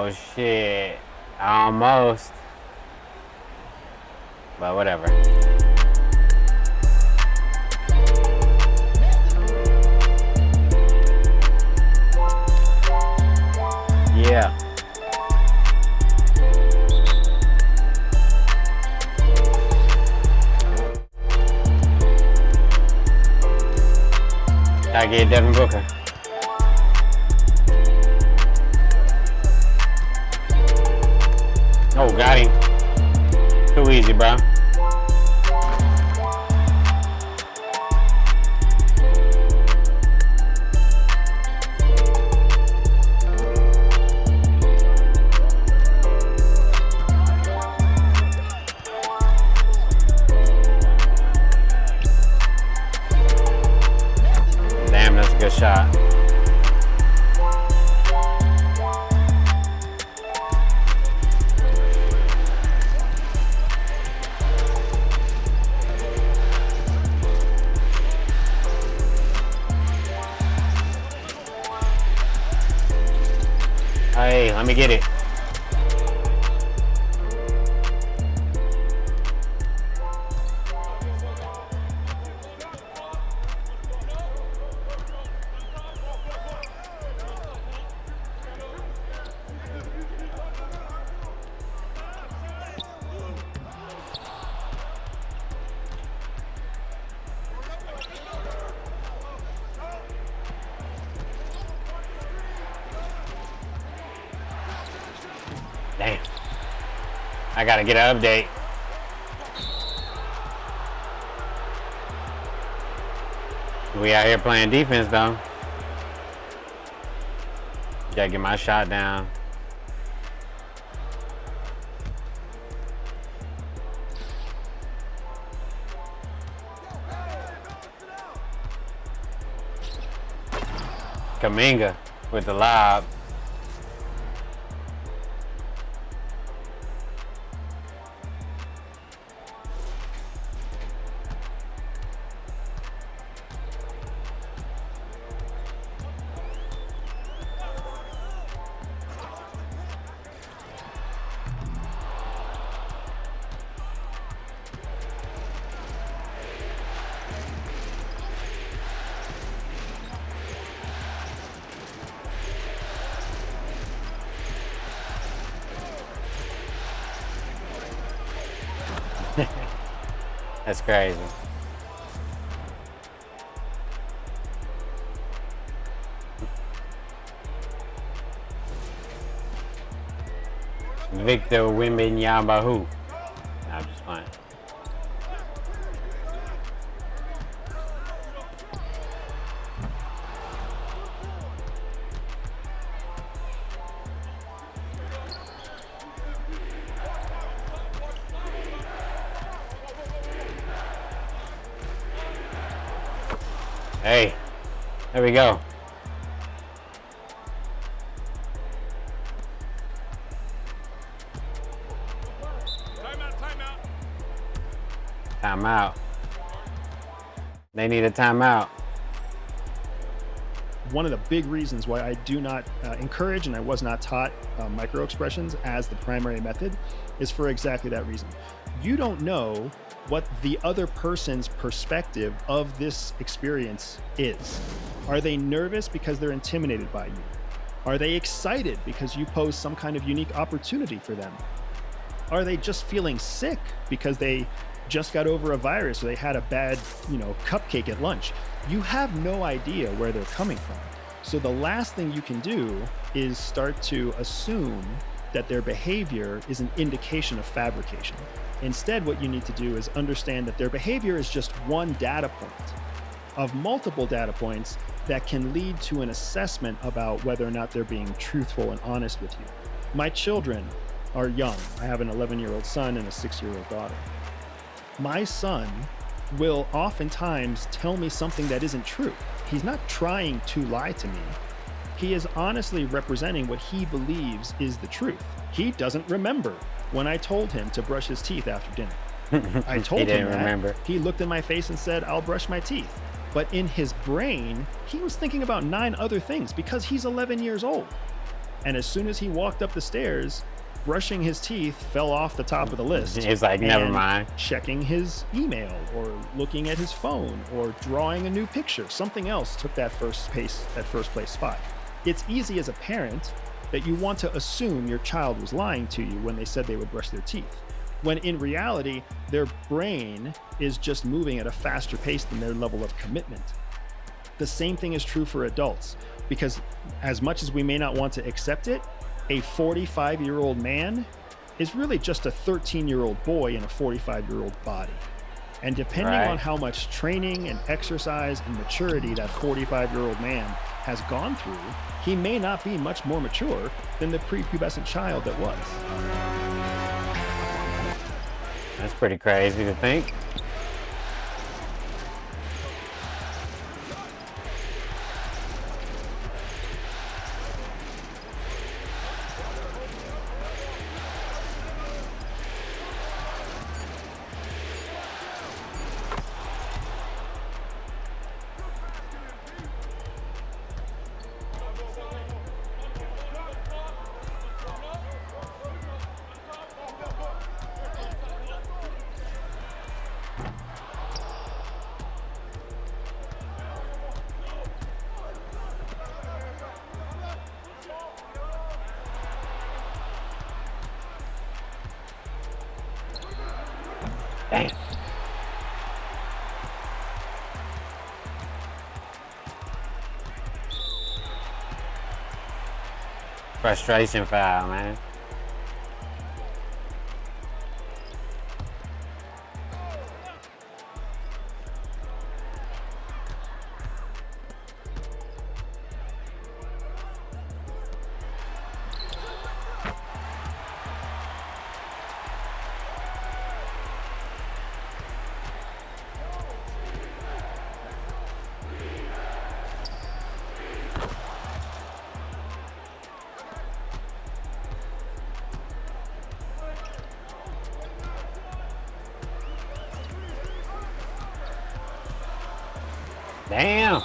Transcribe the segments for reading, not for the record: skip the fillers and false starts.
Oh shit. Almost. But whatever. Yeah. I get Devin Booker. Oh, got him. Too easy, bro. Damn, that's a good shot. Hey, let me get it. Damn. I gotta get an update. We out here playing defense though. Gotta get my shot down. Kuminga with the lob. That's crazy. Victor Wembanyama. Nah, I'm just playing. Hey, there we go. Timeout. They need a timeout. One of the big reasons why I do not encourage, and I was not taught micro expressions as the primary method, is for exactly that reason. You don't know what the other person's perspective of this experience is. Are they nervous because they're intimidated by you? Are they excited because you pose some kind of unique opportunity for them? Are they just feeling sick because they just got over a virus or they had a bad, cupcake at lunch? You have no idea where they're coming from. So the last thing you can do is start to assume that their behavior is an indication of fabrication. Instead, what you need to do is understand that their behavior is just one data point of multiple data points that can lead to an assessment about whether or not they're being truthful and honest with you. My children are young. I have an 11-year-old son and a 6-year-old daughter. My son will oftentimes tell me something that isn't true. He's not trying to lie to me. He is honestly representing what he believes is the truth. He doesn't remember when I told him to brush his teeth after dinner. I told him that. Remember. He looked in my face and said, "I'll brush my teeth." But in his brain, he was thinking about 9 other things because he's 11 years old. And as soon as he walked up the stairs, brushing his teeth fell off the top of the list. It's like, never mind. Checking his email or looking at his phone or drawing a new picture, something else took that first place spot. It's easy as a parent that you want to assume your child was lying to you when they said they would brush their teeth, when in reality, their brain is just moving at a faster pace than their level of commitment. The same thing is true for adults, because as much as we may not want to accept it, a 45-year-old man is really just a 13-year-old boy in a 45-year-old body. And depending on how much training and exercise and maturity that 45-year-old man has gone through, he may not be much more mature than the prepubescent child that was. That's pretty crazy to think. Damn. Frustration foul, man. Damn.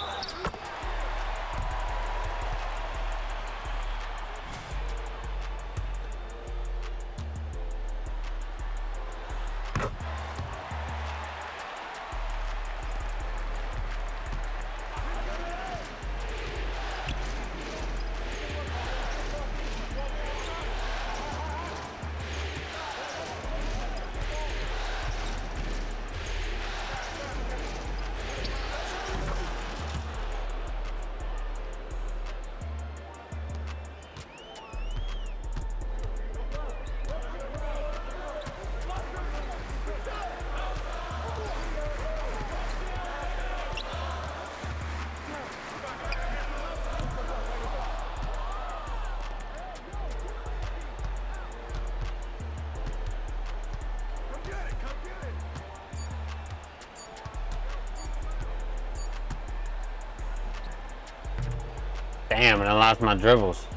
Damn, and I lost my dribbles.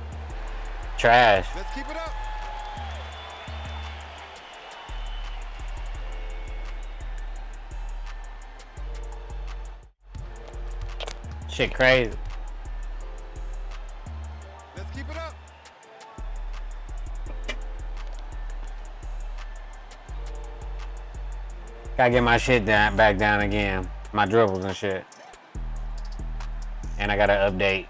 Trash. Let's keep it up. Shit crazy. Let's keep it up. Gotta get my shit back down again. My dribbles and shit. And I gotta update.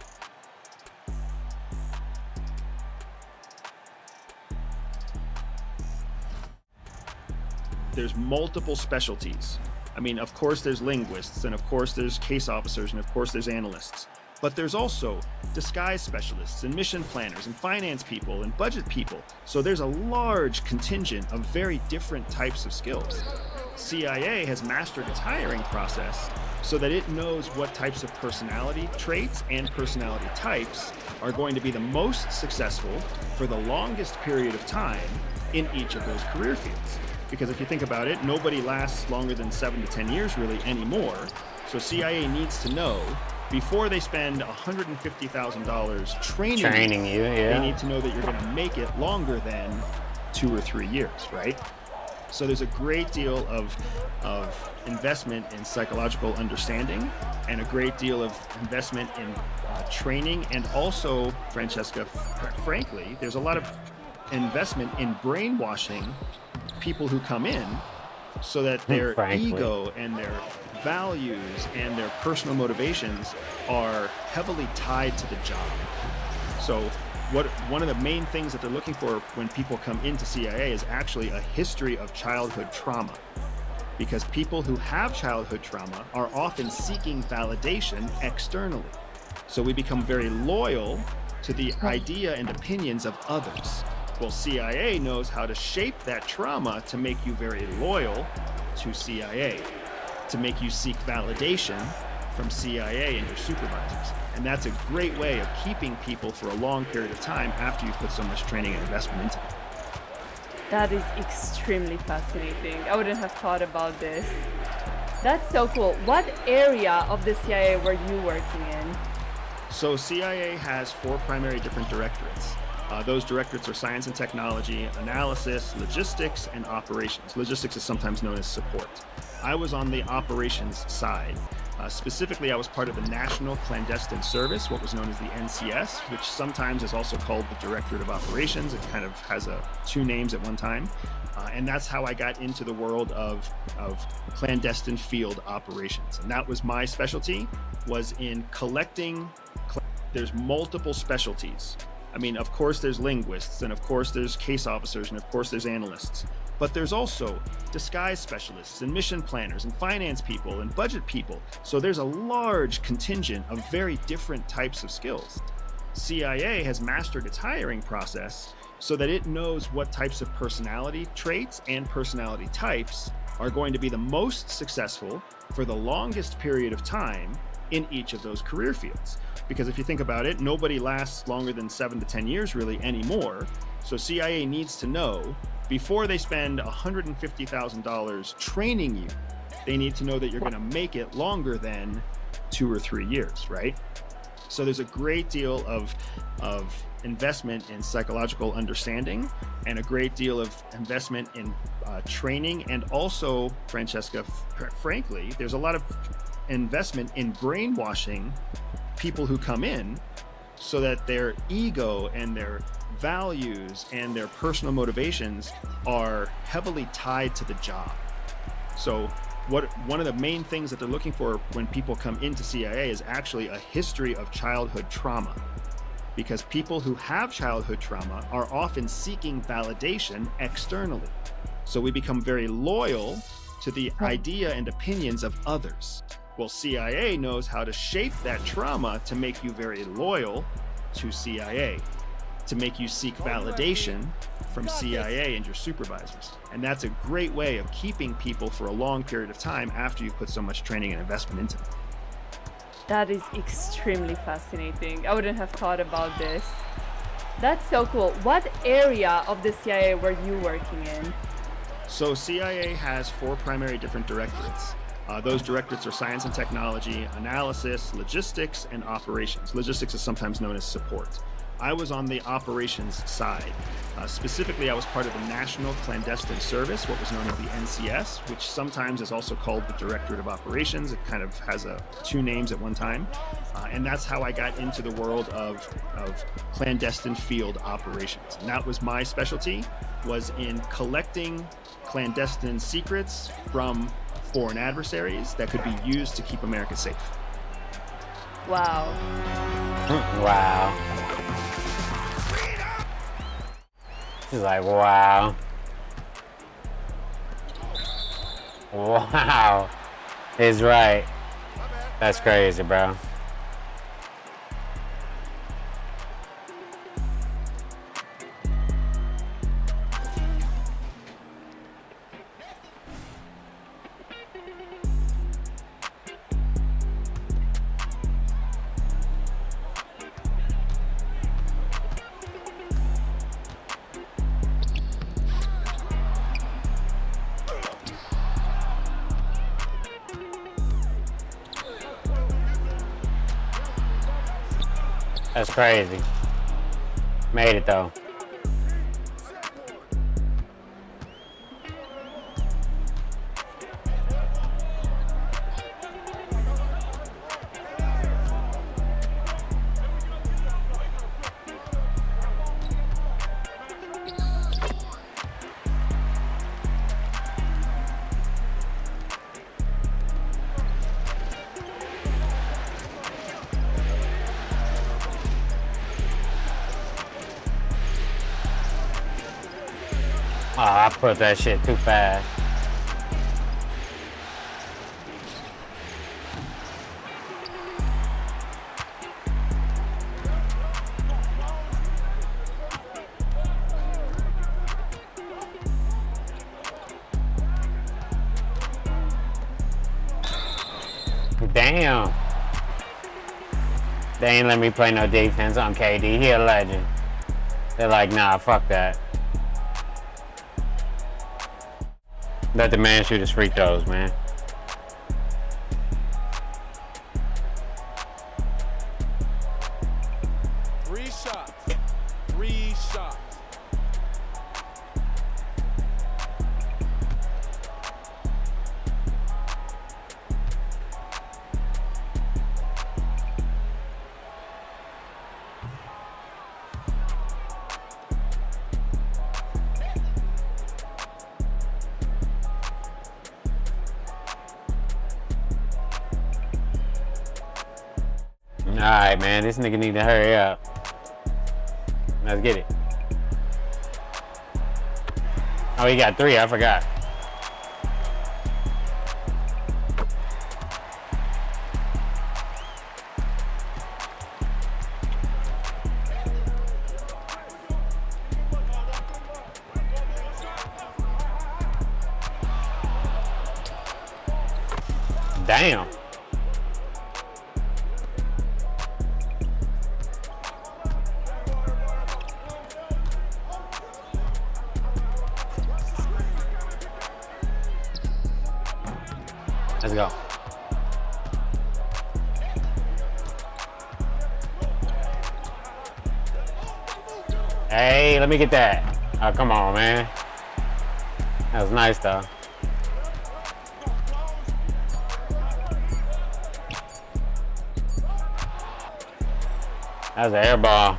There's multiple specialties. I mean, of course there's linguists, and of course there's case officers, and of course there's analysts. But there's also disguise specialists and mission planners and finance people and budget people. So there's a large contingent of very different types of skills. CIA has mastered its hiring process so that it knows what types of personality traits and personality types are going to be the most successful for the longest period of time in each of those career fields. Because if you think about it, nobody lasts longer than 7 to 10 years really anymore. So CIA needs to know before they spend $150,000 training you, yeah. They need to know that you're going to make it longer than 2 or 3 years, right? So there's a great deal of investment in psychological understanding and a great deal of investment in training. And also, Francesca, frankly, there's a lot of investment in brainwashing people who come in so that their Frankly. ego and their values and their personal motivations are heavily tied to the job. So one of the main things that they're looking for when people come into CIA is actually a history of childhood trauma. Because people who have childhood trauma are often seeking validation externally. So we become very loyal to the idea and opinions of others. Well, CIA knows how to shape that trauma to make you very loyal to CIA, to make you seek validation from CIA and your supervisors. And that's a great way of keeping people for a long period of time after you've put so much training and investment into them. That is extremely fascinating. I wouldn't have thought about this. That's so cool. What area of the CIA were you working in? So CIA has 4 primary different directorates. Those directorates are science and technology, analysis, logistics, and operations. Logistics is sometimes known as support. I was on the operations side. Specifically, I was part of the National Clandestine Service, what was known as the NCS, which sometimes is also called the Directorate of Operations. It kind of has 2 names at one time. And that's how I got into the world of clandestine field operations. And that was my specialty, was in collecting. There's multiple specialties. I mean, of course, there's linguists, and of course, there's case officers, and of course, there's analysts. But there's also disguise specialists and mission planners and finance people and budget people. So there's a large contingent of very different types of skills. CIA has mastered its hiring process so that it knows what types of personality traits and personality types are going to be the most successful for the longest period of time in each of those career fields. Because if you think about it, nobody lasts longer than 7 to 10 years really anymore. So CIA needs to know before they spend $150,000 training you, they need to know that you're going to make it longer than 2 or 3 years, right? So there's a great deal of investment in psychological understanding and a great deal of investment in training. And also, Francesca, frankly, there's a lot of investment in brainwashing people who come in so that their ego and their values and their personal motivations are heavily tied to the job. So one of the main things that they're looking for when people come into CIA is actually a history of childhood trauma. Because people who have childhood trauma are often seeking validation externally. So we become very loyal to the idea and opinions of others. Well, CIA knows how to shape that trauma to make you very loyal to CIA, to make you seek validation from CIA and your supervisors. And that's a great way of keeping people for a long period of time after you've put so much training and investment into them. That is extremely fascinating. I wouldn't have thought about this. That's so cool. What area of the CIA were you working in? So CIA has 4 primary different directorates. Those directorates are science and technology, analysis, logistics, and operations. Logistics is sometimes known as support. I was on the operations side. Specifically, I was part of the National Clandestine Service, what was known as the NCS, which sometimes is also called the Directorate of Operations. It kind of has 2 names at one time. And that's how I got into the world of clandestine field operations. And that was my specialty, was in collecting clandestine secrets from foreign adversaries that could be used to keep America safe. Wow. Wow. She's like, wow. Wow. He's right. That's crazy, bro. That's crazy. Made it though. Oh, I put that shit too fast. Damn. They ain't let me play no defense on KD. He a legend. They're like, nah, fuck that. Let the man shoot his free throws, man. Three shots. Alright, man, this nigga need to hurry up. Let's get it. Oh, he got 3, I forgot. Damn. Let's go. Hey, let me get that. Oh, come on, man. That was nice, though. That was an air ball.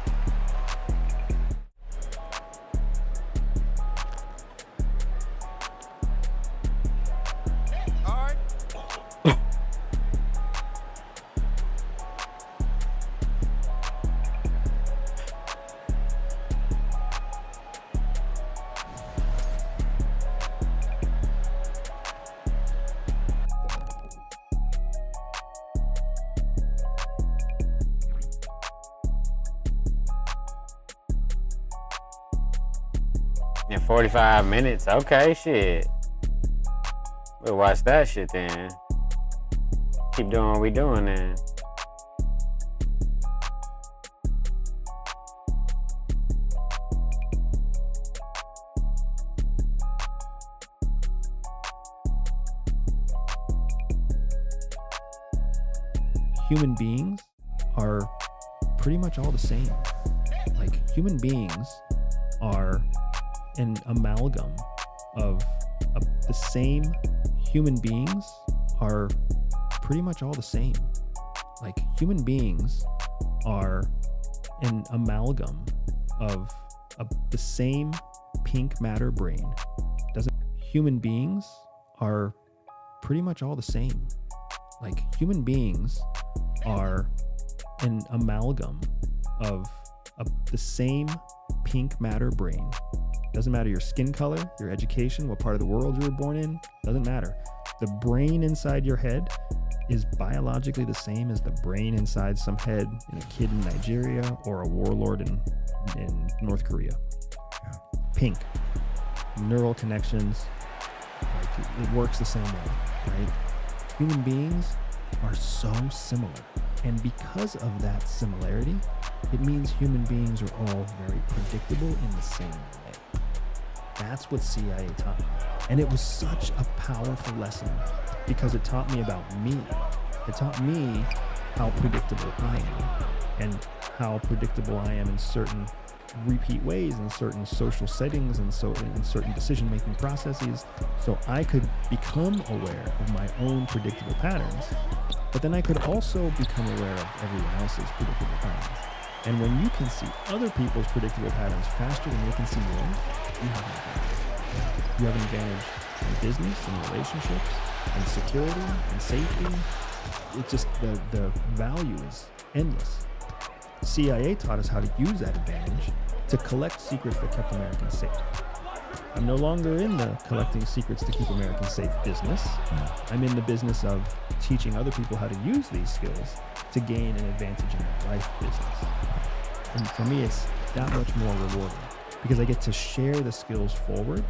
In 45 minutes, okay, shit. We'll watch that shit then. Keep doing what we doing then. Human beings are pretty much all the same. Like, human beings are an amalgam of the same. Human beings are pretty much all the same. Like, human beings are an amalgam of the same pink matter brain. Human beings are pretty much all the same. Like, human beings are an amalgam of the same pink matter brain. Doesn't matter your skin color, your education, what part of the world you were born in, doesn't matter. The brain inside your head is biologically the same as the brain inside some head in a kid in Nigeria or a warlord in North Korea. Pink. Neural connections, like, it works the same way, right? Human beings are so similar. And because of that similarity, it means human beings are all very predictable in the same way. That's what CIA taught me. And it was such a powerful lesson because it taught me about me. It taught me how predictable I am and how predictable I am in certain repeat ways, in certain social settings, and so in certain decision-making processes. So I could become aware of my own predictable patterns, but then I could also become aware of everyone else's predictable patterns. And when you can see other people's predictable patterns faster than they can see yours, you have an advantage. You have an advantage in business, in relationships, in security, in safety. It's just the value is endless. CIA taught us how to use that advantage to collect secrets that kept Americans safe. I'm no longer in the collecting secrets to keep Americans safe business. I'm in the business of teaching other people how to use these skills to gain an advantage in their life business. And for me, it's that much more rewarding because I get to share the skills forward,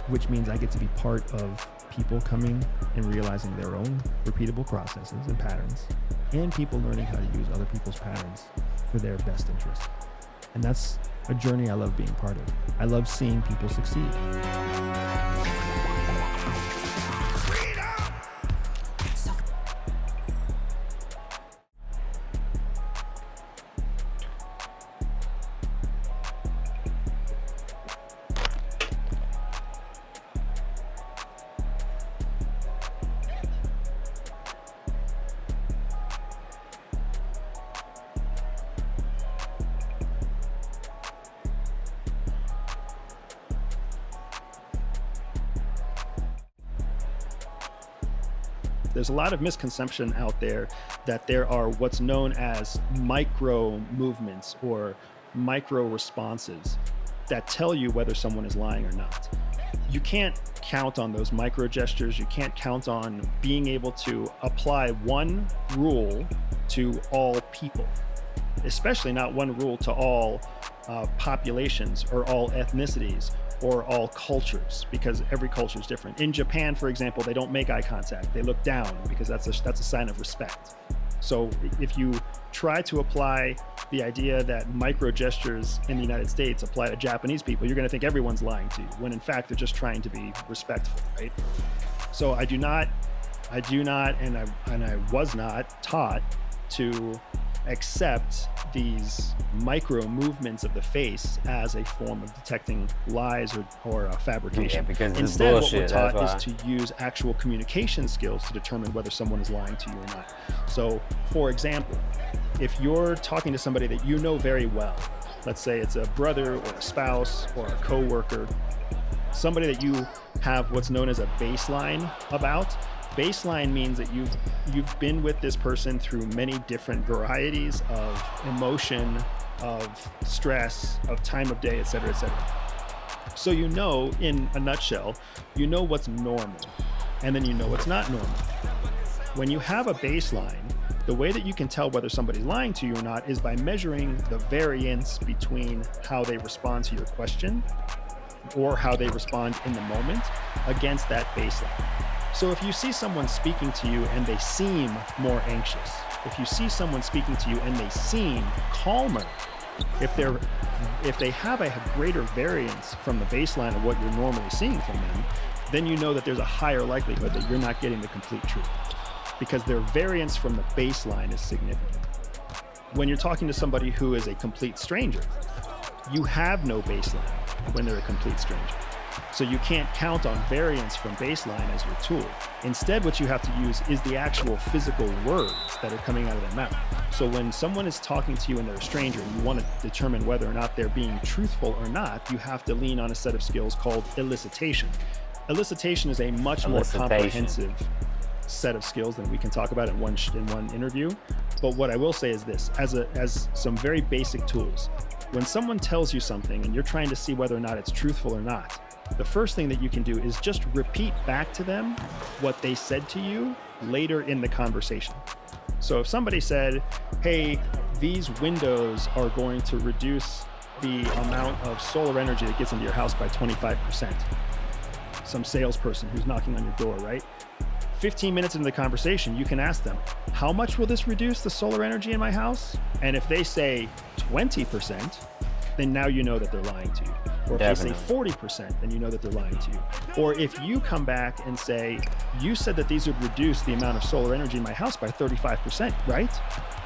which means I get to be part of people coming and realizing their own repeatable processes and patterns, and people learning how to use other people's patterns for their best interest. And that's a journey I love being part of. I love seeing people succeed. There's a lot of misconception out there that there are what's known as micro movements or micro responses that tell you whether someone is lying or not. You can't count on those micro gestures. You can't count on being able to apply one rule to all people, especially not one rule to all populations or all ethnicities or all cultures, because every culture is different. In Japan, for example, they don't make eye contact. They look down because that's a sign of respect. So if you try to apply the idea that micro gestures in the United States apply to Japanese people, you're gonna think everyone's lying to you, when in fact, they're just trying to be respectful, right? So I do not, and I was not taught to accept these micro movements of the face as a form of detecting lies or fabrication. Yeah, because it's instead, bullshit, what we're taught is to use actual communication skills to determine whether someone is lying to you or not. So, for example, if you're talking to somebody that you know very well, let's say it's a brother or a spouse or a coworker, somebody that you have what's known as a baseline about. Baseline means that you've been with this person through many different varieties of emotion, of stress, of time of day, et cetera, et cetera. So you know, in a nutshell, you know what's normal, and then you know what's not normal. When you have a baseline, the way that you can tell whether somebody's lying to you or not is by measuring the variance between how they respond to your question or how they respond in the moment against that baseline. So if you see someone speaking to you and they seem more anxious, if you see someone speaking to you and they seem calmer, if they have a greater variance from the baseline of what you're normally seeing from them, then you know that there's a higher likelihood that you're not getting the complete truth, because their variance from the baseline is significant. When you're talking to somebody who is a complete stranger, you have no baseline when they're a complete stranger. So you can't count on variance from baseline as your tool. Instead, what you have to use is the actual physical words that are coming out of their mouth. So when someone is talking to you and they're a stranger and you want to determine whether or not they're being truthful or not, you have to lean on a set of skills called elicitation. Elicitation is a much more comprehensive set of skills than we can talk about in one interview. But what I will say is this, as some very basic tools, when someone tells you something and you're trying to see whether or not it's truthful or not, the first thing that you can do is just repeat back to them what they said to you later in the conversation. So if somebody said, hey, these windows are going to reduce the amount of solar energy that gets into your house by 25%. Some salesperson who's knocking on your door, right? 15 minutes into the conversation, you can ask them, how much will this reduce the solar energy in my house? And if they say 20%, then now you know that they're lying to you. Or if they say 40%, then you know that they're lying to you. Or if you come back and say, you said that these would reduce the amount of solar energy in my house by 35%, right?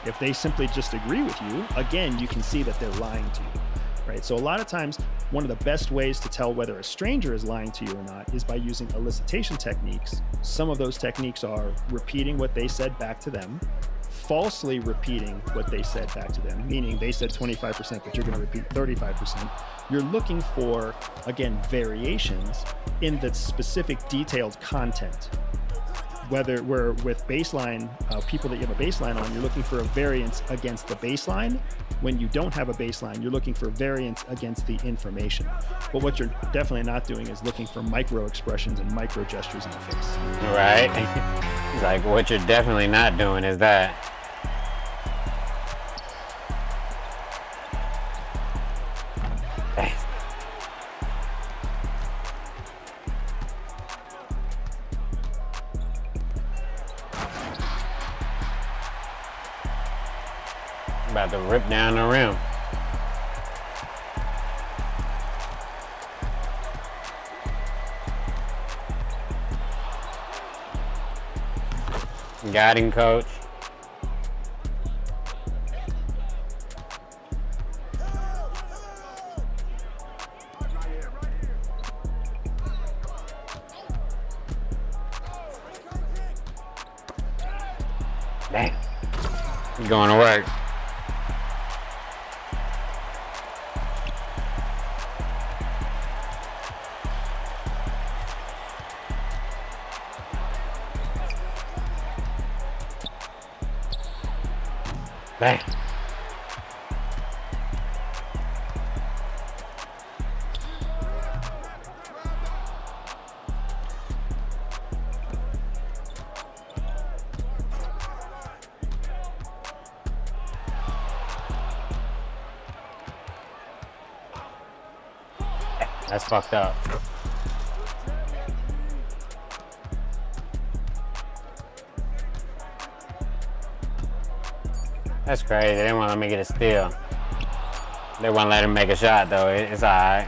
If they simply just agree with you, again, you can see that they're lying to you, right? So a lot of times, one of the best ways to tell whether a stranger is lying to you or not is by using elicitation techniques. Some of those techniques are repeating what they said back to them, falsely repeating what they said back to them, meaning they said 25%, but you're going to repeat 35%. You're looking for, again, variations in the specific detailed content. where with baseline, people that you have a baseline on, you're looking for a variance against the baseline. When you don't have a baseline, you're looking for variance against the information. But what you're definitely not doing is looking for micro expressions and micro gestures in the face. Right. It's like what you're definitely not doing is that. Dang. About to rip down the rim. Got him, coach. Damn. He's going to work. Damn. That's fucked up. That's crazy. They didn't want to let me get a steal. They won't let him make a shot, though. It's all right.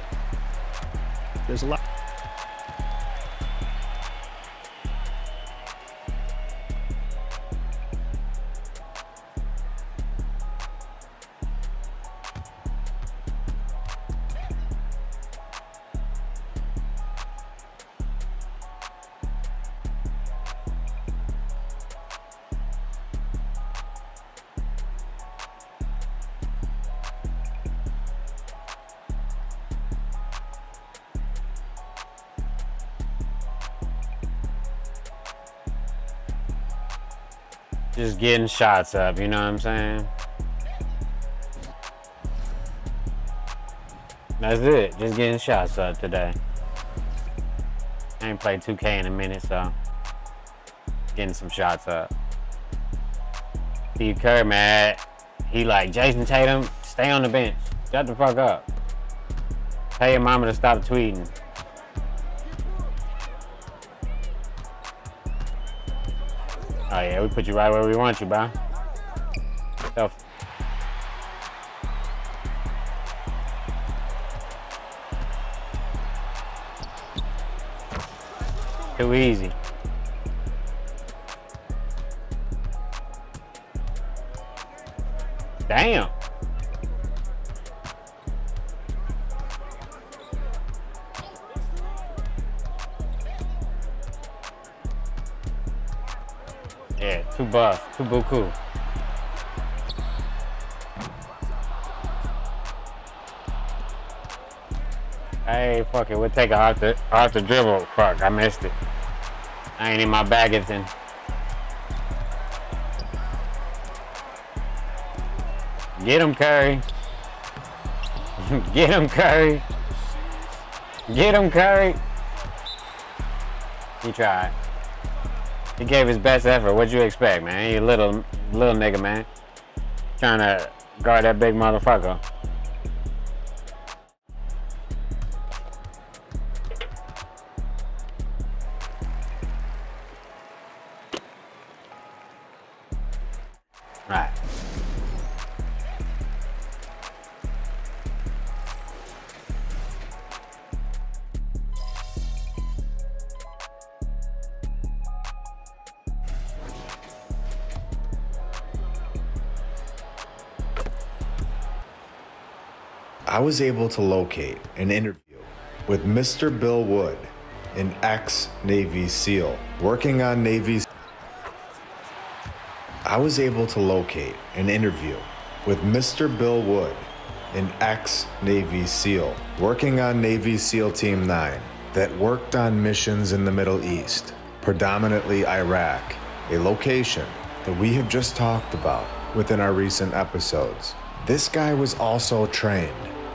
There's a lot. Just getting shots up, you know what I'm saying? That's it, just getting shots up today. I ain't played 2K in a minute, so getting some shots up. Steve Kerr, man, he like, Jason Tatum, stay on the bench. Shut the fuck up. Tell your mama to stop tweeting. Oh yeah, we put you right where we want you, bro. Tough. Too easy. Damn. Yeah, too buff, too buku. Hey, fuck it, we'll take it off the dribble. Fuck, I missed it. I ain't in my Baggerton. Get him, Curry. Get him, Curry. Get him, Curry. He tried. He gave his best effort. What'd you expect, man? You little nigga, man. Trying to guard that big motherfucker. Right. I was able to locate an interview with Mr. Bill Wood, an ex-Navy SEAL working on Navy's. I was able to locate an interview with Mr. Bill Wood, an ex-Navy SEAL working on Navy SEAL Team 9 that worked on missions in the Middle East, predominantly Iraq, a location that we have just talked about within our recent episodes. This guy was also trained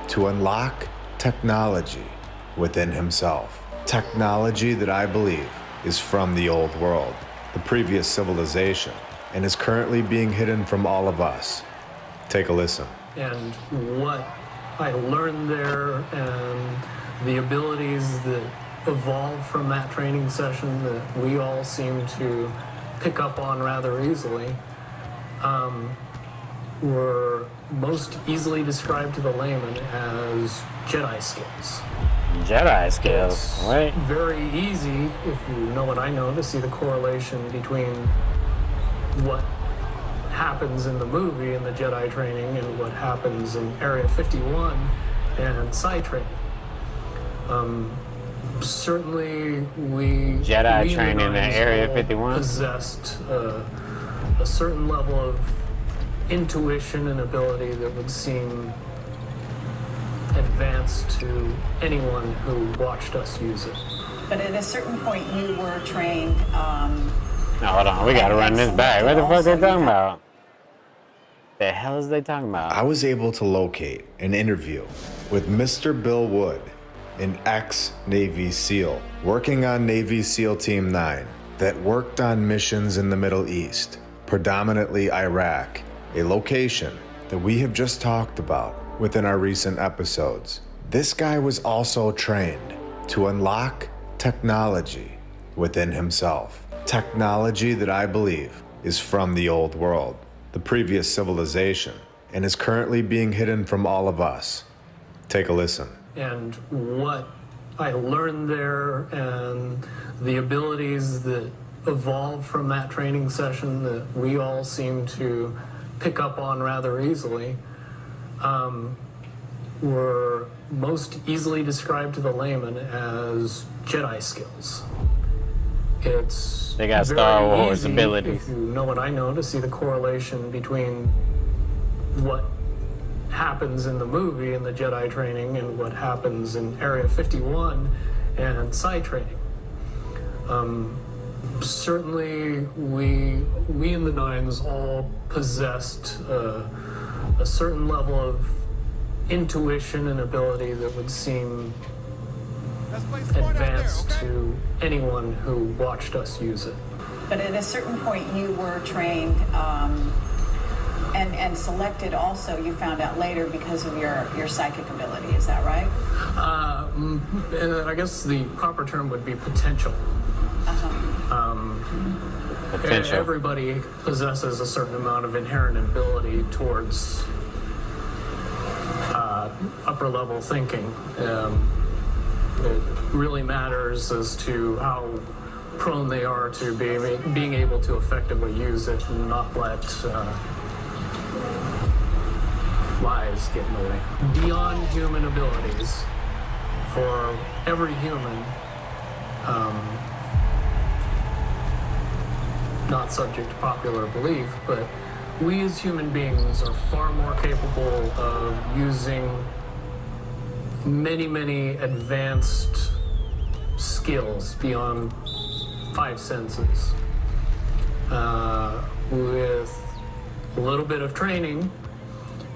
to unlock technology within himself. Technology that I believe is from the old world, the previous civilization, and is currently being hidden from all of us. Take a listen. And what I learned there and the abilities that evolved from that training session that we all seem to pick up on rather easily were most easily described to the layman as Jedi skills. Jedi skills. It's Right. very easy, if you know what I know, to see the correlation between what happens in the movie in the Jedi training and what happens in Area 51 and Psi training. Certainly, we Jedi we in the training in Nines Area all 51? possessed a certain level of intuition and ability that would seem advanced to anyone who watched us use it. But at a certain point, you were trained. No, hold on. We gotta run this back. What the fuck they talking about? The hell is they talking about? I was able to locate an interview with Mr. Bill Wood, an ex-Navy SEAL, working on Navy SEAL Team 9, that worked on missions in the Middle East, predominantly Iraq, a location that we have just talked about within our recent episodes. This guy was also trained to unlock technology within himself. Technology that I believe is from the old world, the previous civilization, and is currently being hidden from all of us. Take a listen. And what I learned there and the abilities that evolved from that training session that we all seem to pick up on rather easily were most easily described to the layman as Jedi skills. It's They got very Star Wars easy, abilities. if you know what I know, to see the correlation between what happens in the movie in the Jedi training and what happens in Area 51 and Psi training. Certainly, we in the Nines all possessed a certain level of intuition and ability that would seem advanced to anyone who watched us use it. But at a certain point, you were trained and selected also, you found out later, because of your psychic ability. Is that right? I guess the proper term would be potential. Potential. Everybody possesses a certain amount of inherent ability towards upper level thinking. It really matters as to how prone they are to being able to effectively use it and not let lies get in the way. Beyond human abilities for every human, not subject to popular belief, but we as human beings are far more capable of using many, many advanced skills beyond five senses. With a little bit of training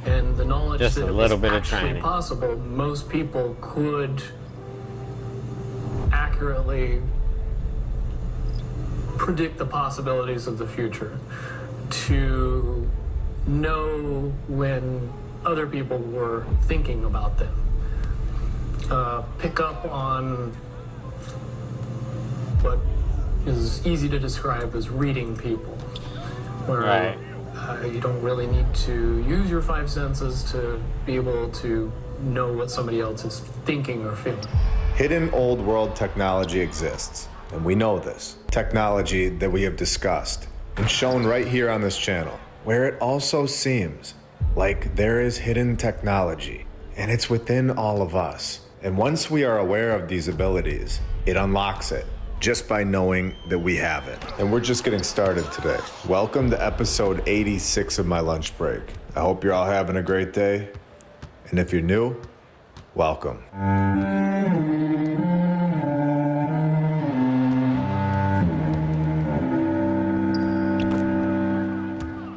and the knowledge Just that a it little was bit of actually training. possible, most people could accurately predict the possibilities of the future, to know when other people were thinking about them, pick up on what is easy to describe as reading people, where Right. You don't really need to use your five senses to be able to know what somebody else is thinking or feeling. Hidden old world technology exists, and we know this. Technology that we have discussed and shown right here on this channel, where it also seems like there is hidden technology, and it's within all of us. And once we are aware of these abilities, it unlocks it just by knowing that we have it. And we're just getting started today. Welcome to episode 86 of My Lunch Break. I hope you're all having a great day. And if you're new, welcome.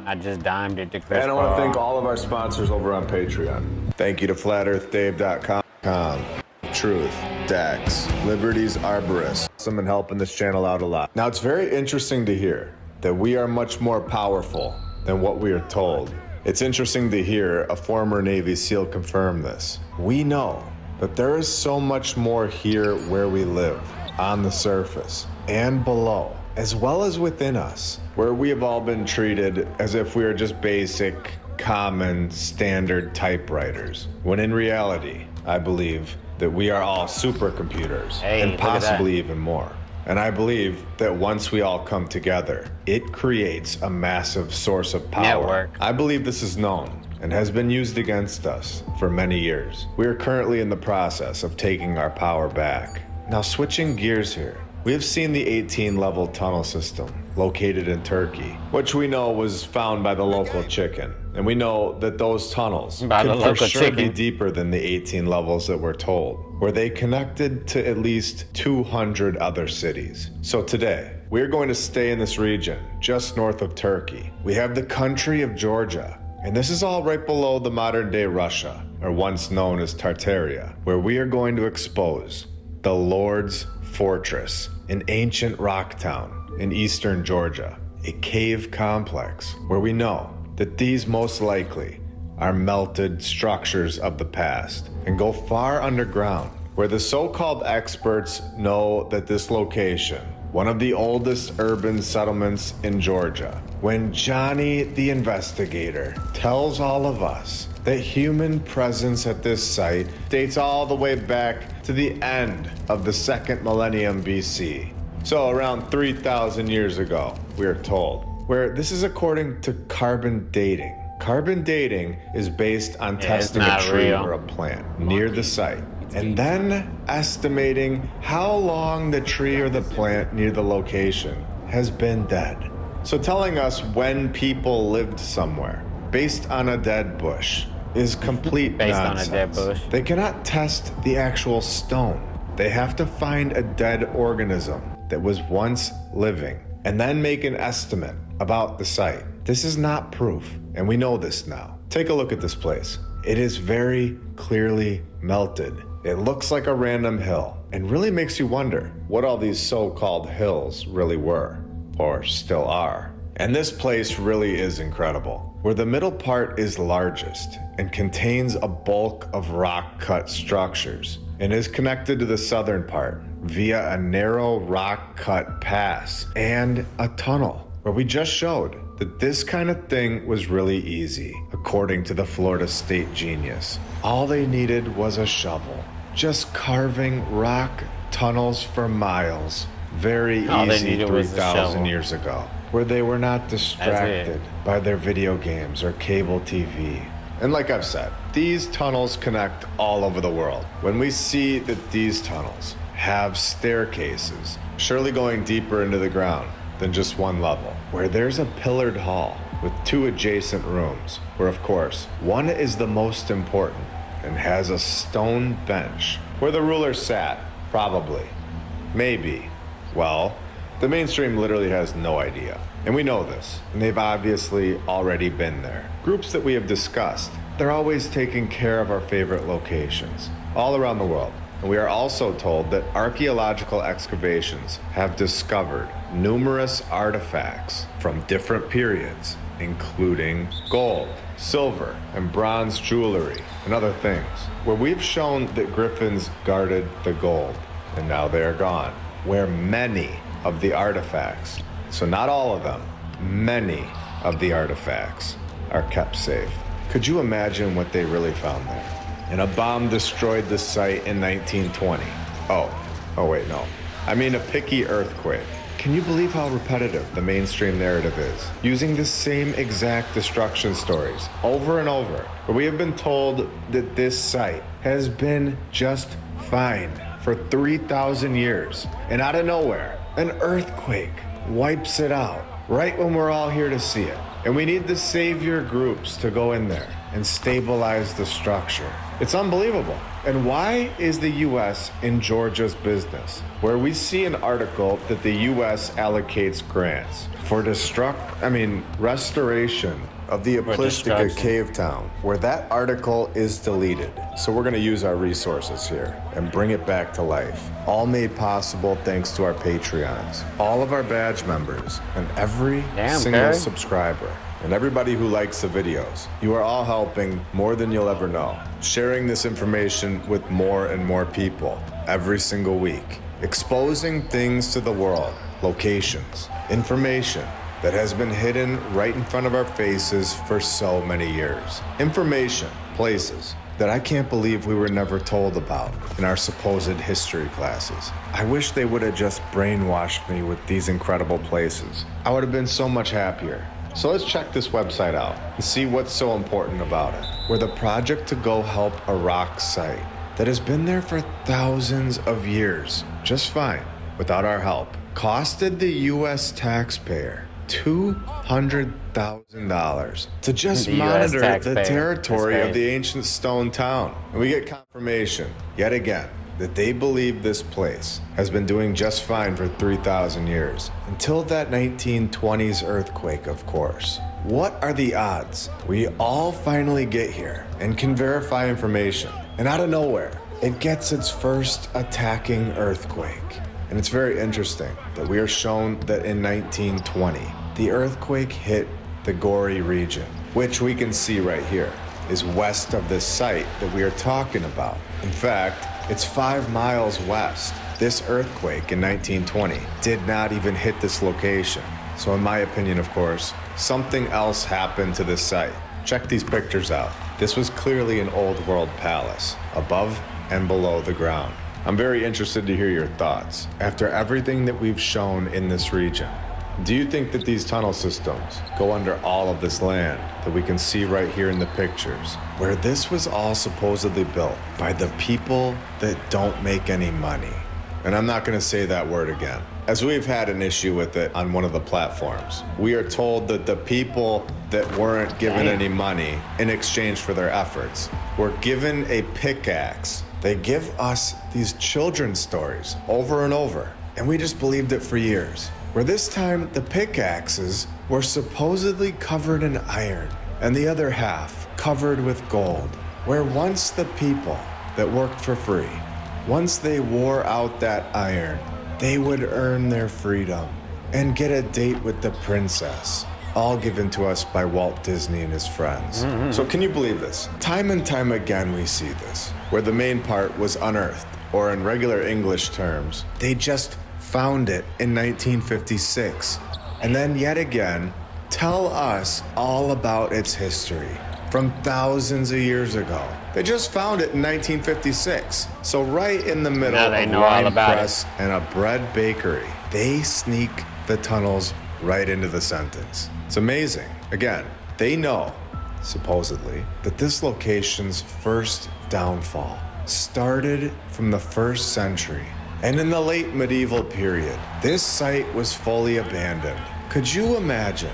I just dimed it to Chris And I want to Paul. thank all of our sponsors over on Patreon. Thank you to FlatEarthDave.com, Truth, Dax, Liberty's Arborist. Someone helping this channel out a lot. Now, it's very interesting to hear that we are much more powerful than what we are told. It's interesting to hear a former Navy SEAL confirm this. We know that there is so much more here where we live, on the surface and below, as well as within us, where we have all been treated as if we are just basic, common, standard typewriters, when in reality, I believe that we are all supercomputers, Hey, and look at that. possibly even more. And I believe that once we all come together, it creates a massive source of power. Network. I believe this is known and has been used against us for many years. We are currently in the process of taking our power back. Now, switching gears here, we have seen the 18-level tunnel system located in Turkey, which we know was found by the local chicken. And we know that those tunnels By the could for local sure be chicken. deeper than the 18 levels that we're told, where they connected to at least 200 other cities. So today, we're going to stay in this region just north of Turkey. We have the country of Georgia, and this is all right below the modern-day Russia, or once known as Tartaria, where we are going to expose the Lord's Fortress, an ancient rock town in eastern Georgia, a cave complex where we know that these most likely are melted structures of the past and go far underground, where the so-called experts know that this location, one of the oldest urban settlements in Georgia, when Johnny the investigator tells all of us that human presence at this site dates all the way back to the end of the second millennium BC. So around 3,000 years ago, we are told, where this is according to carbon dating. Carbon dating is based on it's testing a not tree real. or a plant near the site, and then estimating how long the tree or the plant near the location has been dead. So telling us when people lived somewhere based on a dead bush is complete Based on a nonsense. dead bush. They cannot test the actual stone. They have to find a dead organism that was once living and then make an estimate about the site. This is not proof, and we know this now. Take a look at this place. It is very clearly melted. It looks like a random hill and really makes you wonder what all these so-called hills really were, or still are. And this place really is incredible, where the middle part is largest and contains a bulk of rock-cut structures and is connected to the southern part via a narrow rock-cut pass and a tunnel, where we just showed that this kind of thing was really easy, according to the Florida State genius. All they needed was a shovel, just carving rock tunnels for miles. Very All they easy needed was a 3,000 shovel. years ago, where they were not distracted by their video games or cable TV. And like I've said, these tunnels connect all over the world. When we see that these tunnels have staircases, surely going deeper into the ground than just one level, where there's a pillared hall with two adjacent rooms, where of course, one is the most important and has a stone bench where the ruler sat, probably, maybe. Well, the mainstream literally has no idea. And we know this, and they've obviously already been there. Groups that we have discussed, they're always taking care of our favorite locations, all around the world. And we are also told that archaeological excavations have discovered numerous artifacts from different periods, including gold, silver, and bronze jewelry, and other things, where we've shown that griffins guarded the gold, and now they are gone, where many of the artifacts, so not all of them, many of the artifacts are kept safe. Could you imagine what they really found there? And a bomb destroyed the site in 1920. Oh wait, no. I mean a picky earthquake. Can you believe how repetitive the mainstream narrative is? Using the same exact destruction stories over and over, where we have been told that this site has been just fine for 3,000 years. And out of nowhere, an earthquake wipes it out right when we're all here to see it. And we need the savior groups to go in there and stabilize the structure. It's unbelievable. And why is the U.S. in Georgia's business, where we see an article that the U.S. allocates grants for restoration of the Aplistica destruction. cave town, where that article is deleted. So we're gonna use our resources here and bring it back to life. All made possible thanks to our Patreons, all of our badge members, and every Damn, single Kerry. subscriber. And everybody who likes the videos. You are all helping more than you'll ever know. Sharing this information with more and more people every single week. Exposing things to the world, locations, information that has been hidden right in front of our faces for so many years. Information, places that I can't believe we were never told about in our supposed history classes. I wish they would have just brainwashed me with these incredible places. I would have been so much happier. So let's check this website out and see what's so important about it. We're the project to go help a rock site that has been there for thousands of years, just fine, without our help. Costed the US taxpayer $200,000 to just The US monitor the taxpayer. territory That's of the ancient stone town. And we get confirmation, yet again, that they believe this place has been doing just fine for 3,000 years. Until that 1920s earthquake, of course. What are the odds we all finally get here and can verify information? And out of nowhere, it gets its first attacking earthquake. And it's very interesting that we are shown that in 1920, the earthquake hit the Gori region, which we can see right here is west of this site that we are talking about. In fact, it's 5 miles west. This earthquake in 1920 did not even hit this location. So in my opinion, of course, something else happened to this site. Check these pictures out. This was clearly an old world palace, above and below the ground. I'm very interested to hear your thoughts. After everything that we've shown in this region, do you think that these tunnel systems go under all of this land that we can see right here in the pictures, where this was all supposedly built by the people that don't make any money? And I'm not gonna say that word again, as we've had an issue with it on one of the platforms. We are told that the people that weren't given any money in exchange for their efforts were given a pickaxe. They give us these children's stories over and over, and we just believed it for years. Where this time the pickaxes were supposedly covered in iron and the other half covered with gold. Where once the people that worked for free, once they wore out that iron, they would earn their freedom and get a date with the princess, all given to us by Walt Disney and his friends. So can you believe this? Time and time again we see this, where the main part was unearthed, or in regular English terms, they just found it in 1956. And then yet again, tell us all about its history from thousands of years ago. They just found it in 1956. So right in the middle Now they of know all wine about press and a bread bakery, they sneak the tunnels right into the sentence. It's amazing. Again, they know, supposedly, that this location's first downfall started from the 1st century. And in the late medieval period, this site was fully abandoned. Could you imagine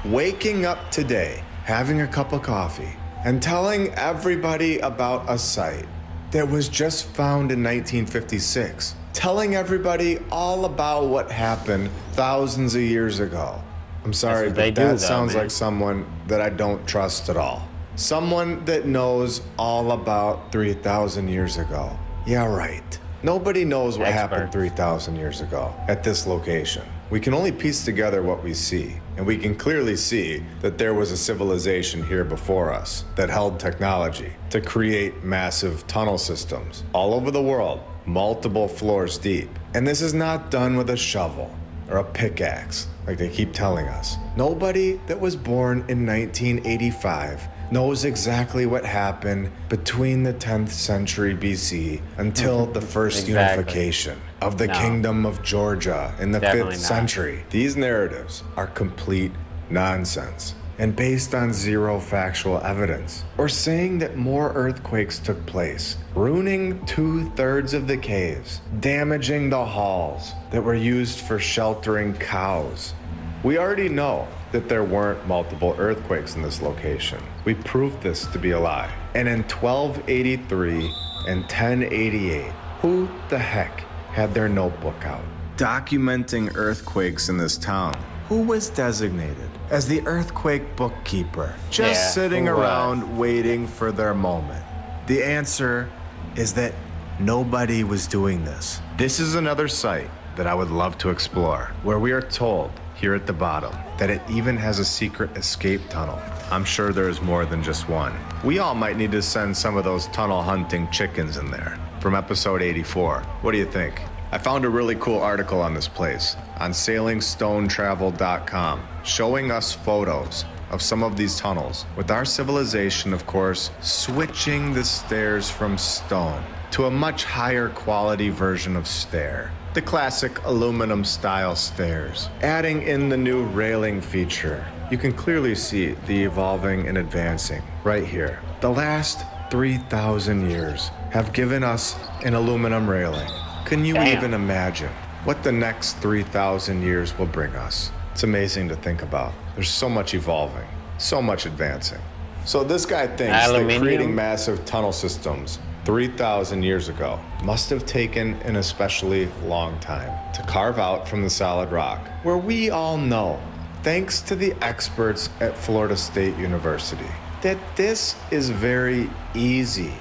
waking up today, having a cup of coffee, and telling everybody about a site that was just found in 1956? Telling everybody all about what happened thousands of years ago. I'm sorry, what they but do, that though, sounds man. like someone that I don't trust at all. Someone that knows all about 3,000 years ago. Yeah, right. Nobody knows what happened Experts. 3,000 years ago at this location. We can only piece together what we see, and we can clearly see that there was a civilization here before us that held technology to create massive tunnel systems all over the world, multiple floors deep. And this is not done with a shovel or a pickaxe, like they keep telling us. Nobody that was born in 1985 knows exactly what happened between the 10th century BC until the first Exactly. unification of the No. Kingdom of Georgia in the Definitely 5th not. century. These narratives are complete nonsense and based on zero factual evidence, or saying that more earthquakes took place, ruining 2/3 of the caves, damaging the halls that were used for sheltering cows, We already know that there weren't multiple earthquakes in this location. We proved this to be a lie. And in 1283 and 1088, who the heck had their notebook out, documenting earthquakes in this town? Who was designated as the earthquake bookkeeper, just sitting who was? around waiting for their moment? The answer is that nobody was doing this. This is another site that I would love to explore, where we are told here at the bottom that it even has a secret escape tunnel. I'm sure there is more than just one. We all might need to send some of those tunnel hunting chickens in there from episode 84. What do you think? I found a really cool article on this place on sailingstonetravel.com showing us photos of some of these tunnels, with our civilization, of course, switching the stairs from stone to a much higher quality version of stair. The classic aluminum style stairs, adding in the new railing feature. You can clearly see the evolving and advancing right here. The last 3,000 years have given us an aluminum railing. Can you even imagine what the next 3,000 years will bring us? It's amazing to think about. There's so much evolving, so much advancing. So this guy thinks that creating massive tunnel systems 3,000 years ago must have taken an especially long time to carve out from the solid rock, where we all know, thanks to the experts at Florida State University, that this is very easy.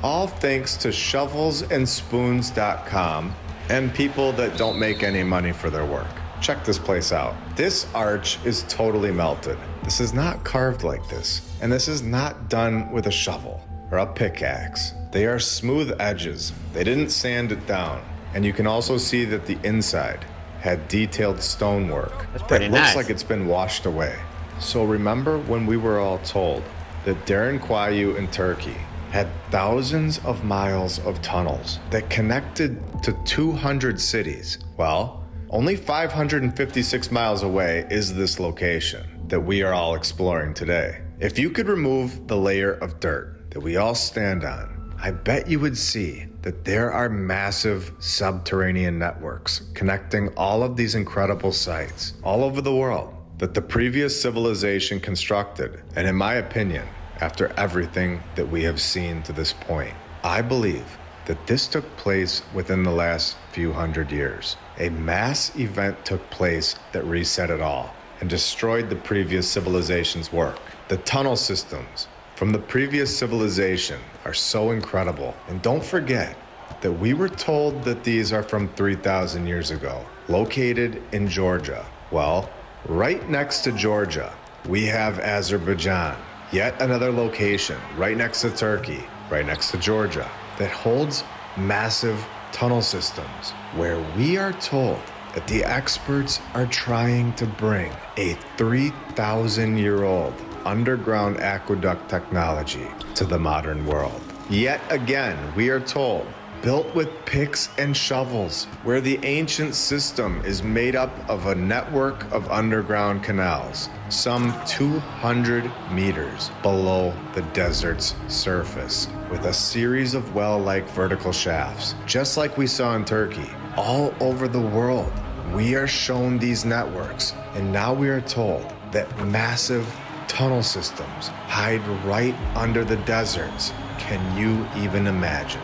All thanks to shovelsandspoons.com and people that don't make any money for their work. Check this place out. This arch is totally melted. This is not carved like this, and this is not done with a shovel or a pickaxe. They are smooth edges. They didn't sand it down. And you can also see that the inside had detailed stonework that looks like it's been washed away. So remember when we were all told that Darren Kwayu in Turkey had thousands of miles of tunnels that connected to 200 cities? Well, only 556 miles away is this location that we are all exploring today. If you could remove the layer of dirt that we all stand on, I bet you would see that there are massive subterranean networks connecting all of these incredible sites all over the world that the previous civilization constructed. And in my opinion, after everything that we have seen to this point, I believe that this took place within the last few hundred years. A mass event took place that reset it all and destroyed the previous civilization's work. The tunnel systems from the previous civilization are so incredible. And don't forget that we were told that these are from 3,000 years ago, located in Georgia. Well, right next to Georgia, we have Azerbaijan, yet another location right next to Turkey, right next to Georgia, that holds massive tunnel systems, where we are told that the experts are trying to bring a 3,000-year-old underground aqueduct technology to the modern world. Yet again, we are told, built with picks and shovels, where the ancient system is made up of a network of underground canals, some 200 meters below the desert's surface, with a series of well-like vertical shafts, just like we saw in Turkey. All over the world, we are shown these networks, and now we are told that massive tunnel systems hide right under the deserts. Can you even imagine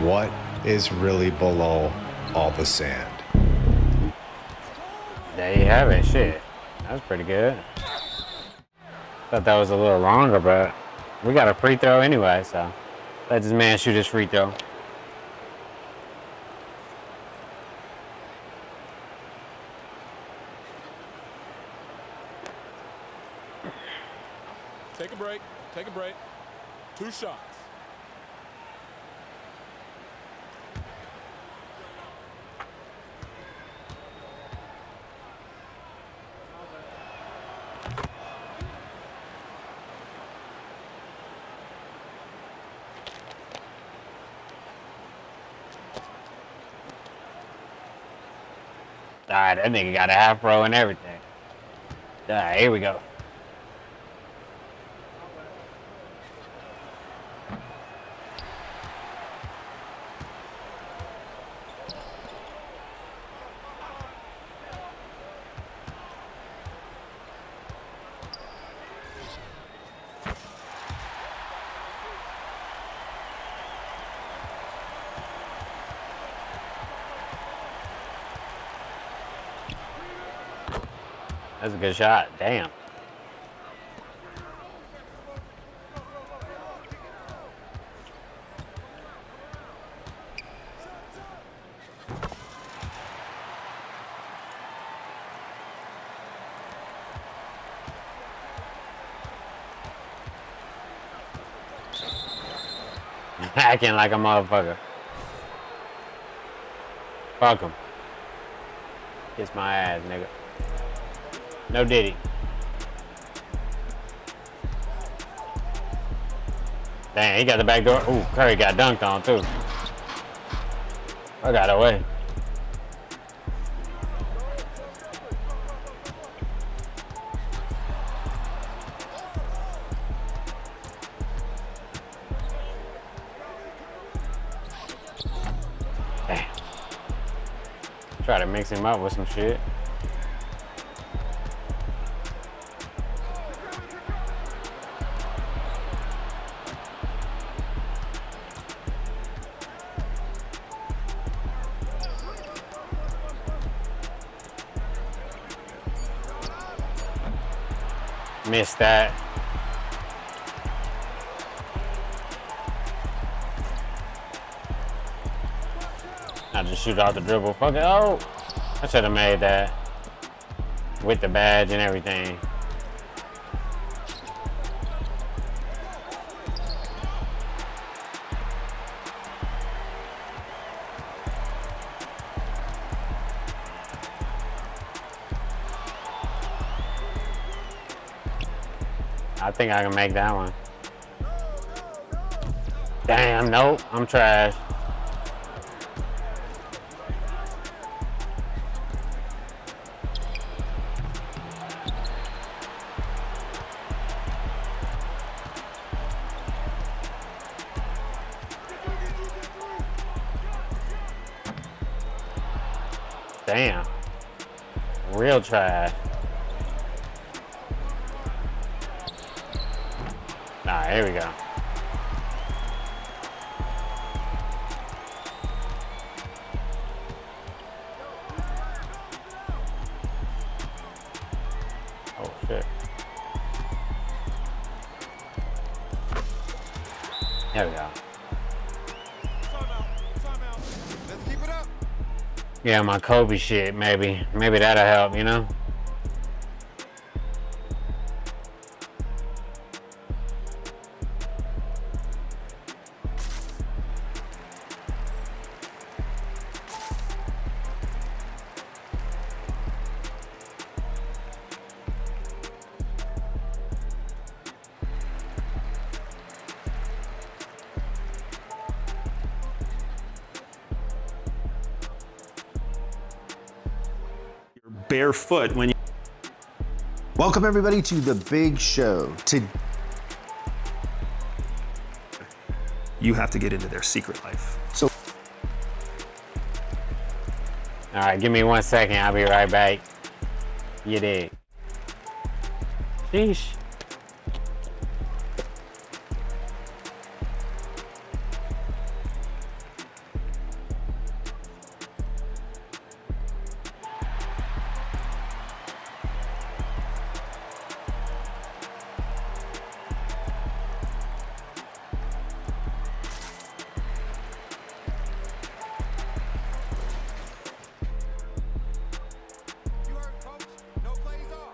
what is really below all the sand? There you have it. Shit, that was pretty good. Thought that was a little longer, but we got a free throw anyway, so let this man shoot his free throw. Take a break. Take a break. 2 shots. Alright, that nigga got a half row and everything. Alright, here we go. That's a good shot. Damn. Hacking like a motherfucker. Fuck him. Kiss my ass, nigga. No diddy. Dang, he got the back door. Ooh, Curry got dunked on too. I got away. Damn. Try to mix him up with some shit. Missed that. I just shoot off the dribble. Fuck it. Oh, I should have made that with the badge and everything. I think I can make that one. Damn, nope, I'm trash. Damn, real trash. Alright, here we go. Oh shit. There we go. Let's keep it up. Yeah, my Kobe shit, maybe. Maybe that'll help, you know? Barefoot when you. Welcome everybody to the big show. You have to get into their secret life. So Alright, give me 1 second, I'll be right back. You dig? Sheesh. You heard, coach. No plays off.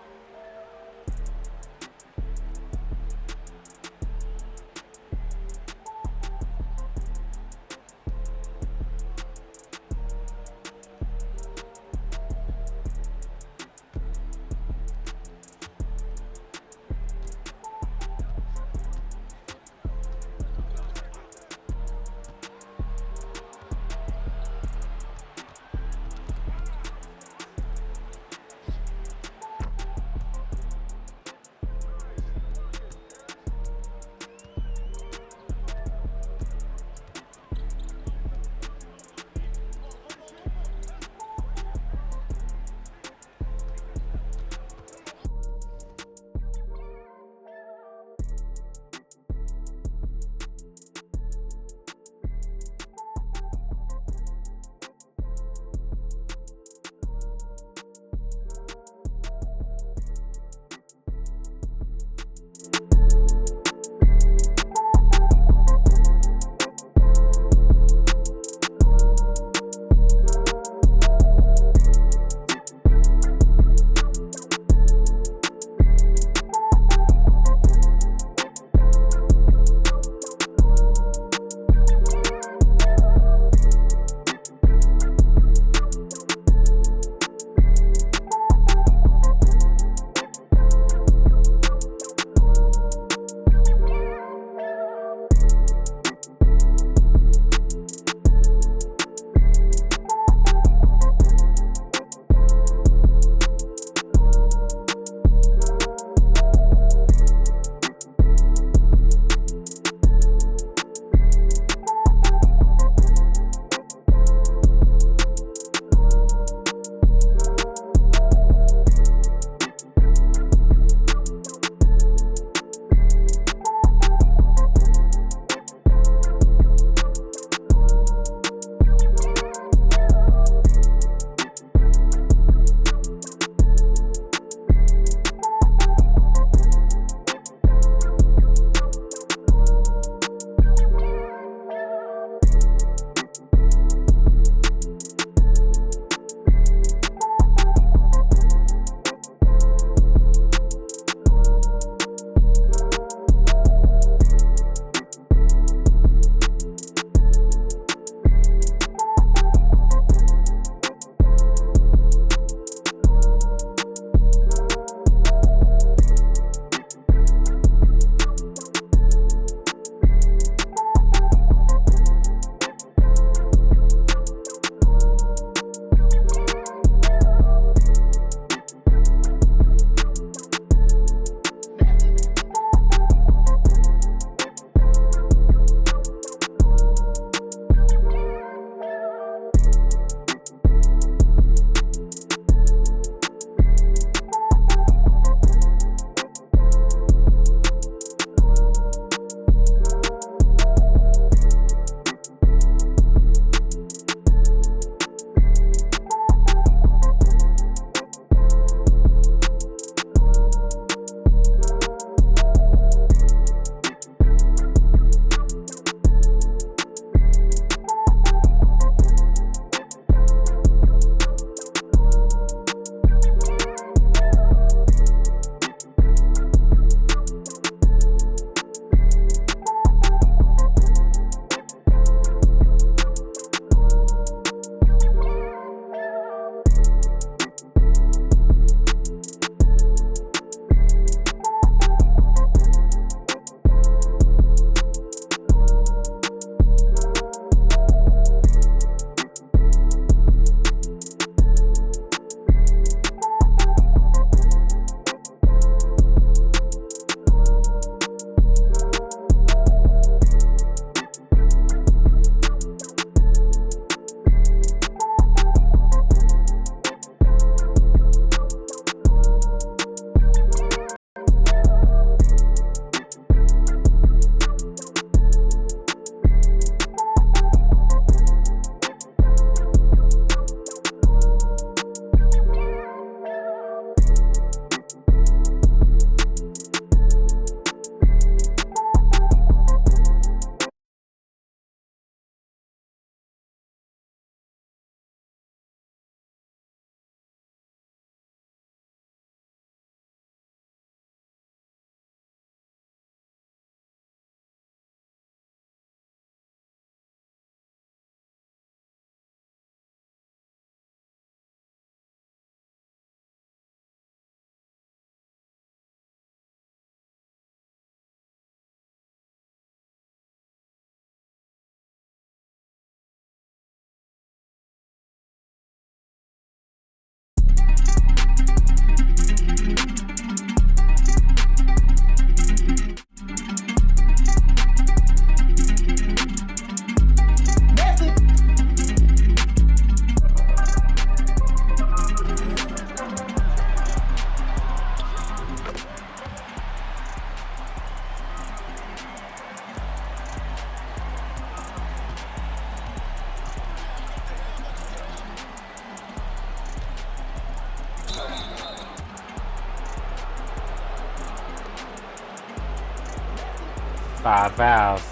5 fouls.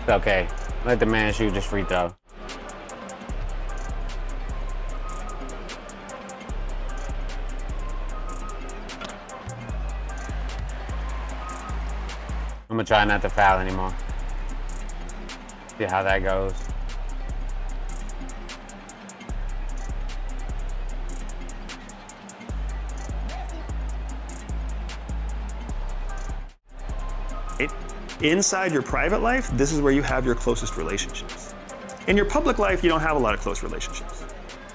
It's okay. Let the man shoot this free throw. I'm gonna try not to foul anymore. See how that goes. Inside your private life, this is where you have your closest relationships. In your public life, you don't have a lot of close relationships.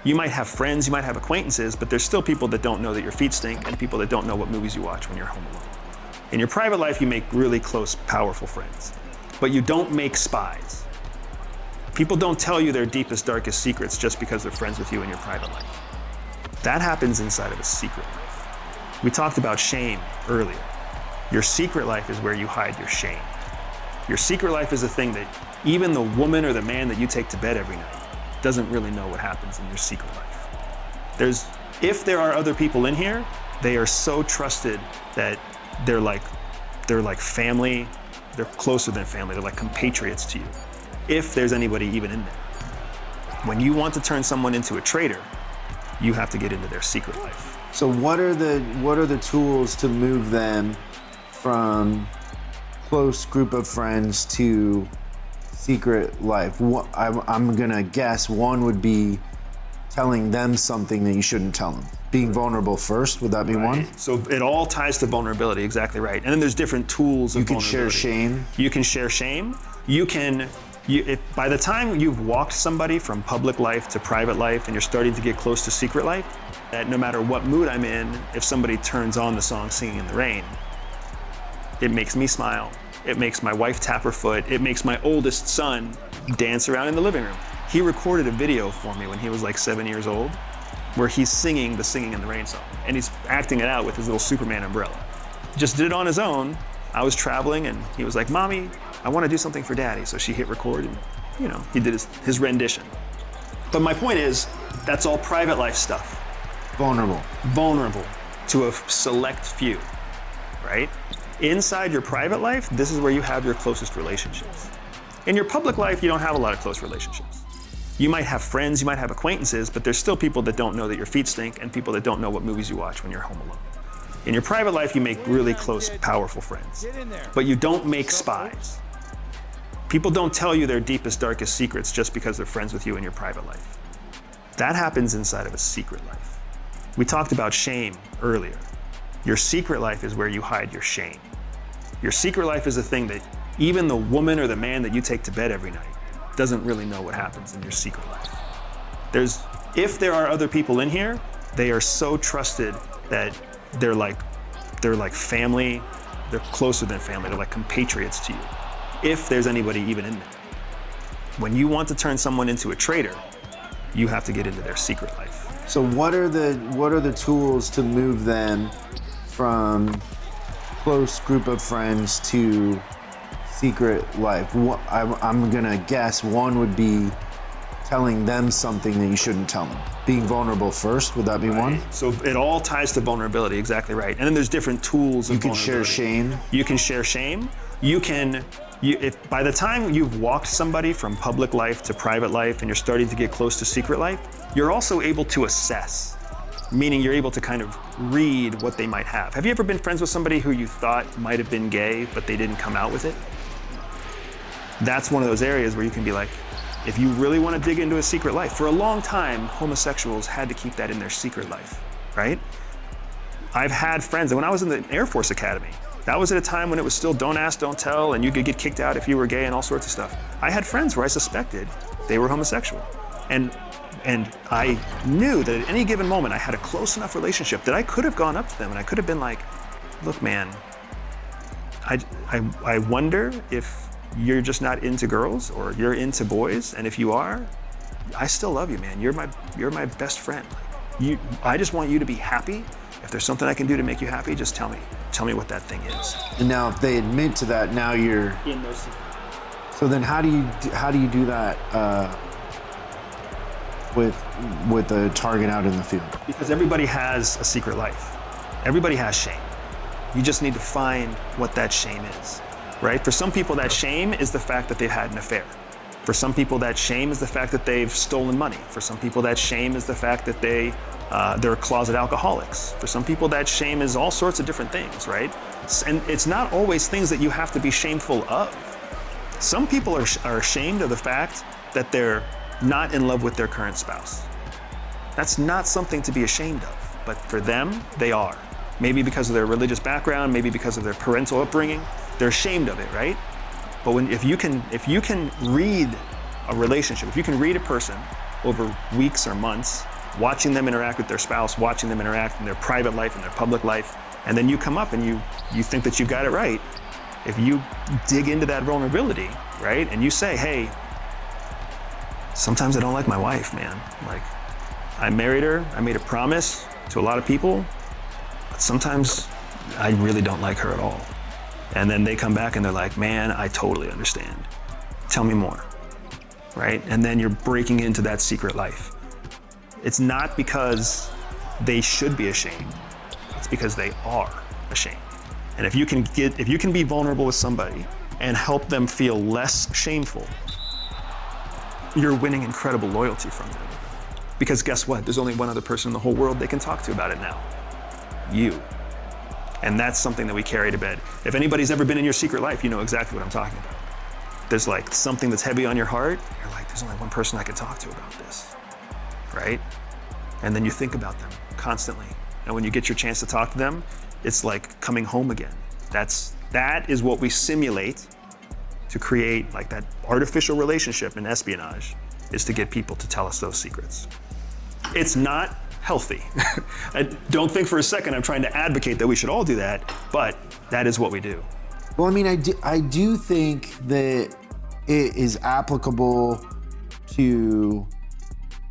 You might have friends, you might have acquaintances, but there's still people that don't know that your feet stink and people that don't know what movies you watch when you're home alone. In your private life, you make really close, powerful friends, but you don't make spies. People don't tell you their deepest, darkest secrets just because they're friends with you in your private life. That happens inside of a secret life. We talked about shame earlier. Your secret life is where you hide your shame. Your secret life is a thing that even the woman or the man that you take to bed every night doesn't really know what happens in your secret life. If there are other people in here, they are so trusted that they're like family, they're closer than family, they're like compatriots to you. If there's anybody even in there. When you want to turn someone into a traitor, you have to get into their secret life. So what are the tools to move them from close group of friends to secret life? I'm gonna guess one would be telling them something that you shouldn't tell them. Being vulnerable first, would that be one? So it all ties to vulnerability, exactly right. And then there's different tools of You can vulnerability. share shame. You can share shame. If by the time you've walked somebody from public life to private life and you're starting to get close to secret life, that no matter what mood I'm in, if somebody turns on the song Singing in the Rain, it makes me smile. It makes my wife tap her foot. It makes my oldest son dance around in the living room. He recorded a video for me when he was like 7 years old, where he's singing the Singing in the Rain song. And he's acting it out with his little Superman umbrella. Just did it on his own. I was traveling and he was like, "Mommy, I want to do something for Daddy." So she hit record and, he did his rendition. But my point is, that's all private life stuff. Vulnerable to a select few, right? Inside your private life, this is where you have your closest relationships. In your public life, you don't have a lot of close relationships. You might have friends, you might have acquaintances, but there's still people that don't know that your feet stink and people that don't know what movies you watch when you're home alone. In your private life, you make really close, powerful friends, but you don't make spies. People don't tell you their deepest, darkest secrets just because they're friends with you in your private life. That happens inside of a secret life. We talked about shame earlier. Your secret life is where you hide your shame. Your secret life is a thing that even the woman or the man that you take to bed every night doesn't really know what happens in your secret life. If there are other people in here, they are so trusted that they're like family, they're closer than family, they're like compatriots to you. If there's anybody even in there. When you want to turn someone into a traitor, you have to get into their secret life. So what are the tools to move them from close group of friends to secret life? I'm gonna guess one would be telling them something that you shouldn't tell them. Being vulnerable first, would that be one? So it all ties to vulnerability, exactly right. And then there's different tools of vulnerability. You can share shame. You can share shame. If by the time you've walked somebody from public life to private life and you're starting to get close to secret life, you're also able to assess, meaning you're able to kind of read what they might have. Have you ever been friends with somebody who you thought might have been gay, but they didn't come out with it? That's one of those areas where you can be like, if you really want to dig into a secret life, for a long time, homosexuals had to keep that in their secret life, right? I've had friends, and when I was in the Air Force Academy, that was at a time when it was still don't ask, don't tell, and you could get kicked out if you were gay and all sorts of stuff. I had friends where I suspected they were homosexual. And I knew that at any given moment I had a close enough relationship that I could have gone up to them and I could have been like, "Look, man, I wonder if you're just not into girls or you're into boys, and if you are, I still love you, man. You're my best friend. I just want you to be happy. If there's something I can do to make you happy, just tell me. Tell me what that thing is." And now if they admit to that, now you're In those. So then how do you do that with a target out in the field? Because everybody has a secret life. Everybody has shame. You just need to find what that shame is. right? For some people, that shame is the fact that they've had an affair. For some people, that shame is the fact that they've stolen money. For some people, that shame is the fact that they're closet alcoholics. For some people, that shame is all sorts of different things, right? And it's not always things that you have to be shameful of. Some people are ashamed of the fact that they're not in love with their current spouse. That's not something to be ashamed of, but for them, they are. Maybe because of their religious background, maybe because of their parental upbringing, they're ashamed of it, right? But if you can read a relationship, if you can read a person over weeks or months, watching them interact with their spouse, watching them interact in their private life and their public life, and then you come up and you think that you got it right, if you dig into that vulnerability, right, and you say, hey, sometimes I don't like my wife, man. Like, I married her, I made a promise to a lot of people, but sometimes I really don't like her at all. And then they come back and they're like, man, I totally understand. Tell me more, right? And then you're breaking into that secret life. It's not because they should be ashamed. It's because they are ashamed. And if you can be vulnerable with somebody and help them feel less shameful, you're winning incredible loyalty from them. Because guess what? There's only one other person in the whole world they can talk to about it now. You. And that's something that we carry to bed. If anybody's ever been in your secret life, you know exactly what I'm talking about. There's like something that's heavy on your heart. You're like, there's only one person I can talk to about this, right? And then you think about them constantly. And when you get your chance to talk to them, it's like coming home again. That is what we simulate to create like that artificial relationship in espionage, is to get people to tell us those secrets. It's not healthy. I don't think for a second I'm trying to advocate that we should all do that, but that is what we do. Well, I mean, I do think that it is applicable to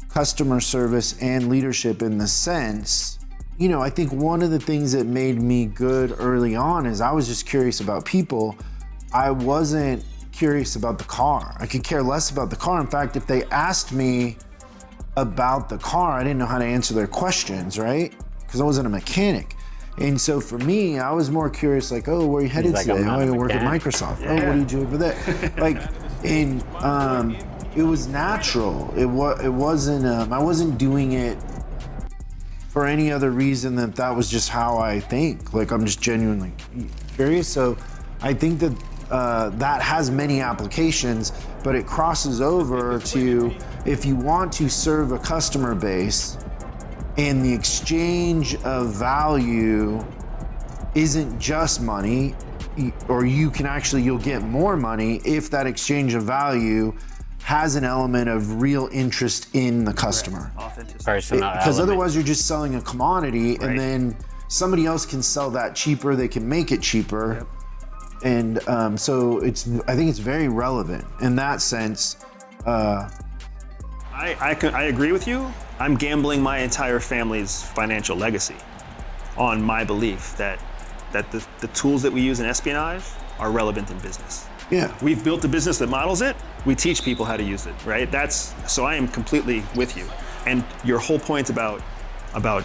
customer service and leadership in the sense, you know, I think one of the things that made me good early on is I was just curious about people. I wasn't curious about the car. I could care less about the car. In fact, if they asked me about the car, I didn't know how to answer their questions, right? Because I wasn't a mechanic. And so for me, I was more curious, like, oh, where are you headed like, today? I'm Oh, not I a work at mechanic. Microsoft. Yeah. Oh, what do you do over there? Like, and it was natural. It wasn't, I wasn't doing it for any other reason than that was just how I think. Like, I'm just genuinely curious. So I think that that has many applications, but it crosses over to if you want to serve a customer base and the exchange of value isn't just money, or you'll get more money if that exchange of value has an element of real interest in the customer. Authenticity. Personal Because element. otherwise you're just selling a commodity, Right. and then somebody else can sell that cheaper, they can make it cheaper. Yep. And so I think it's very relevant in that sense. I agree with you. I'm gambling my entire family's financial legacy on my belief that the tools that we use in espionage are relevant in business. Yeah. We've built a business that models it. We teach people how to use it, right? So I am completely with you. And your whole point about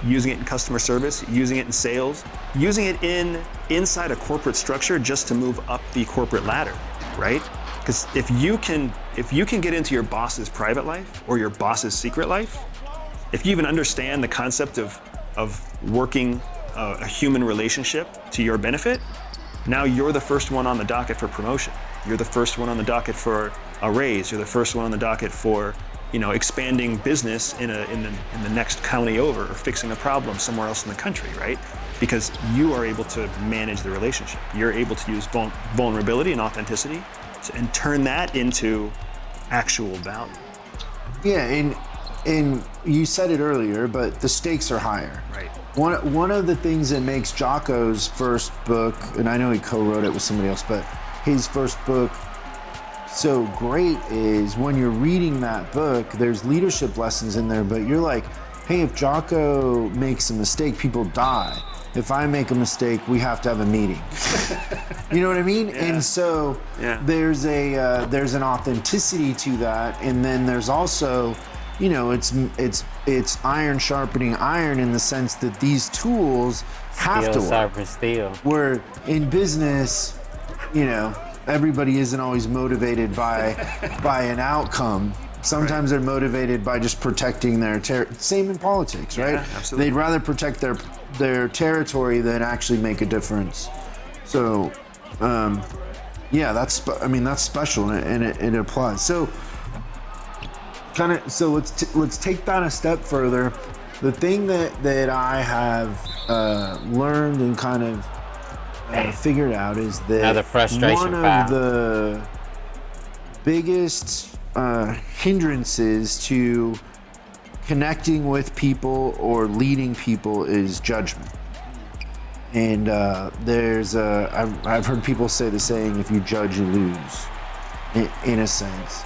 using it in customer service, using it in sales, using it inside a corporate structure just to move up the corporate ladder, right? Because if you can get into your boss's private life or your boss's secret life, if you even understand the concept of working a human relationship to your benefit, now you're the first one on the docket for promotion. You're the first one on the docket for a raise. You're the first one on the docket for, expanding business in the next county over, or fixing a problem somewhere else in the country, right? Because you are able to manage the relationship. You're able to use vulnerability and authenticity and turn that into actual value. Yeah, and you said it earlier, but the stakes are higher. Right. One of the things that makes Jocko's first book, and I know he co-wrote it with somebody else, but his first book so great is when you're reading that book, there's leadership lessons in there, but you're like, hey, if Jocko makes a mistake, people die. If I make a mistake, we have to have a meeting. You know what I mean? Yeah. And so Yeah. there's an authenticity to that, and then there's also, it's iron sharpening iron in the sense that these tools have to Steel work. sharpens steel. Where in business, everybody isn't always motivated by an outcome. Sometimes they're motivated by just protecting their same in politics, right? Yeah, absolutely. They'd rather protect their territory than actually make a difference. So, yeah, that's special, and it applies. So, let's take that a step further. The thing that I have learned and kind of figured out is that Another frustration one foul. of the biggest hindrances to connecting with people or leading people is judgment. And I've heard people say the saying, if you judge, you lose, in a sense.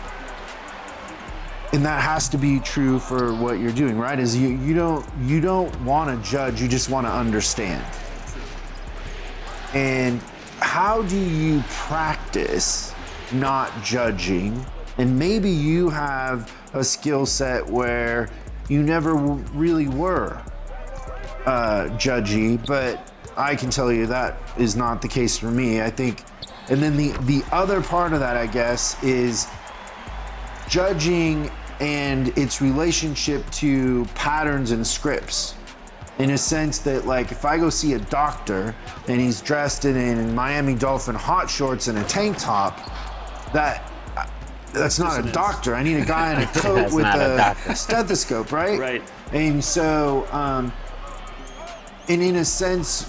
And that has to be true for what you're doing, right? Is you don't want to judge, you just want to understand. And how do you practice not judging? And maybe you have a skill set where you never really were judgy, but I can tell you that is not the case for me. I think, and then the other part of that, I guess, is judging and its relationship to patterns and scripts. In a sense that, like, if I go see a doctor and he's dressed in Miami Dolphin hot shorts and a tank top, that's not a doctor. I need a guy in a coat with a stethoscope, right? Right. And so, and in a sense,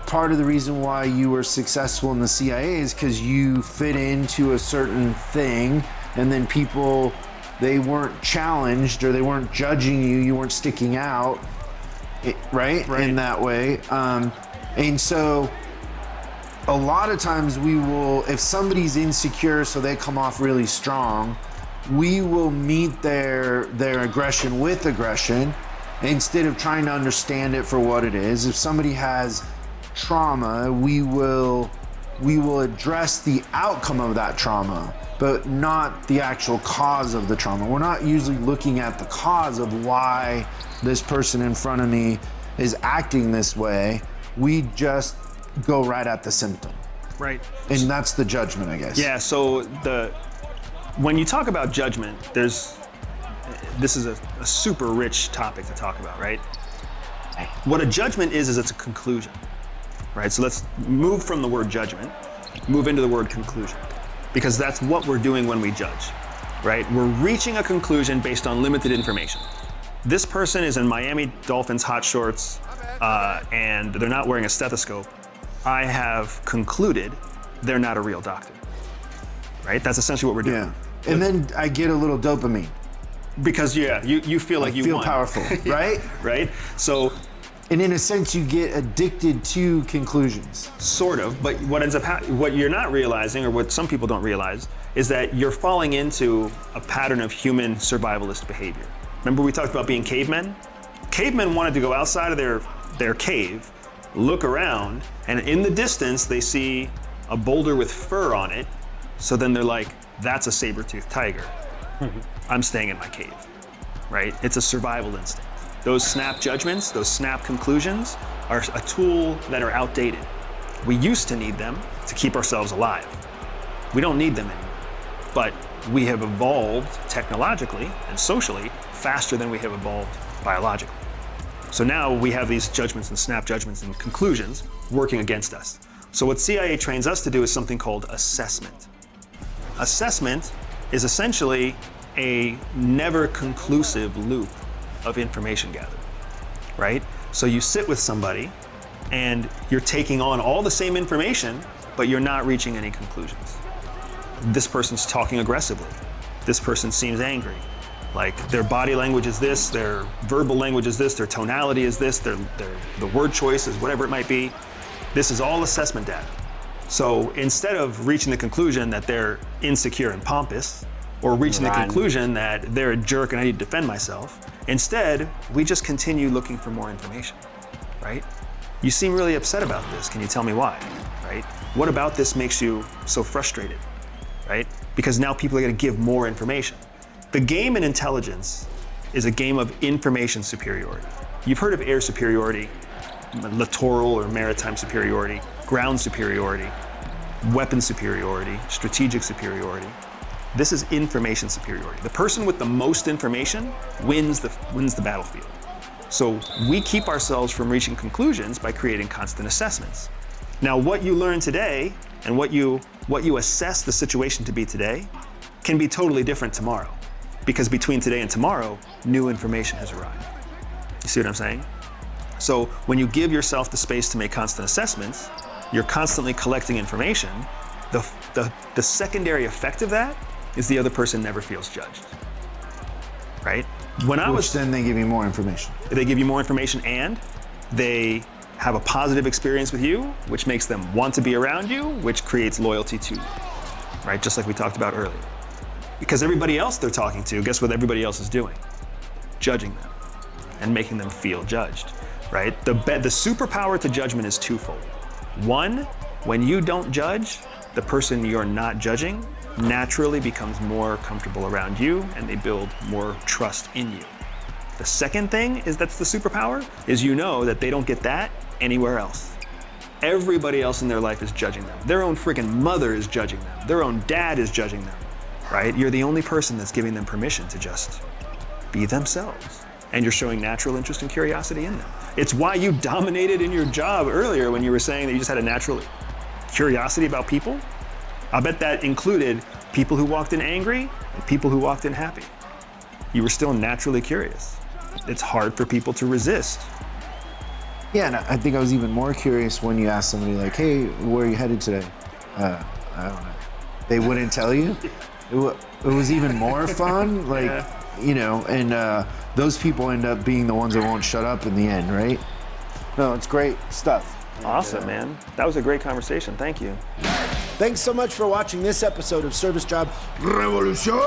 part of the reason why you were successful in the CIA is because you fit into a certain thing, and then people, they weren't challenged or they weren't judging you, you weren't sticking out, right? In that way. And so, a lot of times we will, if somebody's insecure so they come off really strong, we will meet their aggression with aggression instead of trying to understand it for what it is. If somebody has trauma, we will address the outcome of that trauma, but not the actual cause of the trauma. We're not usually looking at the cause of why this person in front of me is acting this way. We just go right at the symptom. Right. And that's the judgment, I guess. Yeah, so when you talk about judgment, this is a super rich topic to talk about, right? What a judgment is it's a conclusion, right? So let's move from the word judgment, move into the word conclusion, because that's what we're doing when we judge, right? We're reaching a conclusion based on limited information. This person is in Miami Dolphins hot shorts, and they're not wearing a stethoscope. I have concluded they're not a real doctor, right? That's essentially what we're doing. Yeah. And then I get a little dopamine. Because you feel like you feel won. powerful, right? Right? So, and in a sense, you get addicted to conclusions. sort of, but what you're not realizing, or what some people don't realize, is that you're falling into a pattern of human survivalist behavior. Remember we talked about being cavemen? Cavemen wanted to go outside of their cave, look around, and in the distance they see a boulder with fur on it, so then they're like, that's a saber-toothed tiger. I'm staying in my cave, right? It's a survival instinct. Those snap judgments, those snap conclusions are a tool that are outdated. We used to need them to keep ourselves alive. We don't need them anymore. But we have evolved technologically and socially faster than we have evolved biologically. So now we have these judgments and snap judgments and conclusions working against us. So what CIA trains us to do is something called assessment. Assessment is essentially a never conclusive loop of information gathering, right? So you sit with somebody and you're taking on all the same information, but you're not reaching any conclusions. This person's talking aggressively. This person seems angry. Like their body language is this, their verbal language is this, their tonality is this, the word choice is whatever it might be. This is all assessment data. So instead of reaching the conclusion that they're insecure and pompous, or reaching the conclusion that they're a jerk and I need to defend myself, instead, we just continue looking for more information, right? You seem really upset about this. Can you tell me why, right? What about this makes you so frustrated, right? Because now people are gonna give more information. The game in intelligence is a game of information superiority. You've heard of air superiority, littoral or maritime superiority, ground superiority. weapon superiority, strategic superiority. This is information superiority. The person with the most information wins the battlefield. So we keep ourselves from reaching conclusions by creating constant assessments. Now, what you learn today and what you assess the situation to be today can be totally different tomorrow, because between today and tomorrow, new information has arrived. You see what I'm saying? So when you give yourself the space to make constant assessments, you're constantly collecting information. The secondary effect of that is the other person never feels judged, right? Which then they give you more information. They give you more information and they have a positive experience with you, which makes them want to be around you, which creates loyalty to you, right? Just like we talked about earlier. Because everybody else they're talking to, guess what everybody else is doing? Judging them and making them feel judged, right? The superpower to judgment is twofold. One, when you don't judge, the person you're not judging naturally becomes more comfortable around you and they build more trust in you. The second thing that's the superpower is you know that they don't get that anywhere else. Everybody else in their life is judging them. Their own freaking mother is judging them. Their own dad is judging them, right? You're the only person that's giving them permission to just be themselves. And you're showing natural interest and curiosity in them. It's why you dominated in your job earlier when you were saying that you just had a natural curiosity about people. I bet that included people who walked in angry and people who walked in happy. You were still naturally curious. It's hard for people to resist. Yeah, and I think I was even more curious when you asked somebody like, hey, where are you headed today? I don't know. They wouldn't tell you. It was even more fun, like, you know, and those people end up being the ones that won't shut up in the end, right? No, it's great stuff. Awesome, man. That was a great conversation. Thank you. Thanks so much for watching this episode of Service Job Revolution.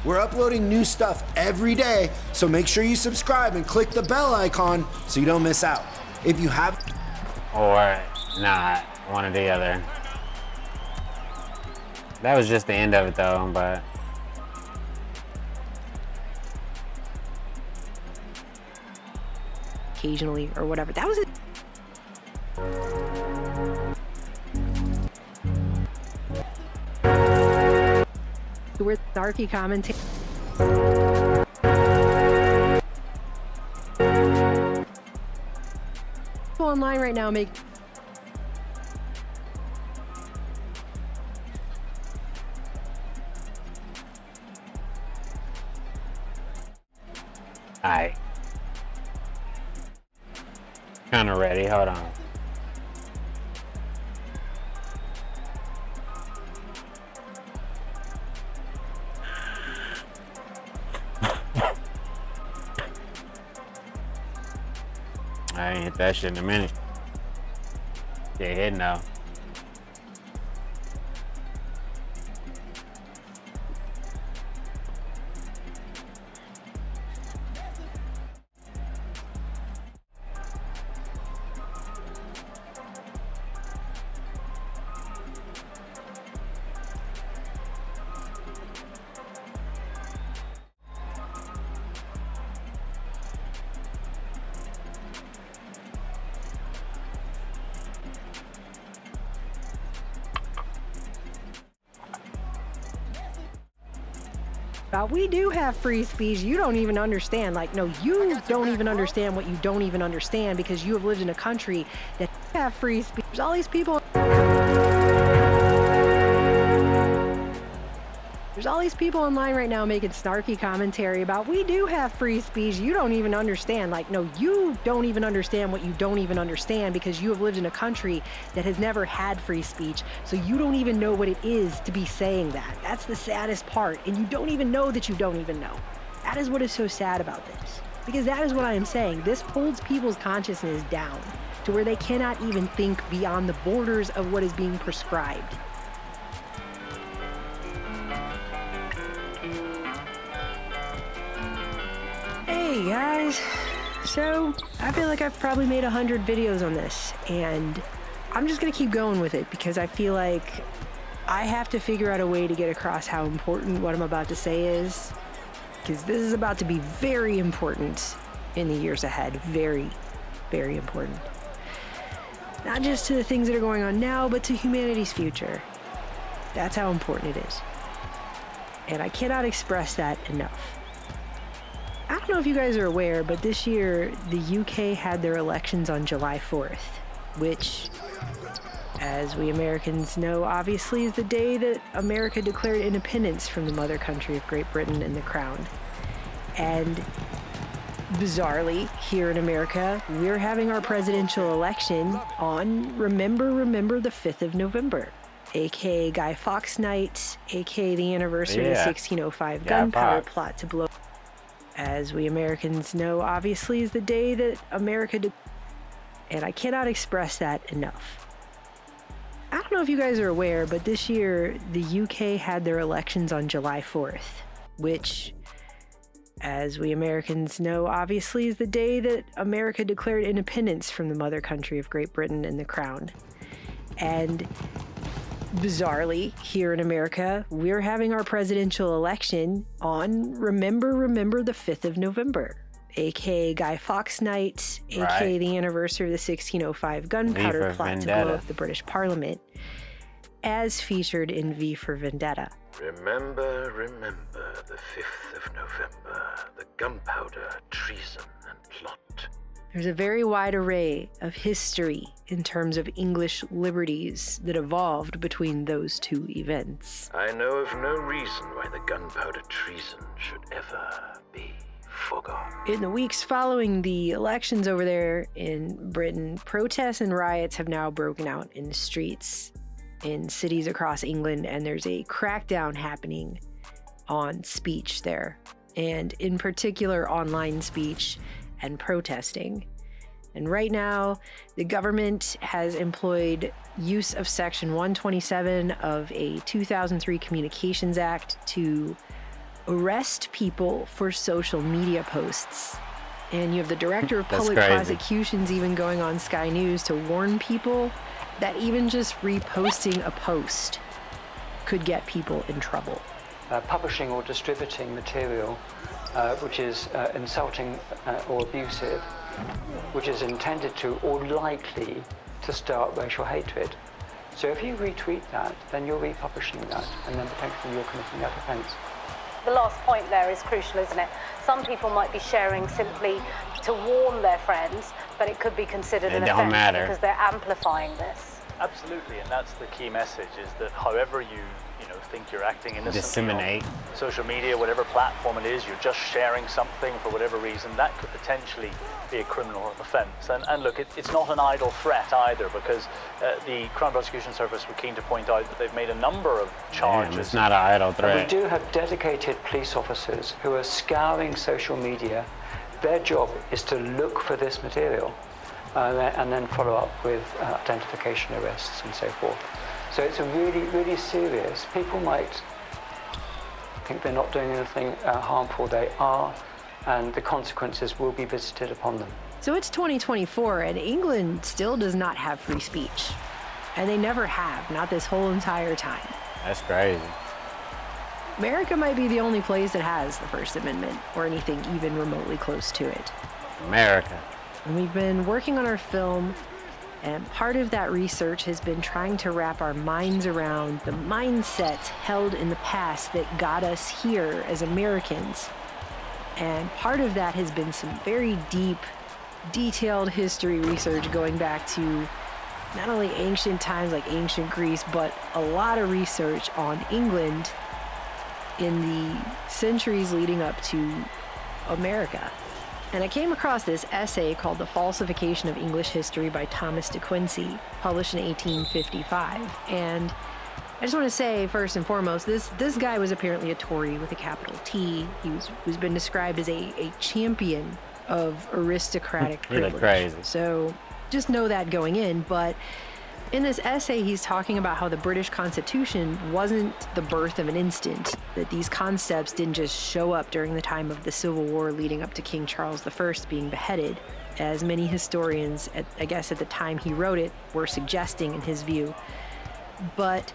We're uploading new stuff every day, so make sure you subscribe and click the bell icon so you don't miss out. If you have... Or not, one or the other. That was just the end of it though, but... Occasionally or whatever. That was it. We're snarky commentating. People online right now make. Alright. Kinda ready, hold on. I ain't hit that shit in a minute. Yeah, hit now. We do have free speech. You don't even understand. Like, no, you don't even understand what you don't even understand because you have lived in a country that have free speech. There's all these people. There's all these people online right now making snarky commentary about we do have free speech. You don't even understand. Like, no, you don't even understand what you don't even understand because you have lived in a country that has never had free speech. So you don't even know what it is to be saying that. That's the saddest part. And you don't even know that you don't even know. That is what is so sad about this. Because that is what I am saying. This holds people's consciousness down to where they cannot even think beyond the borders of what is being prescribed. Hey guys, so I feel like I've probably made 100 videos on this and I'm just gonna keep going with it because I feel like I have to figure out a way to get across how important what I'm about to say is, because this is about to be very important in the years ahead. Very, very important. Not just to the things that are going on now, but to humanity's future. That's how important it is. And I cannot express that enough. I don't know if you guys are aware, but this year the UK had their elections on July 4th, which, as we Americans know, obviously is the day that America declared independence from the mother country of Great Britain and the Crown. And bizarrely, here in America, we're having our presidential election on Remember the 5th of November, aka Guy Fawkes Night, aka the anniversary of the 1605 gunpowder plot to blow. As we Americans know, obviously is the day that America and I cannot express that enough. I don't know if you guys are aware, but this year the UK had their elections on July 4th, which, as we Americans know, obviously is the day that America declared independence from the mother country of Great Britain and the Crown. And bizarrely, here in America, we're having our presidential election on Remember the 5th of November, aka Guy Fawkes Night, aka the anniversary of the 1605 gunpowder plot to blow up the British Parliament, as featured in V for Vendetta. Remember the 5th of November, the gunpowder, treason, and plot. There's a very wide array of history in terms of English liberties that evolved between those two events. I know of no reason why the gunpowder treason should ever be forgotten. In the weeks following the elections over there in Britain, protests and riots have now broken out in the streets in cities across England, and there's a crackdown happening on speech there, and in particular online speech and protesting. And right now, the government has employed use of Section 127 of a 2003 Communications Act to arrest people for social media posts. And you have the Director of Public Prosecutions even going on Sky News to warn people that even just reposting a post could get people in trouble. Publishing or distributing material which is insulting or abusive, which is intended to or likely to start racial hatred. So if you retweet that, then you're republishing that, and then potentially you're committing that offence. The last point there is crucial, isn't it? Some people might be sharing simply to warn their friends, but it could be considered an offence because they're amplifying this. Absolutely, and that's the key message, is that however you think you're acting innocently, disseminate on social media, whatever platform it is, you're just sharing something for whatever reason, that could potentially be a criminal offence. And look, it's not an idle threat either, because the Crown Prosecution Service were keen to point out that they've made a number of charges. It's not an idle threat. And we do have dedicated police officers who are scouring social media. Their job is to look for this material and then follow up with identification arrests and so forth. So it's a really, really serious. People might think they're not doing anything harmful. They are, and the consequences will be visited upon them. So it's 2024, and England still does not have free speech. And they never have, not this whole entire time. That's crazy. America might be the only place that has the First Amendment, or anything even remotely close to it. America. And we've been working on our film, and part of that research has been trying to wrap our minds around the mindsets held in the past that got us here as Americans. And part of that has been some very deep, detailed history research going back to not only ancient times like ancient Greece, but a lot of research on England in the centuries leading up to America. And I came across this essay called The Falsification of English History by Thomas de Quincey, published in 1855. And I just want to say, first and foremost, this guy was apparently a Tory with a capital T. Who's been described as a champion of aristocratic privilege. Crazy. So just know that going in. But in this essay, he's talking about how the British Constitution wasn't the birth of an instant, that these concepts didn't just show up during the time of the Civil War leading up to King Charles I being beheaded, as many historians, I guess at the time he wrote it, were suggesting in his view. But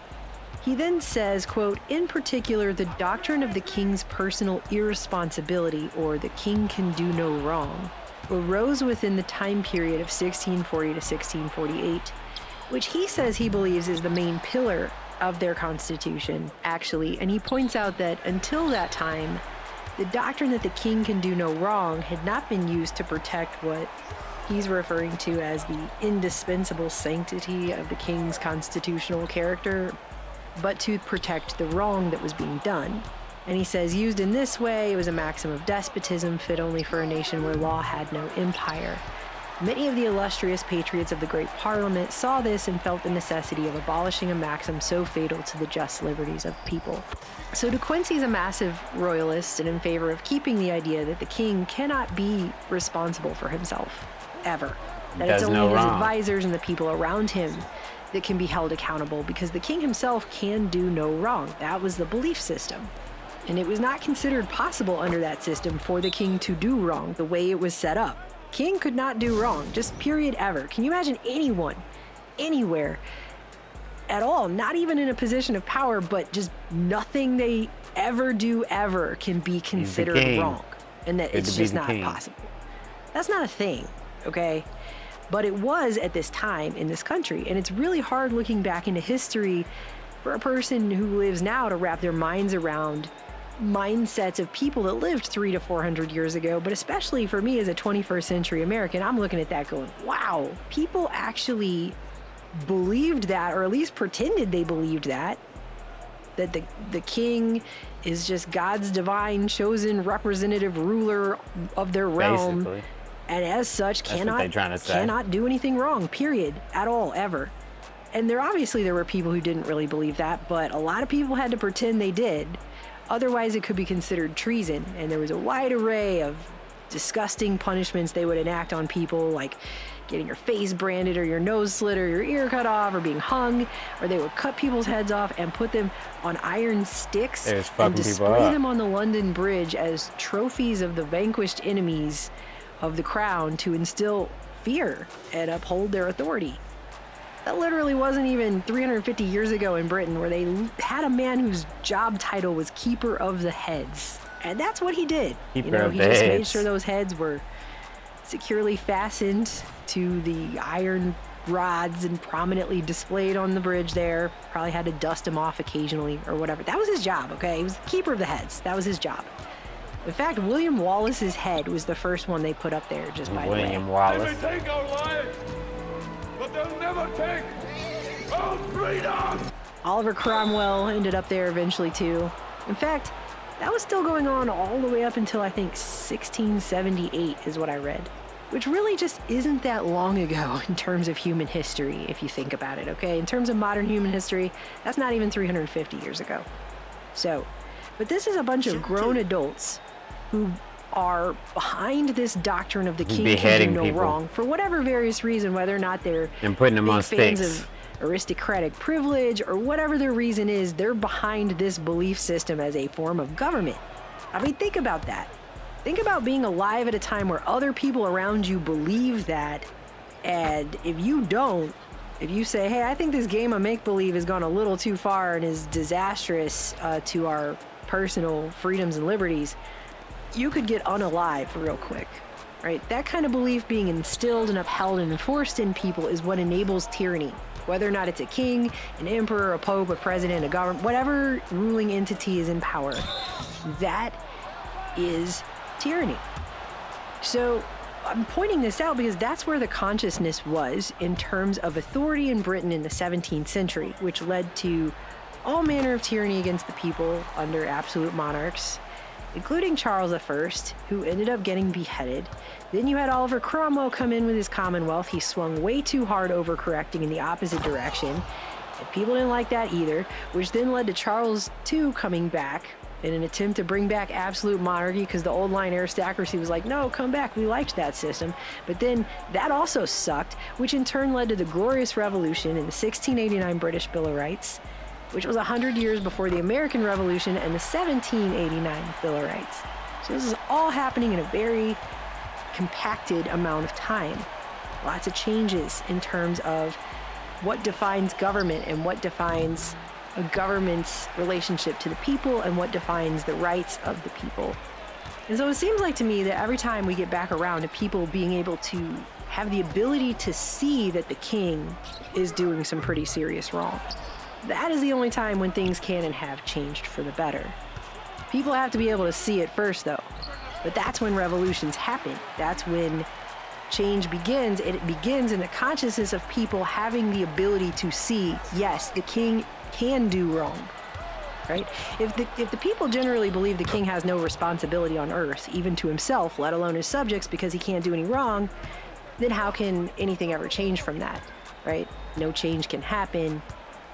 he then says, quote, "In particular, the doctrine of the king's personal irresponsibility, or the king can do no wrong, arose within the time period of 1640 to 1648, which he says he believes is the main pillar of their constitution, actually. And he points out that until that time, the doctrine that the king can do no wrong had not been used to protect what he's referring to as the indispensable sanctity of the king's constitutional character, but to protect the wrong that was being done. And he says, used in this way, it was a maxim of despotism fit only for a nation where law had no empire. Many of the illustrious patriots of the great parliament saw this and felt the necessity of abolishing a maxim so fatal to the just liberties of the people. So De Quincey's a massive royalist and in favor of keeping the idea that the king cannot be responsible for himself, ever. That it's only his advisors and the people around him that can be held accountable, because the king himself can do no wrong. That was the belief system. And it was not considered possible under that system for the king to do wrong the way it was set up. King could not do wrong, just period ever. Can you imagine anyone, anywhere, at all, not even in a position of power, but just nothing they ever do ever can be considered wrong, and that it's just not possible. That's not a thing, okay? But it was at this time in this country, and it's really hard looking back into history for a person who lives now to wrap their minds around mindsets of people that lived 300 to 400 years ago. But especially for me as a 21st century American, I'm looking at that going, wow, people actually believed that, or at least pretended they believed that the king is just God's divine chosen representative ruler of their realm. Basically. And as such cannot do anything wrong, period, at all, ever. And there were people who didn't really believe that, but a lot of people had to pretend they did. Otherwise, it could be considered treason. And there was a wide array of disgusting punishments they would enact on people, like getting your face branded or your nose slit or your ear cut off or being hung, or they would cut people's heads off and put them on iron sticks and display them on the London Bridge as trophies of the vanquished enemies of the crown to instill fear and uphold their authority. That literally wasn't even 350 years ago in Britain, where they had a man whose job title was Keeper of the Heads. And that's what he did. He just made sure those heads were securely fastened to the iron rods and prominently displayed on the bridge there. Probably had to dust them off occasionally or whatever. That was his job, okay? He was the Keeper of the Heads. That was his job. In fact, William Wallace's head was the first one they put up there, just by the way. William Wallace. They may take our lives, but they'll never take our freedom! Oliver Cromwell ended up there eventually, too. In fact, that was still going on all the way up until, I think, 1678 is what I read. Which really just isn't that long ago in terms of human history, if you think about it, okay? In terms of modern human history, that's not even 350 years ago. So, but this is a bunch of grown adults who are behind this doctrine of the king can do no wrong for whatever various reason, whether or not they're and putting them on fans sticks of aristocratic privilege or whatever their reason is, they're behind this belief system as a form of government. I mean, think about that. Think about being alive at a time where other people around you believe that, and if you don't, if you say, hey, I think this game of make-believe has gone a little too far and is disastrous to our personal freedoms and liberties, you could get unalive real quick, right? That kind of belief being instilled and upheld and enforced in people is what enables tyranny. Whether or not it's a king, an emperor, a pope, a president, a government, whatever ruling entity is in power, that is tyranny. So I'm pointing this out because that's where the consciousness was in terms of authority in Britain in the 17th century, which led to all manner of tyranny against the people under absolute monarchs, including Charles I, who ended up getting beheaded. Then you had Oliver Cromwell come in with his Commonwealth. He swung way too hard, overcorrecting in the opposite direction. And people didn't like that either, which then led to Charles II coming back in an attempt to bring back absolute monarchy, because the old line aristocracy was like, no, come back, we liked that system. But then that also sucked, which in turn led to the Glorious Revolution in the 1689 British Bill of Rights, which was 100 years before the American Revolution and the 1789 Bill of Rights. So this is all happening in a very compacted amount of time. Lots of changes in terms of what defines government and what defines a government's relationship to the people and what defines the rights of the people. And so it seems like to me that every time we get back around to people being able to have the ability to see that the king is doing some pretty serious wrong, that is the only time when things can and have changed for the better. People have to be able to see it first, though. But that's when revolutions happen. That's when change begins, and it begins in the consciousness of people having the ability to see, yes, the king can do wrong. Right? If the people generally believe the king has no responsibility on earth, even to himself, let alone his subjects, because he can't do any wrong, then how can anything ever change from that, right? No change can happen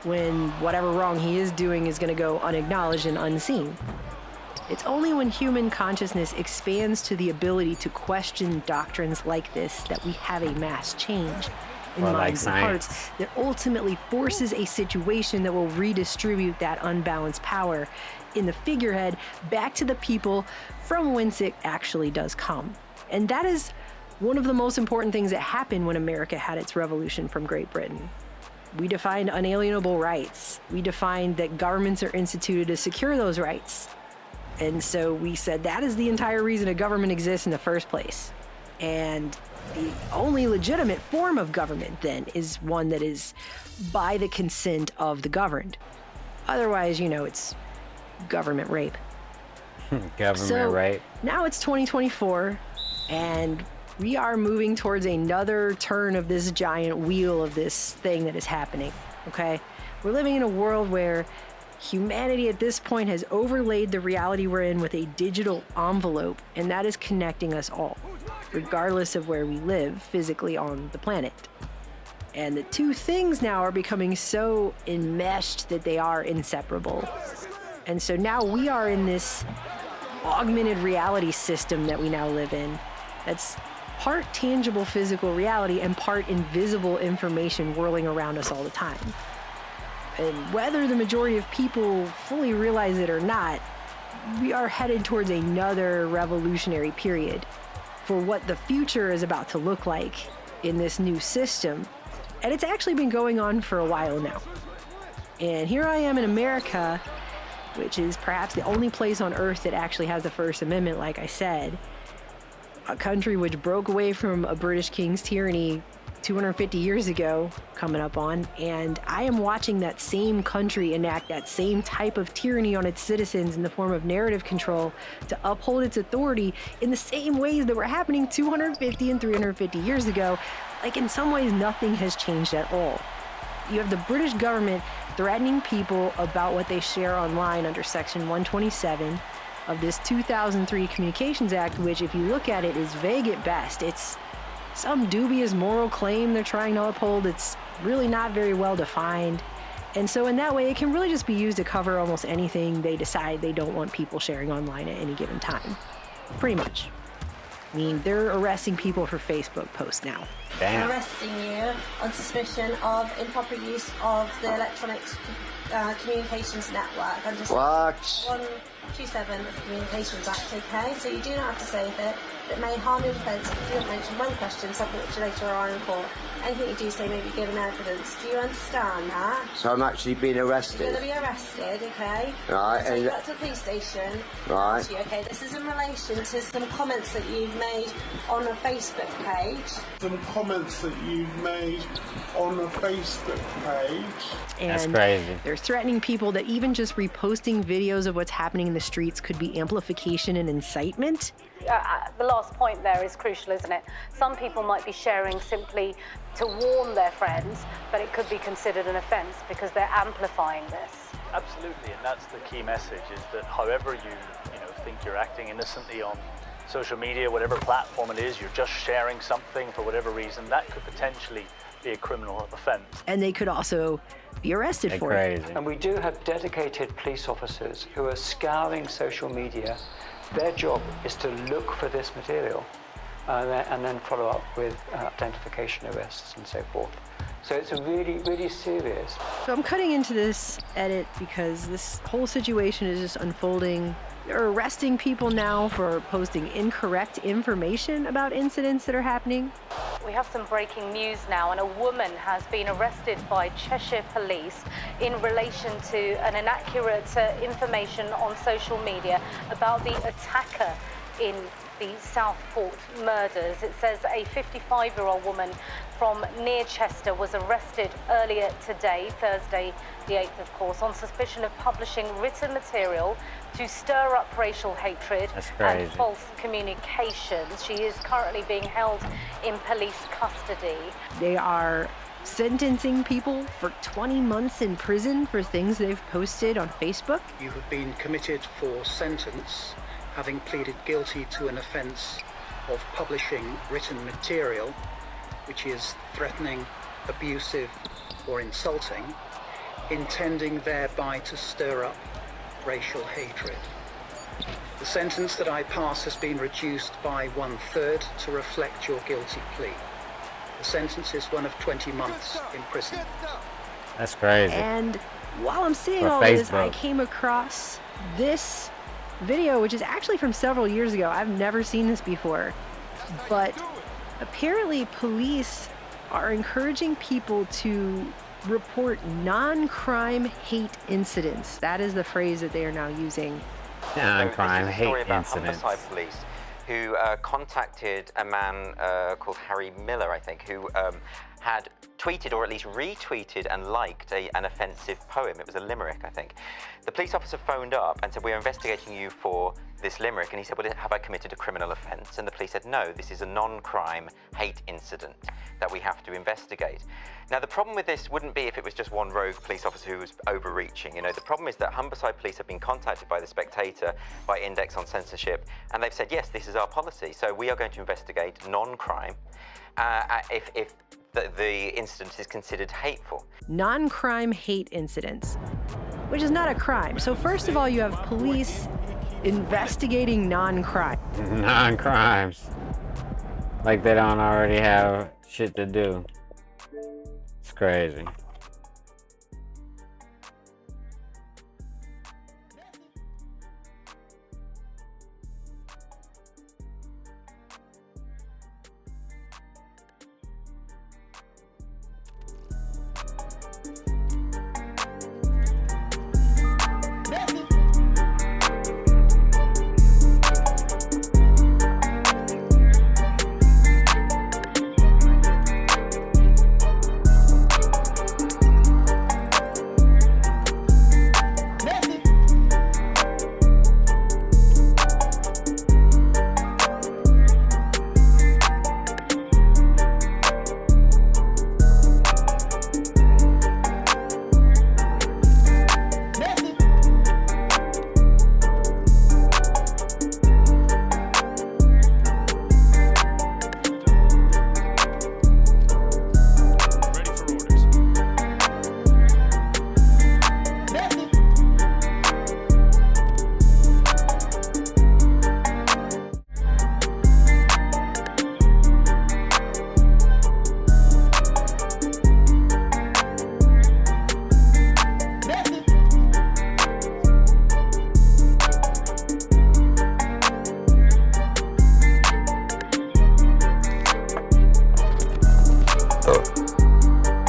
when whatever wrong he is doing is going to go unacknowledged and unseen. It's only when human consciousness expands to the ability to question doctrines like this that we have a mass change in minds and hearts that ultimately forces a situation that will redistribute that unbalanced power in the figurehead back to the people from whence it actually does come. And that is one of the most important things that happened when America had its revolution from Great Britain. We defined unalienable rights. We defined that governments are instituted to secure those rights. And so we said that is the entire reason a government exists in the first place. And the only legitimate form of government, then, is one that is by the consent of the governed. Otherwise, it's government rape. Government rape. Now it's 2024, and we are moving towards another turn of this giant wheel of this thing that is happening, okay? We're living in a world where humanity at this point has overlaid the reality we're in with a digital envelope, and that is connecting us all, regardless of where we live physically on the planet. And the two things now are becoming so enmeshed that they are inseparable. And so now we are in this augmented reality system that we now live in that's part tangible physical reality and part invisible information whirling around us all the time. And whether the majority of people fully realize it or not, we are headed towards another revolutionary period for what the future is about to look like in this new system. And it's actually been going on for a while now. And here I am in America, which is perhaps the only place on earth that actually has the First Amendment, like I said. A country which broke away from a British king's tyranny 250 years ago, coming up on, and I am watching that same country enact that same type of tyranny on its citizens in the form of narrative control to uphold its authority in the same ways that were happening 250 and 350 years ago. Like, in some ways, nothing has changed at all. You have the British government threatening people about what they share online under Section 127 of this 2003 Communications Act, which, if you look at it, is vague at best. It's some dubious moral claim they're trying to uphold. It's really not very well defined. And so in that way, it can really just be used to cover almost anything they decide they don't want people sharing online at any given time. Pretty much. I mean, they're arresting people for Facebook posts now. Damn. Arresting you on suspicion of improper use of the Electronic Communications Network under Section 127 of the Communications Act, okay? So you do not have to save it. It may harm your defence if you don't mention one question, something which you later are in court. Anything you do say may be given evidence. Do you understand that? So I'm actually being arrested? You're going to be arrested, okay? Right. So you got to the police station. Right. Okay, this is in relation to some comments that you've made on a Facebook page. Some comments that you've made on a Facebook page. And that's crazy. They're threatening people that even just reposting videos of what's happening in the streets could be amplification and incitement. The last point there is crucial, isn't it? Some people might be sharing simply to warn their friends, but it could be considered an offence because they're amplifying this. Absolutely, and that's the key message, is that however you think you're acting innocently on social media, whatever platform it is, you're just sharing something for whatever reason, that could potentially be a criminal offence. And they could also be arrested for it. And we do have dedicated police officers who are scouring social media. Their job is to look for this material and then follow up with identification arrests and so forth. So it's a really, really serious. So I'm cutting into this edit because this whole situation is just unfolding. They're arresting people now for posting incorrect information about incidents that are happening. We have some breaking news now, and a woman has been arrested by Cheshire Police in relation to an inaccurate information on social media about the attacker in the Southport murders. It says a 55-year-old woman from near Chester was arrested earlier today, Thursday the 8th, of course, on suspicion of publishing written material to stir up racial hatred and false communications. She is currently being held in police custody. They are sentencing people for 20 months in prison for things they've posted on Facebook. You have been committed for sentence, having pleaded guilty to an offence of publishing written material which is threatening, abusive or insulting, intending thereby to stir up racial hatred. The sentence that I pass has been reduced by 1/3 to reflect your guilty plea. The sentence is one of 20 months in prison. That's crazy. And while I'm saying For all this, Facebook. I came across this video, which is actually from several years ago. I've never seen this before. But apparently police are encouraging people to report non-crime hate incidents. That is the phrase that they are now using. Non-crime hate Story about incidents. Humberside police who contacted a man called Harry Miller, I think, who had tweeted or at least retweeted and liked an offensive poem. It was a limerick, I think. The police officer phoned up and said, "We're investigating you for this limerick." And he said, "Well, have I committed a criminal offence?" And the police said, "No, this is a non-crime hate incident that we have to investigate." Now, the problem with this wouldn't be if it was just one rogue police officer who was overreaching. You know, the problem is that Humberside police have been contacted by The Spectator, by Index on Censorship, and they've said, yes, this is our policy. So we are going to investigate non-crime if the incident is considered hateful. Non-crime hate incidents, which is not a crime. So first of all, you have police investigating non-crime. Non-crimes. Like they don't already have shit to do. It's crazy.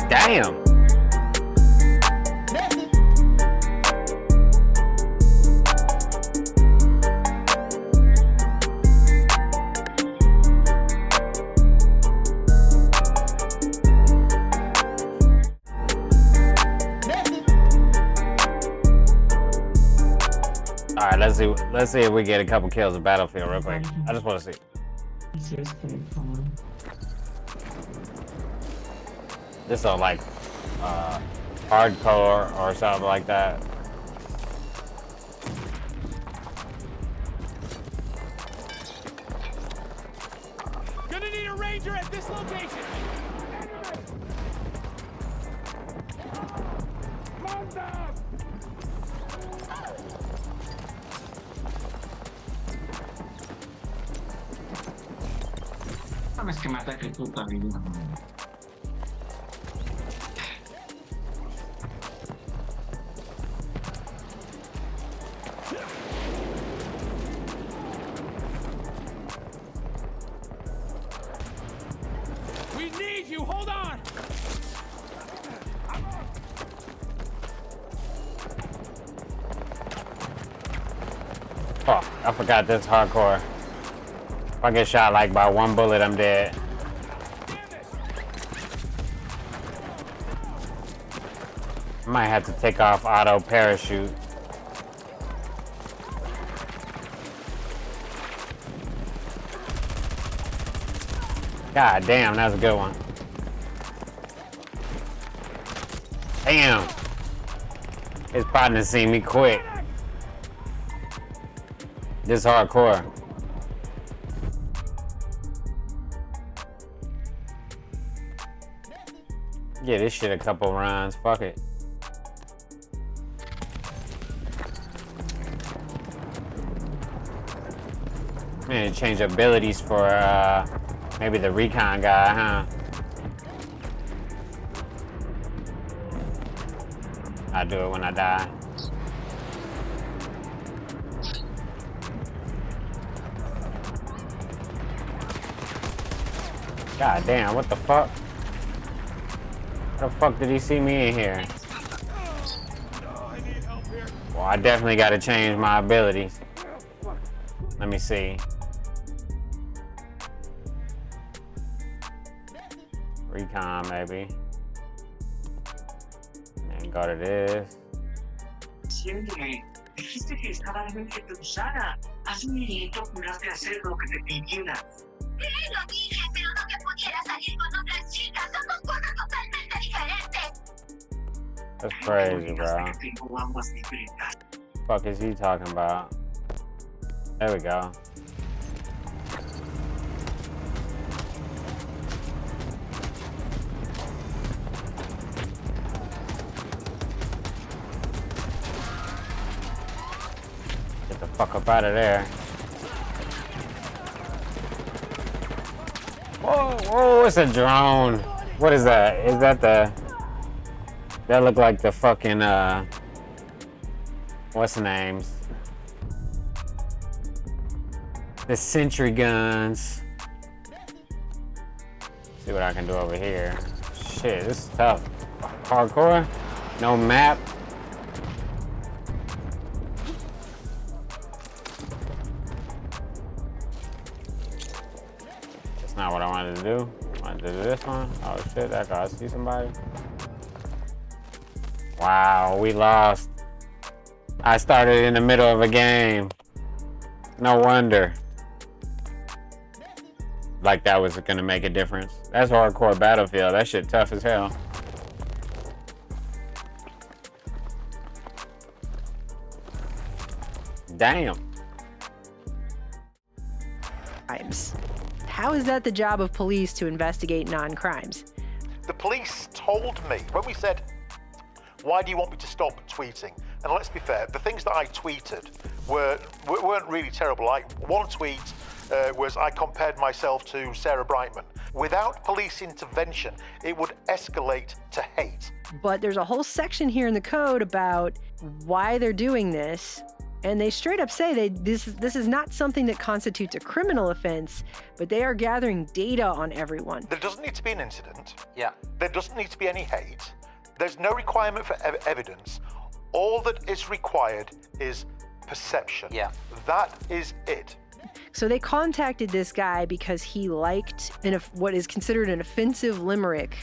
Damn. All right, let's see if we get a couple kills in Battlefield real quick. I just want to see. This is like hardcore or something like that. Gonna need a ranger at this location. Mas que mata que tu tá vindo. We need you. Hold on. Oh, I forgot this hardcore. If I get shot like by one bullet, I'm dead. I might have to take off auto parachute. God damn, that's a good one. Damn. His partner seen me quick. This hardcore. Yeah, this shit a couple rounds. Fuck it. Man, change abilities for maybe the recon guy, huh? I do it when I die. God damn, what the fuck? How the fuck did he see me in here? Well, I definitely gotta change my abilities. Let me see. Recon, maybe. And go to this. Siempre dijiste que cada vez que te usara, haz un minuto juraste hacer lo que te pidiera. Lo dije, pero no que pudiera salir con otras chicas. Somos cosas totalmente diferentes. That's crazy, bro. Fuck is he talking about? There we go. Get the fuck up out of there. Whoa, whoa, it's a drone. What is that? Is that the... That look like the fucking, what's the names? The sentry guns. See what I can do over here. Shit, this is tough. Hardcore? No map? That's not what I wanted to do. I wanted to do this one. Oh shit, that guy, I see somebody. Wow, we lost. I started in the middle of a game. No wonder. Like that was gonna make a difference. That's hardcore Battlefield. That shit tough as hell. Damn. Crimes. How is that the job of police to investigate non-crimes? The police told me, when we said, why do you want me to stop tweeting? And let's be fair, the things that I tweeted weren't really terrible. Like one tweet was I compared myself to Sarah Brightman. Without police intervention, it would escalate to hate. But there's a whole section here in the code about why they're doing this. And they straight up say this is not something that constitutes a criminal offense, but they are gathering data on everyone. There doesn't need to be an incident. Yeah. There doesn't need to be any hate. There's no requirement for evidence. All that is required is perception. Yeah. That is it. So they contacted this guy because he liked what is considered an offensive limerick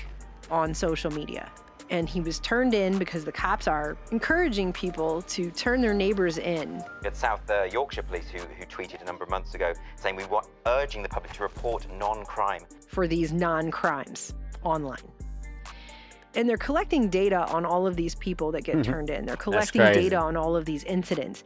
on social media. And he was turned in because the cops are encouraging people to turn their neighbors in. We had South Yorkshire Police who tweeted a number of months ago saying we were urging the public to report non-crime. For these non-crimes online. And they're collecting data on all of these people that get turned in. They're collecting data on all of these incidents.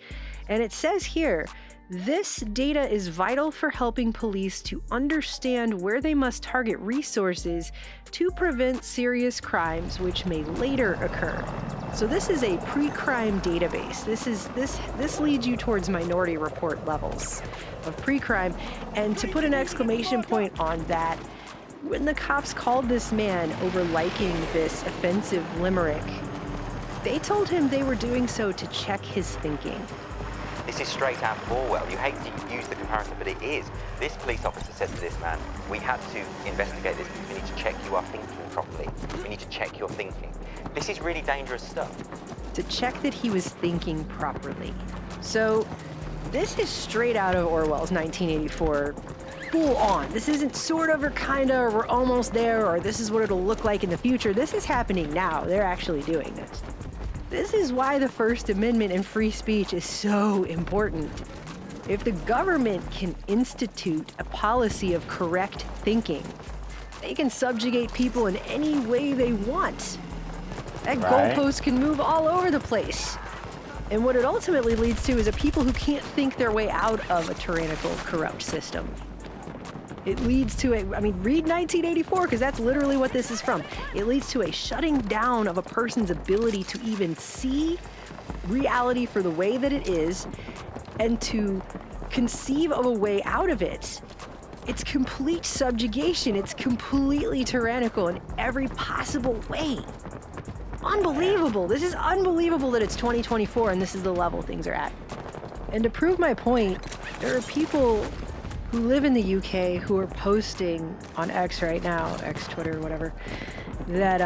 And it says here, this data is vital for helping police to understand where they must target resources to prevent serious crimes which may later occur. So this is a pre-crime database. This leads you towards Minority Report levels of pre-crime. And to put an exclamation point on that, when the cops called this man over liking this offensive limerick, they told him they were doing so to check his thinking. This is straight out of Orwell. You hate to use the comparison, but it is. This police officer said to this man, we had to investigate this because we need to check you are thinking properly. We need to check your thinking. This is really dangerous stuff. To check that he was thinking properly. So this is straight out of Orwell's 1984 full on. This isn't sort of or kind of, or we're almost there, or this is what it'll look like in the future. This is happening now. They're actually doing this. This is why the First Amendment and free speech is so important. If the government can institute a policy of correct thinking, they can subjugate people in any way they want. That goalpost can move all over the place. And what it ultimately leads to is a people who can't think their way out of a tyrannical, corrupt system. It leads to read 1984, because that's literally what this is from. It leads to a shutting down of a person's ability to even see reality for the way that it is and to conceive of a way out of it. It's complete subjugation. It's completely tyrannical in every possible way. Unbelievable. This is unbelievable that it's 2024 and this is the level things are at. And to prove my point, there are people who live in the UK who are posting on X right now, X, Twitter, whatever, that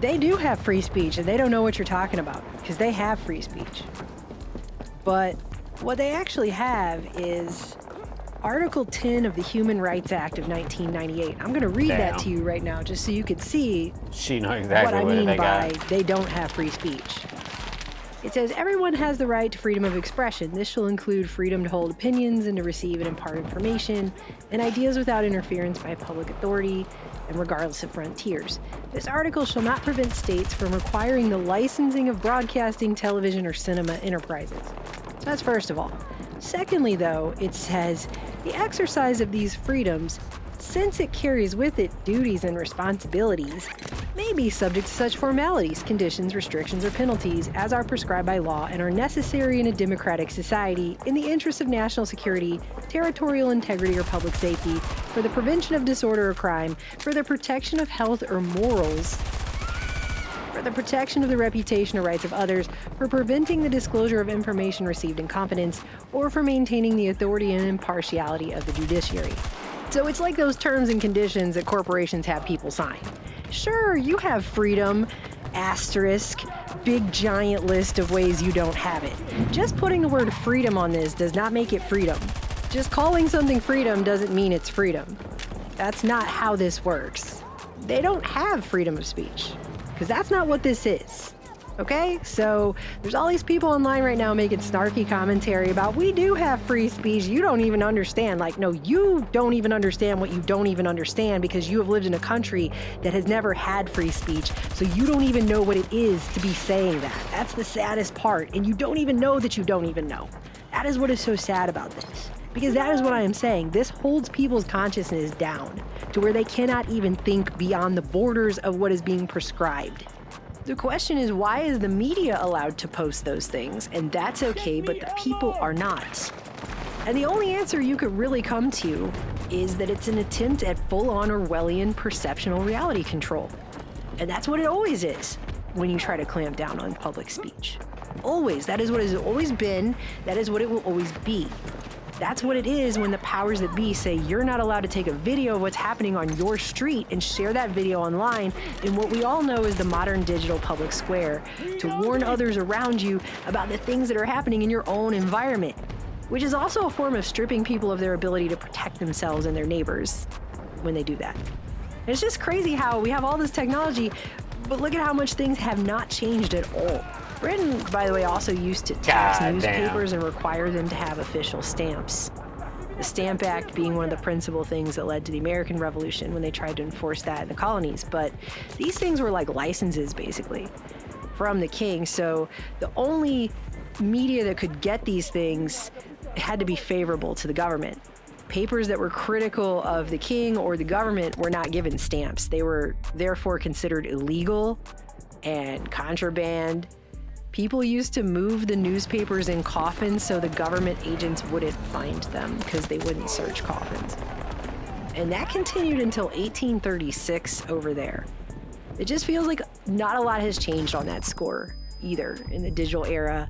they do have free speech and they don't know what you're talking about because they have free speech. But what they actually have is Article 10 of the Human Rights Act of 1998. I'm going to read that to you right now just so you could see exactly what I mean they by got. they don't have free speech. It says, everyone has the right to freedom of expression. This shall include freedom to hold opinions and to receive and impart information and ideas without interference by public authority and regardless of frontiers. This article shall not prevent states from requiring the licensing of broadcasting, television, or cinema enterprises. So that's first of all. Secondly, though, it says, the exercise of these freedoms, since it carries with it duties and responsibilities, may be subject to such formalities, conditions, restrictions, or penalties as are prescribed by law and are necessary in a democratic society in the interest of national security, territorial integrity, or public safety, for the prevention of disorder or crime, for the protection of health or morals, for the protection of the reputation or rights of others, for preventing the disclosure of information received in confidence, or for maintaining the authority and impartiality of the judiciary. So it's like those terms and conditions that corporations have people sign. Sure, you have freedom, asterisk, big giant list of ways you don't have it. Just putting the word freedom on this does not make it freedom. Just calling something freedom doesn't mean it's freedom. That's not how this works. They don't have freedom of speech. Because that's not what this is, okay? So there's all these people online right now making snarky commentary about, we do have free speech, you don't even understand. Like, no, you don't even understand what you don't even understand because you have lived in a country that has never had free speech, so you don't even know what it is to be saying that. That's the saddest part, and you don't even know that you don't even know. That is what is so sad about this. Because that is what I am saying. This holds people's consciousness down to where they cannot even think beyond the borders of what is being prescribed. The question is, why is the media allowed to post those things? And that's okay, but the people are not. And the only answer you could really come to is that it's an attempt at full-on Orwellian perceptional reality control. And that's what it always is when you try to clamp down on public speech. Always. That is what it has always been. That is what it will always be. That's what it is when the powers that be say you're not allowed to take a video of what's happening on your street and share that video online in what we all know is the modern digital public square to warn others around you about the things that are happening in your own environment, which is also a form of stripping people of their ability to protect themselves and their neighbors when they do that. And it's just crazy how we have all this technology, but look at how much things have not changed at all. Britain, by the way, also used to tax newspapers and require them to have official stamps. The Stamp Act being one of the principal things that led to the American Revolution when they tried to enforce that in the colonies. But these things were like licenses, basically, from the king. So the only media that could get these things had to be favorable to the government. Papers that were critical of the king or the government were not given stamps. They were therefore considered illegal and contraband. People used to move the newspapers in coffins so the government agents wouldn't find them because they wouldn't search coffins. And that continued until 1836 over there. It just feels like not a lot has changed on that score either in the digital era.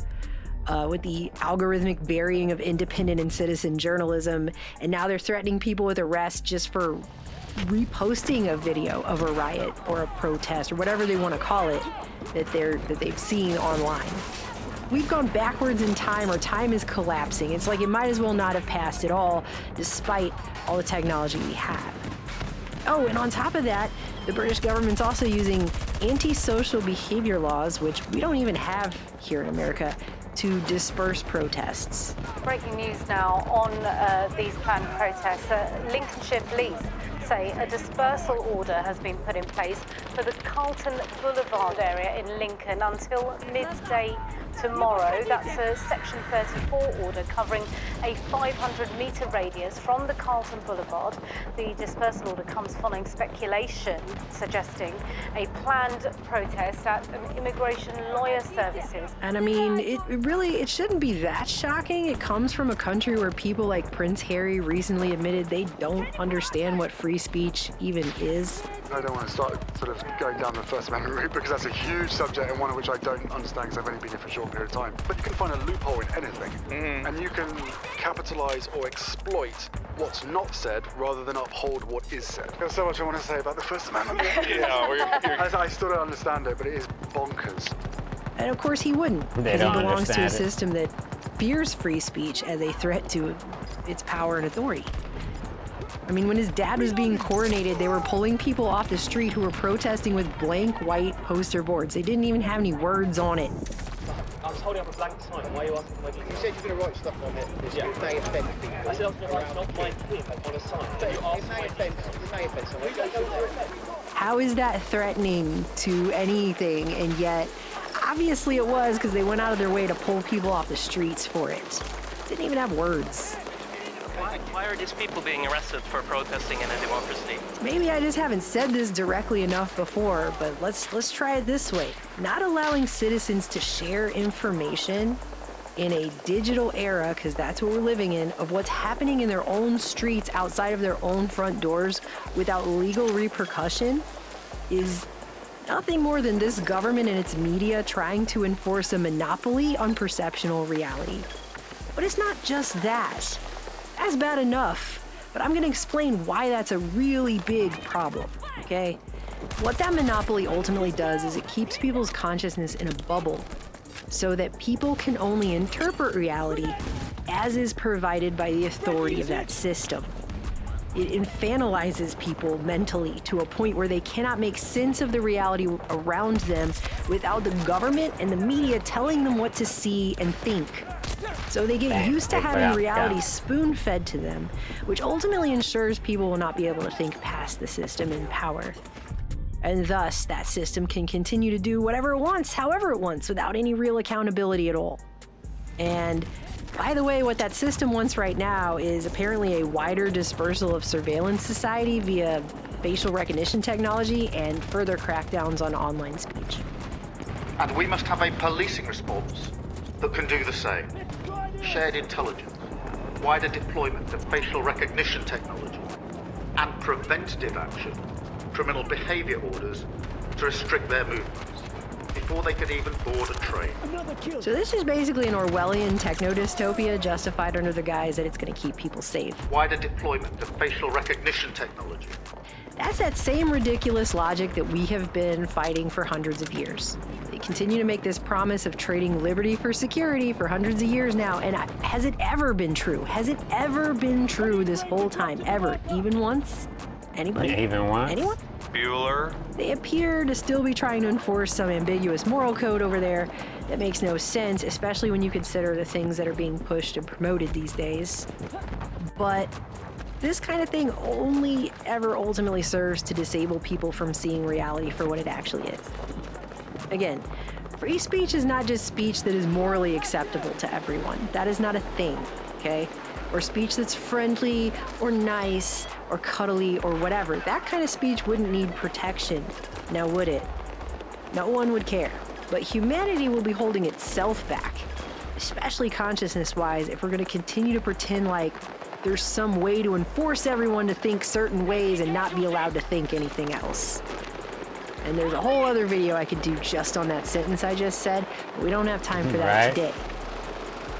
With the algorithmic burying of independent and citizen journalism, and now they're threatening people with arrest just for reposting a video of a riot or a protest or whatever they want to call it that they've seen online. we've gone backwards in time, or time is collapsing. It's like it might as well not have passed at all, despite all the technology we have. Oh, and on top of that, the British government's also using antisocial behavior laws, which we don't even have here in America, to disperse protests. Breaking news now on these planned protests. Lincolnshire Police say a dispersal order has been put in place for the Carlton Boulevard area in Lincoln until midday tomorrow. That's a Section 34 order covering a 500-metre radius from the Carlton Boulevard. The dispersal order comes following speculation suggesting a planned protest at an immigration lawyer services. And I mean, it shouldn't be that shocking. It comes from a country where people like Prince Harry recently admitted they don't understand what free speech even is. I don't want to start sort of going down the First Amendment route because that's a huge subject and one of which I don't understand because I've only been here for a short period of time. But you can find a loophole in anything, and you can capitalise or exploit what's not said rather than uphold what is said. There's so much I want to say about the First Amendment. I still don't understand it, but it is bonkers. And of course he wouldn't, because he belongs to a system that fears free speech as a threat to its power and authority. I mean, when his dad was being coronated, they were pulling people off the street who were protesting with blank white poster boards. They didn't even have any words on it. I was holding up a blank sign. Why are you asking? You said you're going to write stuff on it. It may offend people. I said I was going to write not my name on a sign. It may offend someone. How is that threatening to anything? And yet, obviously it was, because they went out of their way to pull people off the streets for it. Didn't even have words. Why are these people being arrested for protesting in a democracy? Maybe I just haven't said this directly enough before, but let's try it this way. Not allowing citizens to share information in a digital era, because that's what we're living in, of what's happening in their own streets outside of their own front doors without legal repercussion is nothing more than this government and its media trying to enforce a monopoly on perceptual reality. But it's not just that. That's bad enough, but I'm going to explain why that's a really big problem, okay? What that monopoly ultimately does is it keeps people's consciousness in a bubble so that people can only interpret reality as is provided by the authority of that system. It infantilizes people mentally to a point where they cannot make sense of the reality around them without the government and the media telling them what to see and think. So they get used to having reality spoon-fed to them, which ultimately ensures people will not be able to think past the system in power. And thus, that system can continue to do whatever it wants, however it wants, without any real accountability at all. And by the way, what that system wants right now is apparently a wider dispersal of surveillance society via facial recognition technology and further crackdowns on online speech. And we must have a policing response that can do the same. Shared intelligence, wider deployment of facial recognition technology, and preventative action, criminal behavior orders to restrict their movements before they could even board a train. So this is basically an Orwellian techno-dystopia justified under the guise that it's going to keep people safe. Wider deployment of facial recognition technology. That's that same ridiculous logic that we have been fighting for hundreds of years. They continue to make this promise of trading liberty for security for hundreds of years now, and has it ever been true? Has it ever been true this whole time? Ever? Even once? Anybody? Yeah, even once? Anyone? Bueller. They appear to still be trying to enforce some ambiguous moral code over there that makes no sense, especially when you consider the things that are being pushed and promoted these days. But this kind of thing only ever ultimately serves to disable people from seeing reality for what it actually is. Again, free speech is not just speech that is morally acceptable to everyone. That is not a thing, okay? Or speech that's friendly or nice or cuddly or whatever. That kind of speech wouldn't need protection, now would it? No one would care. But humanity will be holding itself back, especially consciousness-wise, if we're going to continue to pretend like there's some way to enforce everyone to think certain ways and not be allowed to think anything else. And there's a whole other video I could do just on that sentence I just said, but we don't have time for that today.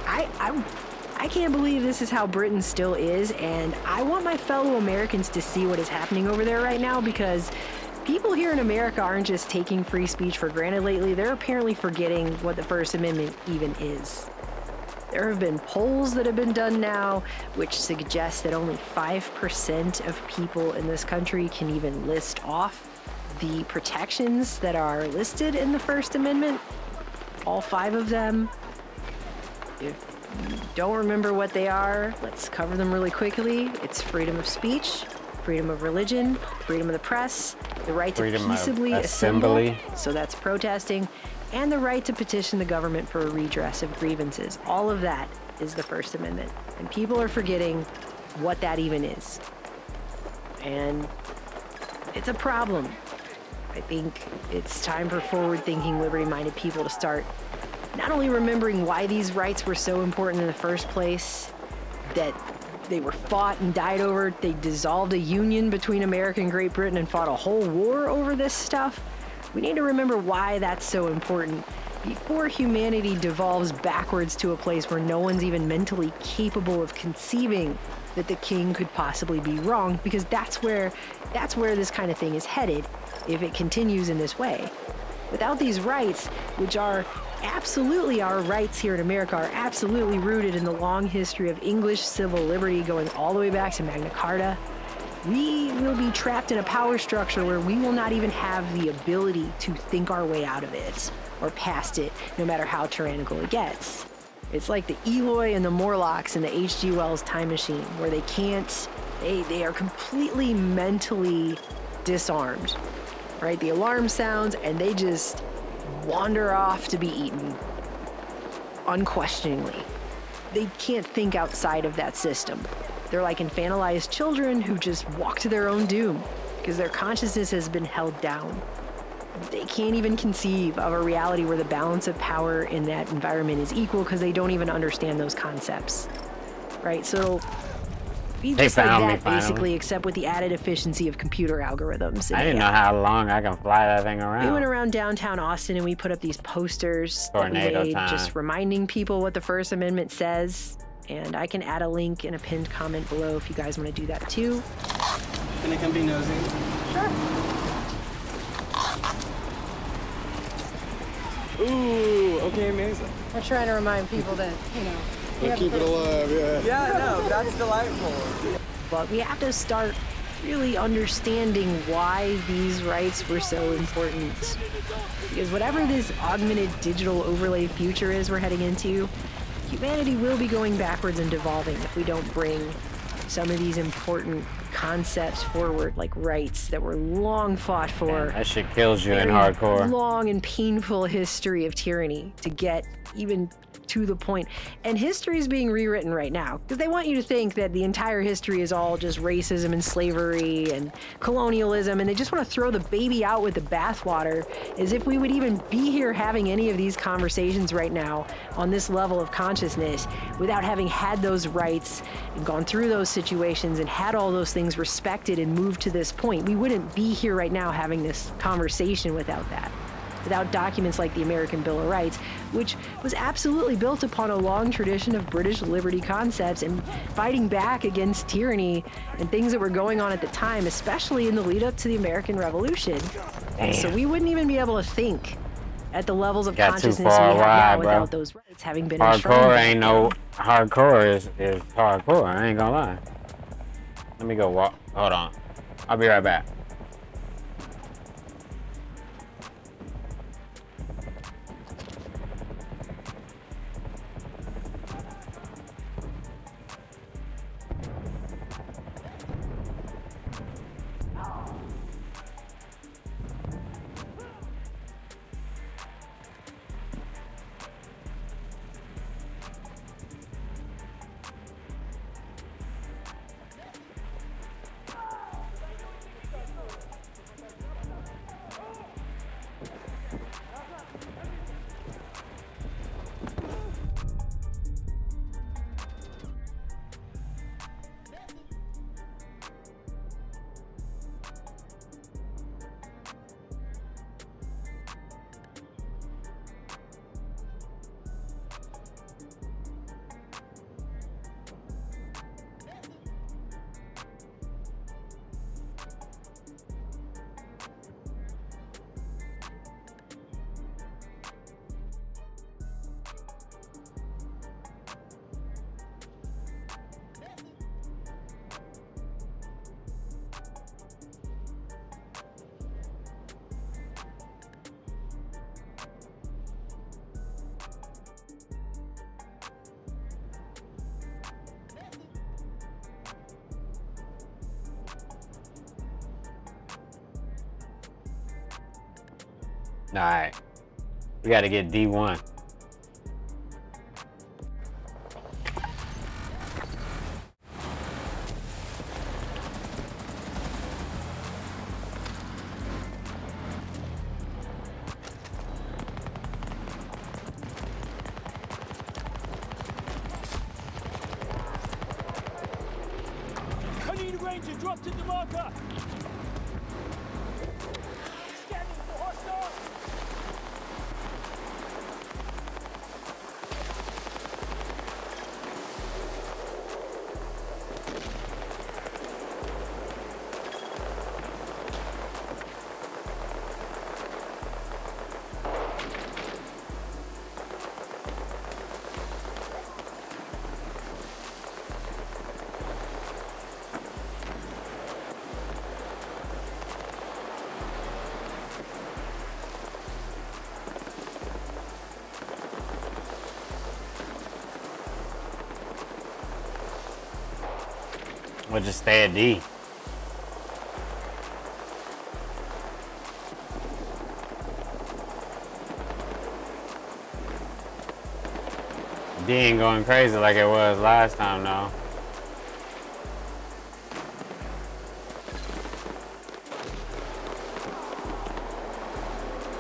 I can't believe this is how Britain still is, and I want my fellow Americans to see what is happening over there right now, because People here in America aren't just taking free speech for granted lately, they're apparently forgetting what the First Amendment even is. There have been polls that have been done now, which suggest that only 5% of people in this country can even list off the protections that are listed in the First Amendment. All 5 of them. If you don't remember what they are, let's cover them really quickly. It's freedom of speech, freedom of religion, freedom of the press, the right to peaceably assemble, so that's protesting, and the right to petition the government for a redress of grievances. All of that is the First Amendment. And people are forgetting what that even is. And it's a problem. I think it's time for forward-thinking, liberty-minded people to start not only remembering why these rights were so important in the first place, that they were fought and died over, they dissolved a union between America and Great Britain and fought a whole war over this stuff. We need to remember why that's so important before humanity devolves backwards to a place where no one's even mentally capable of conceiving that the king could possibly be wrong, because that's where this kind of thing is headed if it continues in this way. Without these rights, which are absolutely our rights here in America, are absolutely rooted in the long history of English civil liberty going all the way back to Magna Carta, we will be trapped in a power structure where we will not even have the ability to think our way out of it or past it, no matter how tyrannical it gets. It's like the Eloy and the Morlocks in the H.G. Wells Time Machine, where they are completely mentally disarmed, right? The alarm sounds and they just wander off to be eaten, unquestioningly. They can't think outside of that system. They're like infantilized children who just walk to their own doom because their consciousness has been held down. They can't even conceive of a reality where the balance of power in that environment is equal because they don't even understand those concepts, right? So be just like that, basically, except with the added efficiency of computer algorithms. I didn't know how long I can fly that thing around. We went around downtown Austin and we put up these posters that we made, just reminding people what the First Amendment says. And I can add a link in a pinned comment below if you guys want to do that too. Can I come be nosy? Sure. Ooh, okay, amazing. We're trying to remind people that, We'll keep it alive, yeah. Yeah, no, that's delightful. But we have to start really understanding why these rights were so important. Because whatever this augmented digital overlay future is we're heading into, humanity will be going backwards and devolving if we don't bring some of these important concepts forward, like rights that were long fought for. Man, that shit kills you in hardcore. Long and painful history of tyranny to get even to the point. And history is being rewritten right now because they want you to think that the entire history is all just racism and slavery and colonialism, and they just want to throw the baby out with the bathwater, as if we would even be here having any of these conversations right now on this level of consciousness without having had those rights and gone through those situations and had all those things respected and moved to this point. We wouldn't be here right now having this conversation without that. Without documents like the American Bill of Rights, which was absolutely built upon a long tradition of British liberty concepts and fighting back against tyranny and things that were going on at the time, especially in the lead up to the American Revolution. And so we wouldn't even be able to think at the levels of consciousness we have now without those rights having been hardcore ain't no hardcore is hardcore. I ain't gonna lie. Let me go walk. Hold on. I'll be right back. Alright. We gotta get D1. I need a ranger. Drop to the marker. Scanning for hostile. We'll just stay at D. D ain't going crazy like it was last time, though.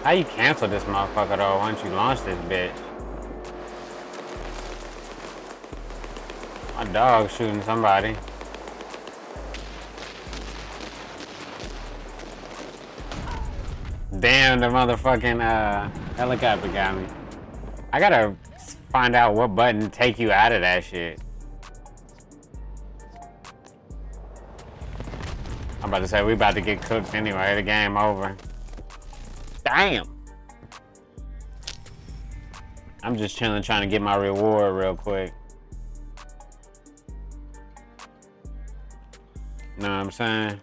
How you cancel this motherfucker, though, once you launch this bitch? My dog's shooting somebody. Damn, the motherfucking helicopter got me. I gotta find out what button take you out of that shit. I'm about to say we about to get cooked anyway. The game over. Damn. I'm just chilling, trying to get my reward real quick. Know what I'm saying?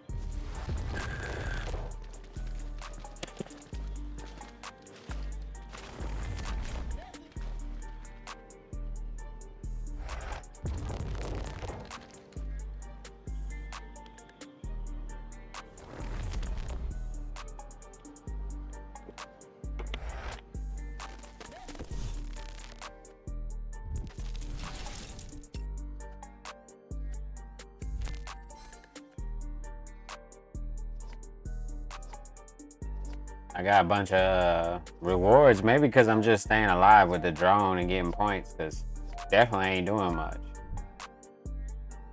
I got a bunch of rewards, maybe because I'm just staying alive with the drone and getting points, because definitely ain't doing much.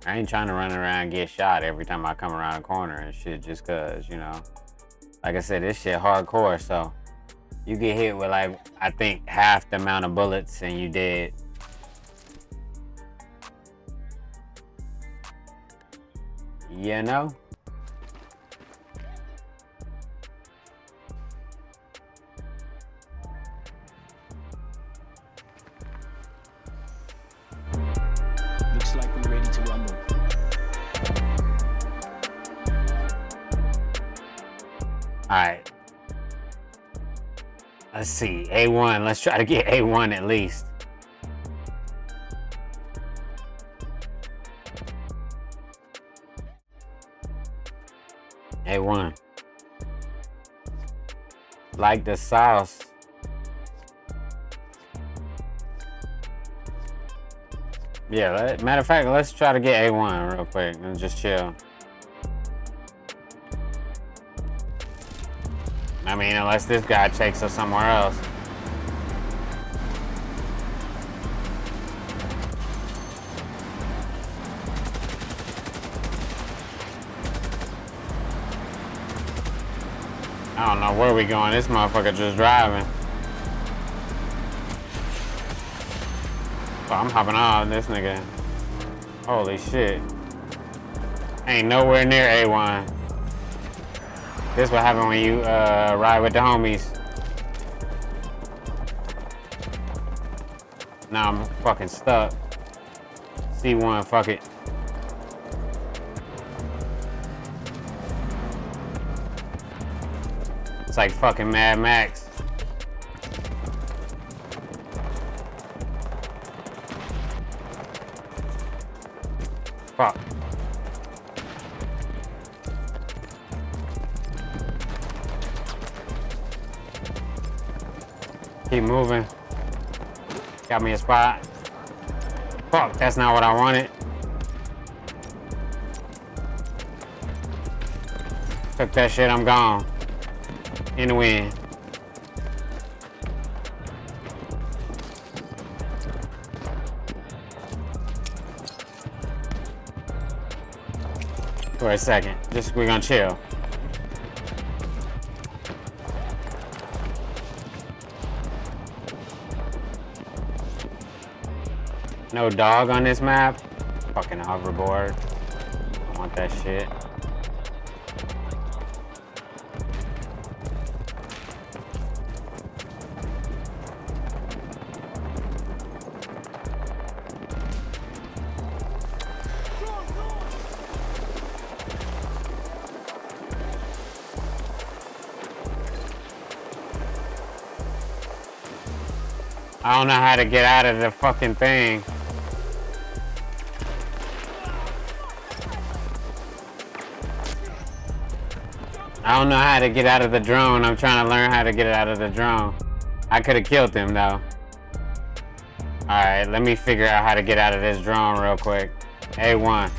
I ain't trying to run around and get shot every time I come around a corner and shit, just because, you know. Like I said, this shit hardcore, so you get hit with, like, I think half the amount of bullets and you dead. You know? Looks like we're ready to rumble. Alright. Let's see. A1. Let's try to get A1 at least. A1. Like the sauce. Yeah, matter of fact, let's try to get A1 real quick and just chill. I mean, unless this guy takes us somewhere else. I don't know where we going. This motherfucker just driving. Oh, I'm hopping on this nigga. Holy shit. Ain't nowhere near A1. This what happen when you ride with the homies. Now I'm fucking stuck. C1, fuck it. It's like fucking Mad Max. Fuck. Keep moving. Got me a spot. Fuck, that's not what I wanted. Took that shit, I'm gone. In the wind. For a second. Just, we're gonna chill. No dog on this map. Fucking hoverboard. I want that shit. I don't know how to get out of the fucking thing. I don't know how to get out of the drone. I'm trying to learn how to get out of the drone. I could have killed him though. Alright, let me figure out how to get out of this drone real quick. A1.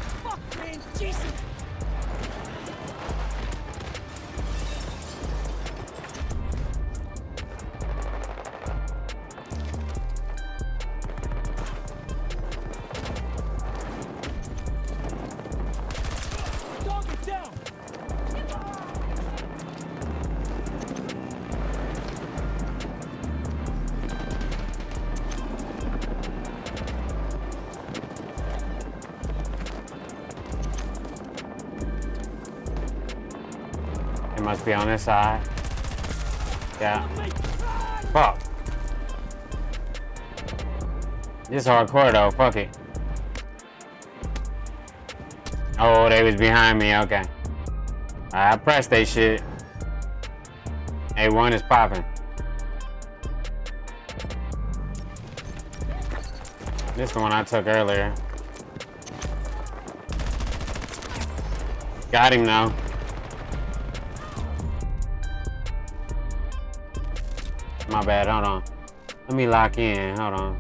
It must be on this side. Yeah. Fuck. This hardcore though, fuck it. Oh, they was behind me, okay. I pressed they shit. A1 is popping. This is the one I took earlier. Got him now. My bad, hold on. Let me lock in, hold on.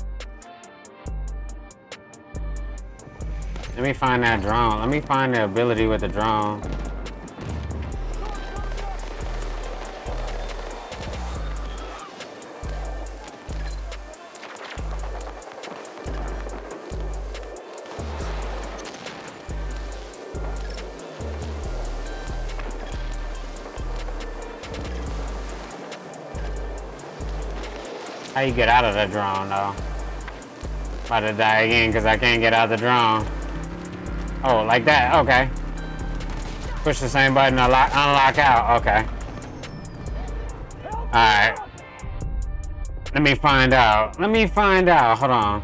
Let me find that drone. Let me find the ability with the drone. How you get out of the drone though? About to die again because I can't get out of the drone. Oh, like that, okay. Push the same button to unlock out, okay. Alright. Let me find out. Hold on.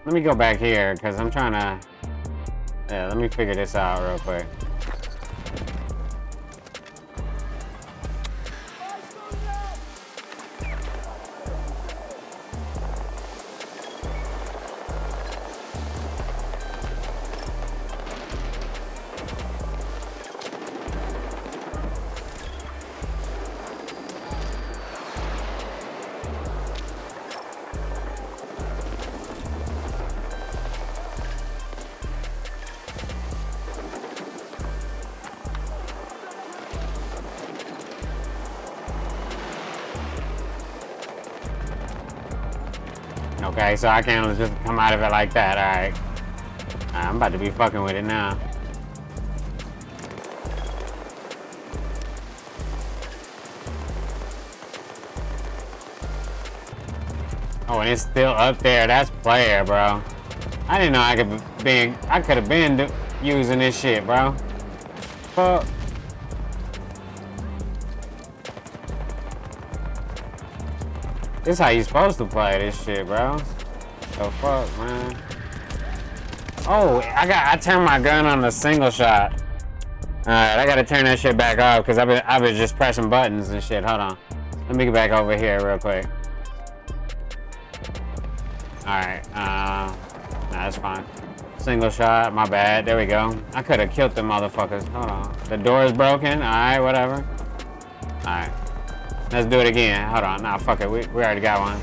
Let me go back here because I'm trying to... Yeah, let me figure this out real quick. Okay, so I can't just come out of it like that, alright. I'm about to be fucking with it now. Oh, and it's still up there. That's player, bro. I didn't know I could have been using this shit, bro. Fuck. This how you supposed to play this shit, bro. The fuck, man. Oh, I turned my gun on the single shot. Alright, I gotta turn that shit back off because I've been just pressing buttons and shit. Hold on. Let me get back over here real quick. Alright, nah, that's fine. Single shot, my bad. There we go. I could have killed the motherfuckers. Hold on. The door is broken. Alright, whatever. Alright. Let's do it again. Hold on. Nah, fuck it. We already got one.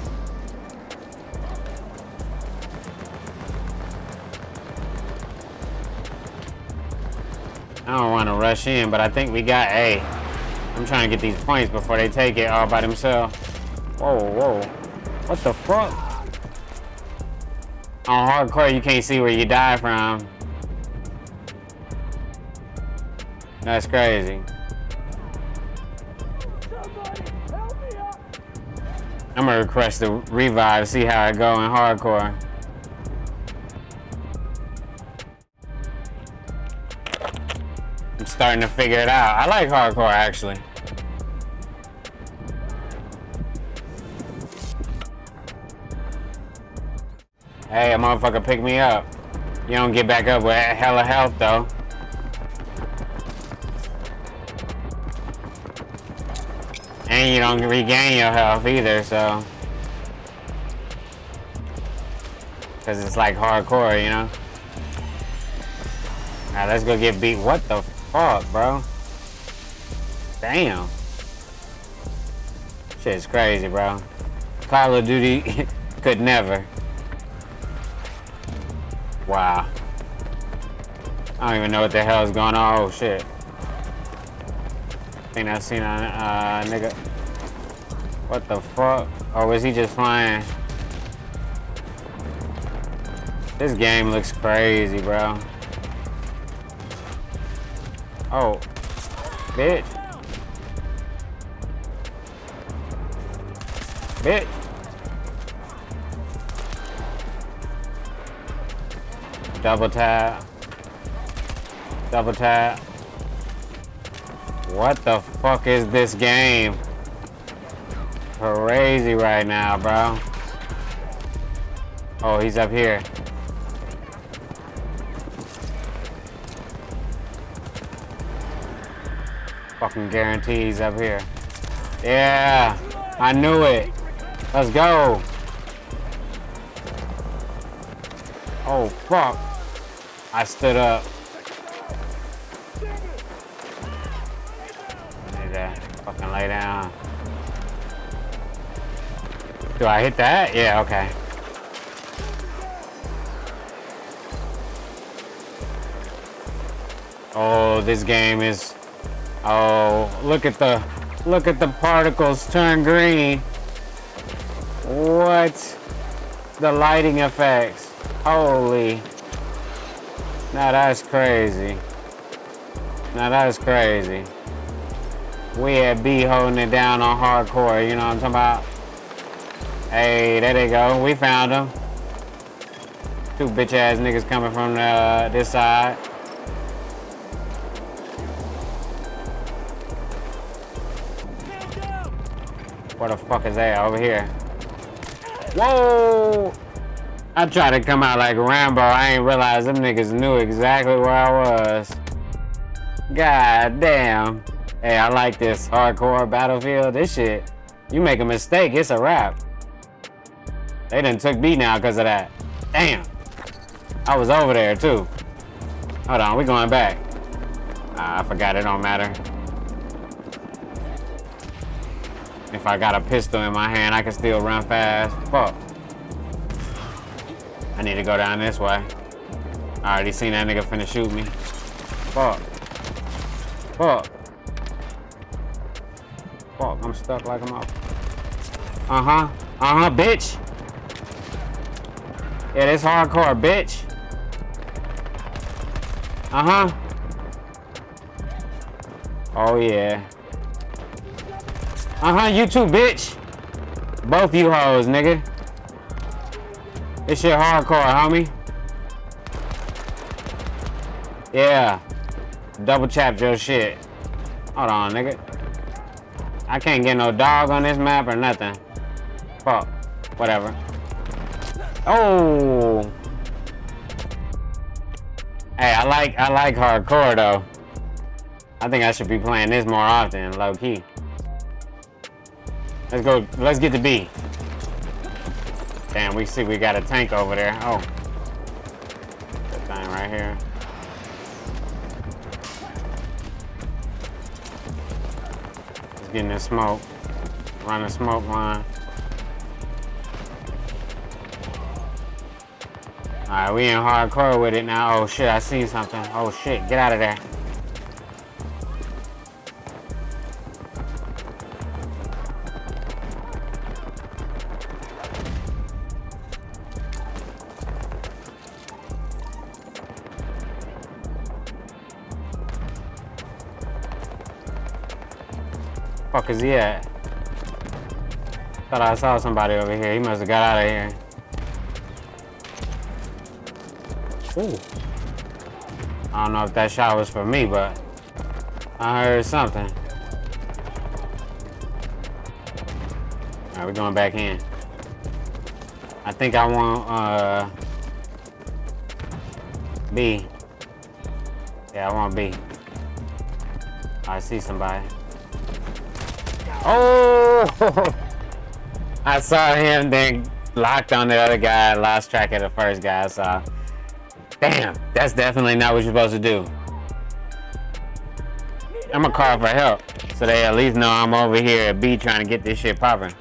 I don't want to rush in, but I think we got A. I'm trying to get these points before they take it all by themselves. Whoa, whoa. What the fuck? On hardcore, you can't see where you die from. That's crazy. I'm gonna request the revive, see how it go in hardcore. I'm starting to figure it out. I like hardcore actually. Hey, a motherfucker pick me up. You don't get back up with hella health though. And you don't regain your health either, so. Cause it's like hardcore, you know? Alright, let's go get beat. What the fuck, bro? Damn. Shit's crazy, bro. Call of Duty could never. Wow. I don't even know what the hell is going on. Oh shit. I think I seen a nigga. What the fuck? Or was he just flying? This game looks crazy, bro. Oh. Bitch. Bitch. Double tap. Double tap. What the fuck is this game? Crazy right now, bro. Oh, he's up here. Fucking guarantee he's up here. Yeah, I knew it. Let's go. Oh, fuck. I stood up. I need to fucking lay down. Do I hit that? Yeah, okay. Oh, this game is... Oh, look at the particles turn green. What? The lighting effects. Holy. Now that's crazy. Now that's crazy. We had B holding it down on hardcore, you know what I'm talking about? Hey, there they go. We found them. Two bitch ass niggas coming from this side. Where the fuck is they? Over here. Whoa! I tried to come out like Rambo. I ain't realized them niggas knew exactly where I was. God damn. Hey, I like this hardcore Battlefield. This shit, you make a mistake, it's a wrap. They done took B now because of that. Damn. I was over there too. Hold on, we going back. I forgot, it don't matter. If I got a pistol in my hand, I can still run fast. Fuck. I need to go down this way. I already seen that nigga finna shoot me. Fuck. Fuck. Fuck, I'm stuck like I'm up. Uh-huh. Uh-huh, bitch. Yeah, this hardcore, bitch. Uh-huh. Oh, yeah. Uh-huh, you too, bitch. Both you hoes, nigga. This shit hardcore, homie. Yeah. Double chapped your shit. Hold on, nigga. I can't get no dog on this map or nothing. Fuck. Whatever. Oh. Hey, I like hardcore though. I think I should be playing this more often, low key. Let's go. Let's get to B. Damn, we see we got a tank over there. Oh. That thing right here. Let's get in this smoke. run a smoke line. Alright, we in hardcore with it now. Oh shit, I see something. Oh shit, get out of there. Fuck is he at? Thought I saw somebody over here. He must have got out of here. Ooh. I don't know if that shot was for me, but I heard something. Alright, we're going back in. I think I want B. Yeah, I want B. I see somebody. Oh! I saw him, then locked on the other guy, lost track of the first guy I saw. Damn, that's definitely not what you're supposed to do. I'm gonna call for help, so they at least know I'm over here at B trying to get this shit popping.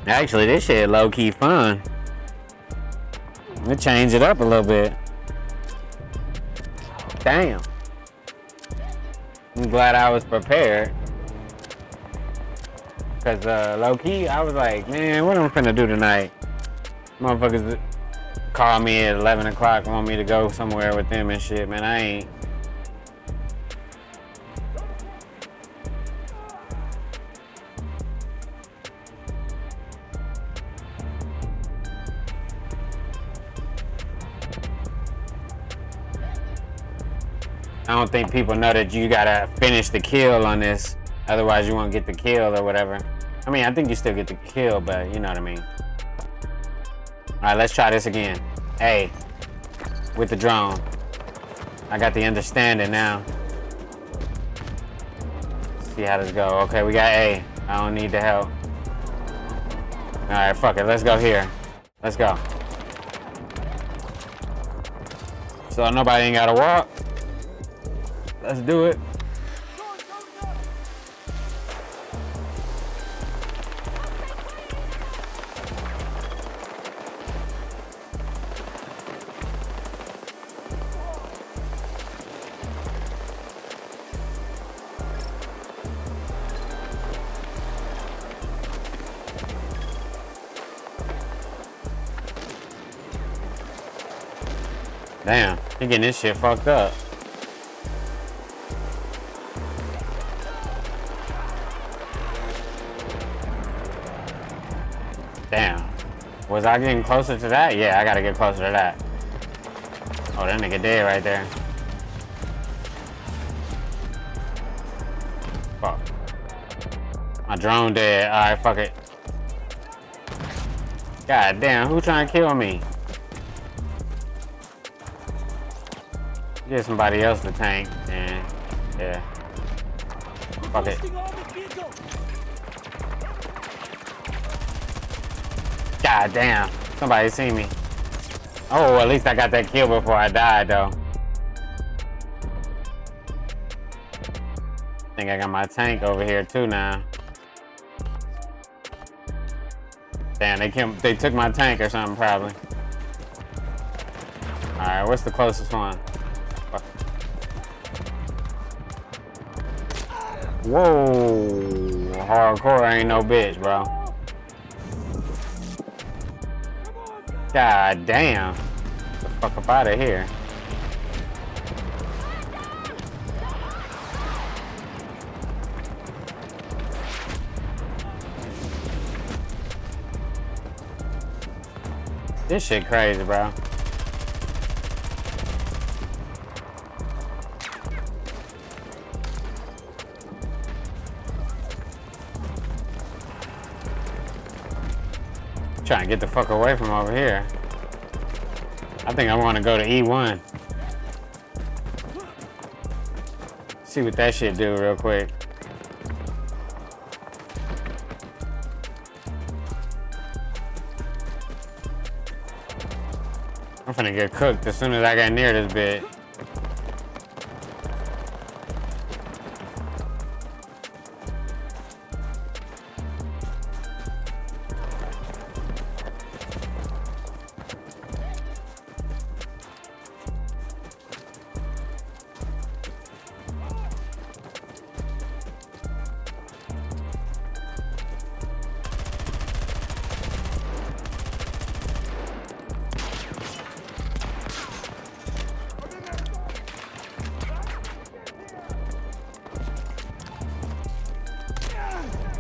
Actually, this shit low-key fun. Let's change it up a little bit. Damn. I'm glad I was prepared. Cause low-key, I was like, man, what am I finna do tonight? Motherfuckers call me at 11 o'clock, want me to go somewhere with them and shit, man, I ain't. I don't think people know that you gotta finish the kill on this, otherwise you won't get the kill or whatever. I mean, I think you still get the kill, but you know what I mean. Alright, let's try this again. A, with the drone. I got the understanding now. Let's see how this go. Okay, we got A. I don't need the help. Alright, fuck it. Let's go here. Let's go. So nobody ain't gotta walk. Let's do it. Damn, he getting this shit fucked up. Damn. Was I getting closer to that? Yeah, I gotta get closer to that. Oh, that nigga dead right there. Fuck. My drone dead. Alright, fuck it. God damn, who trying to kill me? Get somebody else to tank, and yeah. Fuck it. God damn, somebody see me. Oh, at least I got that kill before I died, though. I think I got my tank over here too now. Damn, they took my tank or something probably. All right, what's the closest one? Whoa, hardcore ain't no bitch, bro. God damn. Get the fuck up out of here. This shit crazy, bro. Trying to get the fuck away from over here. I think I want to go to E1. See what that shit do real quick. I'm finna get cooked as soon as I got near this bit.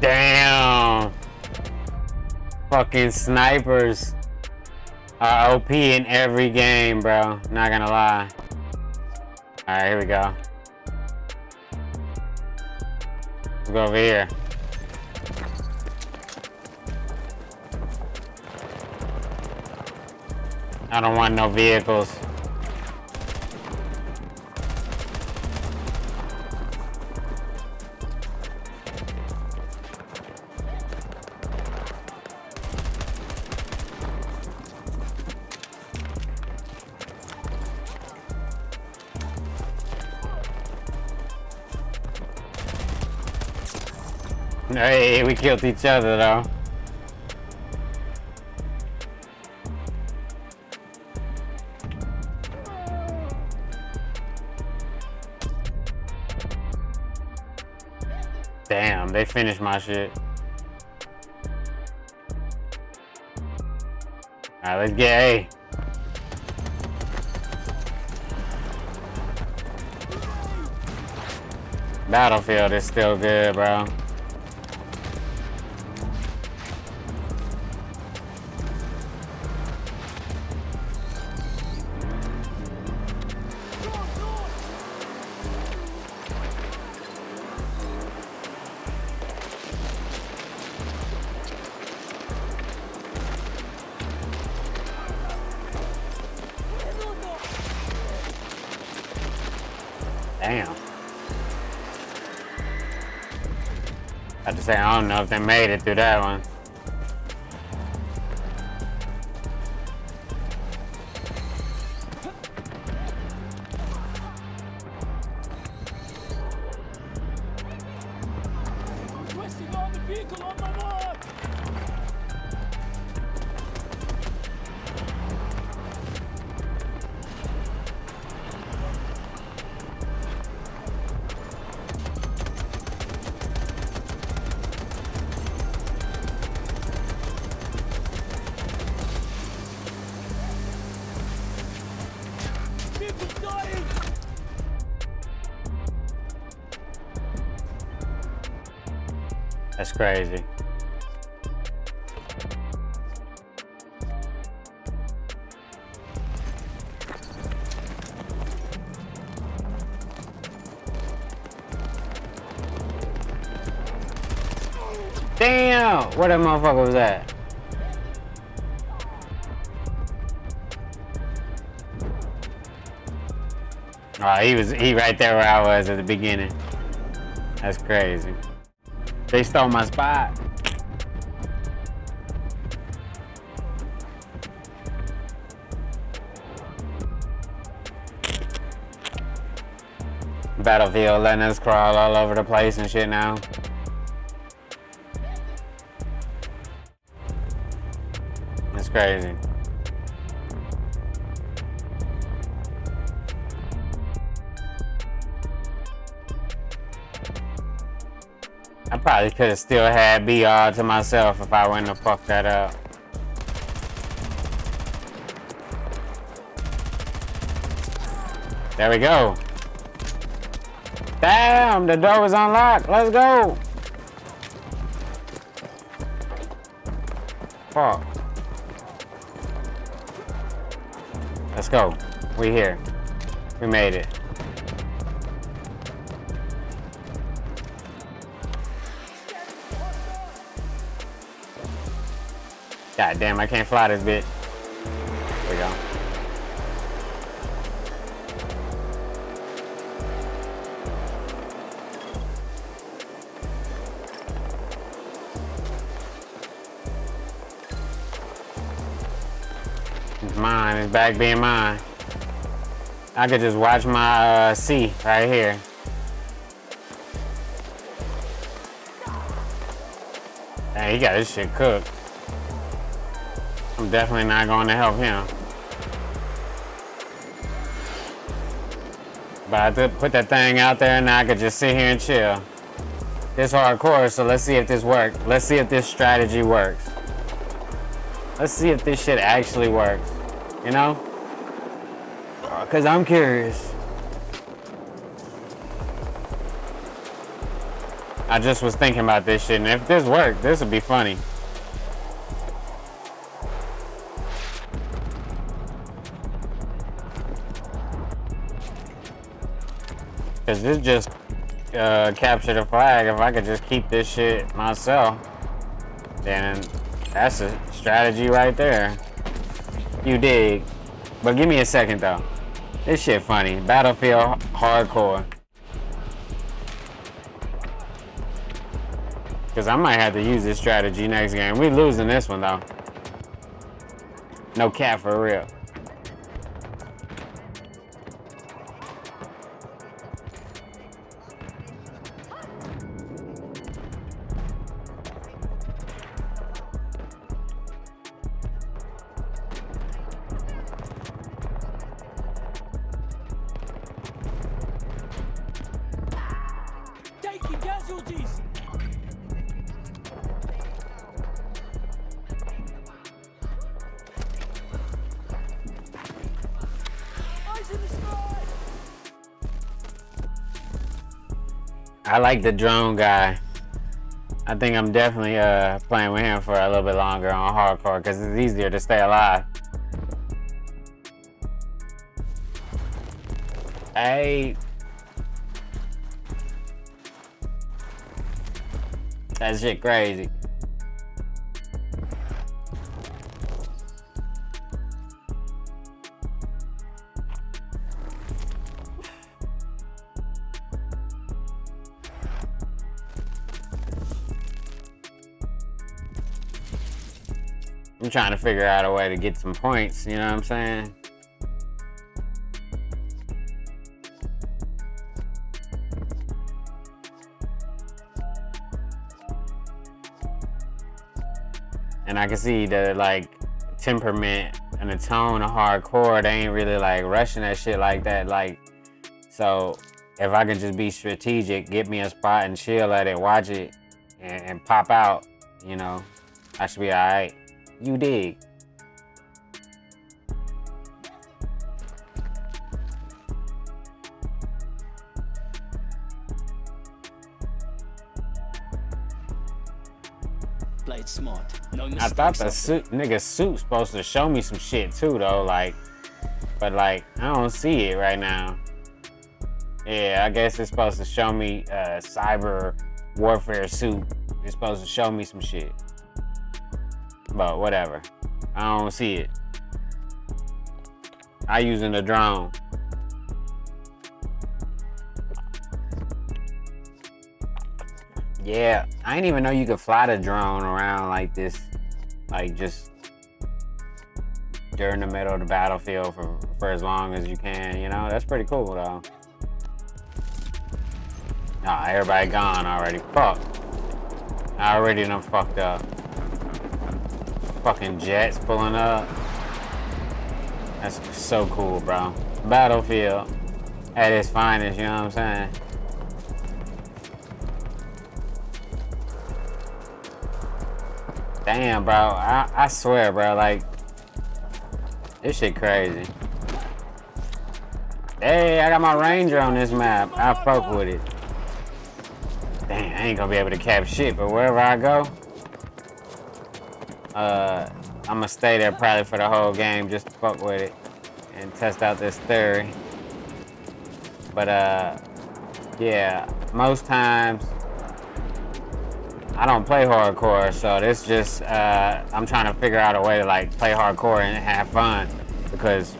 Damn. Fucking snipers are OP in every game, bro. Not gonna lie. Alright, here we go. Let's go over here. I don't want no vehicles. Hey, we killed each other though. Damn, they finished my shit. Alright, let's get A. Battlefield is still good, bro. Damn. I have to say, I don't know if they made it through that one. That's crazy. Damn! Where that motherfucker was at? Oh, he right there where I was at the beginning. That's crazy. They stole my spot. Battlefield letting us crawl all over the place and shit now. That's crazy. I probably could have still had B all to myself if I wouldn't have fucked that up. There we go. Damn, the door was unlocked. Let's go. Fuck. Let's go. We here. We made it. God damn, I can't fly this bitch. There we go. It's mine. It's back being mine. I could just watch my C right here. Dang, he got his shit cooked. I'm definitely not going to help him. But I did put that thing out there and now I could just sit here and chill. This hardcore, so let's see if this works. Let's see if this strategy works. Let's see if this shit actually works. You know? Because I'm curious. I just was thinking about this shit, and if this worked, this would be funny. Cause this just captured the flag. If I could just keep this shit myself, then that's a strategy right there. You dig? But give me a second though. This shit funny. Battlefield Hardcore. Cause I might have to use this strategy next game. We losing this one though. No cap for real. Taking casualties. I like the drone guy. I think I'm definitely playing with him for a little bit longer on hardcore because it's easier to stay alive. Hey. That shit crazy. I'm trying to figure out a way to get some points, you know what I'm saying? And I can see the like temperament and the tone of hardcore, they ain't really like rushing that shit like that. Like, so if I can just be strategic, get me a spot and chill at it, watch it and pop out, you know, I should be all right. You dig? Played smart. No I mistakes. thought the nigga suit's supposed to show me some shit too though, like, but like, I don't see it right now. Yeah, I guess it's supposed to show me cyber warfare suit. It's supposed to show me some shit. But whatever, I don't see it. I using the drone. Yeah, I didn't even know you could fly the drone around like this, like just during the middle of the battlefield for as long as you can, you know? That's pretty cool though. Ah, everybody gone already. Fuck. I already done fucked up. Fucking jets pulling up. That's so cool, bro. Battlefield at its finest, you know what I'm saying? Damn, bro. I swear, bro, like, this shit crazy. Hey, I got my Ranger on this map. I fuck with it. Damn, I ain't gonna be able to cap shit, but wherever I go, I'm gonna stay there probably for the whole game just to fuck with it and test out this theory. But yeah, most times I don't play hardcore, so this just I'm trying to figure out a way to like play hardcore and have fun, because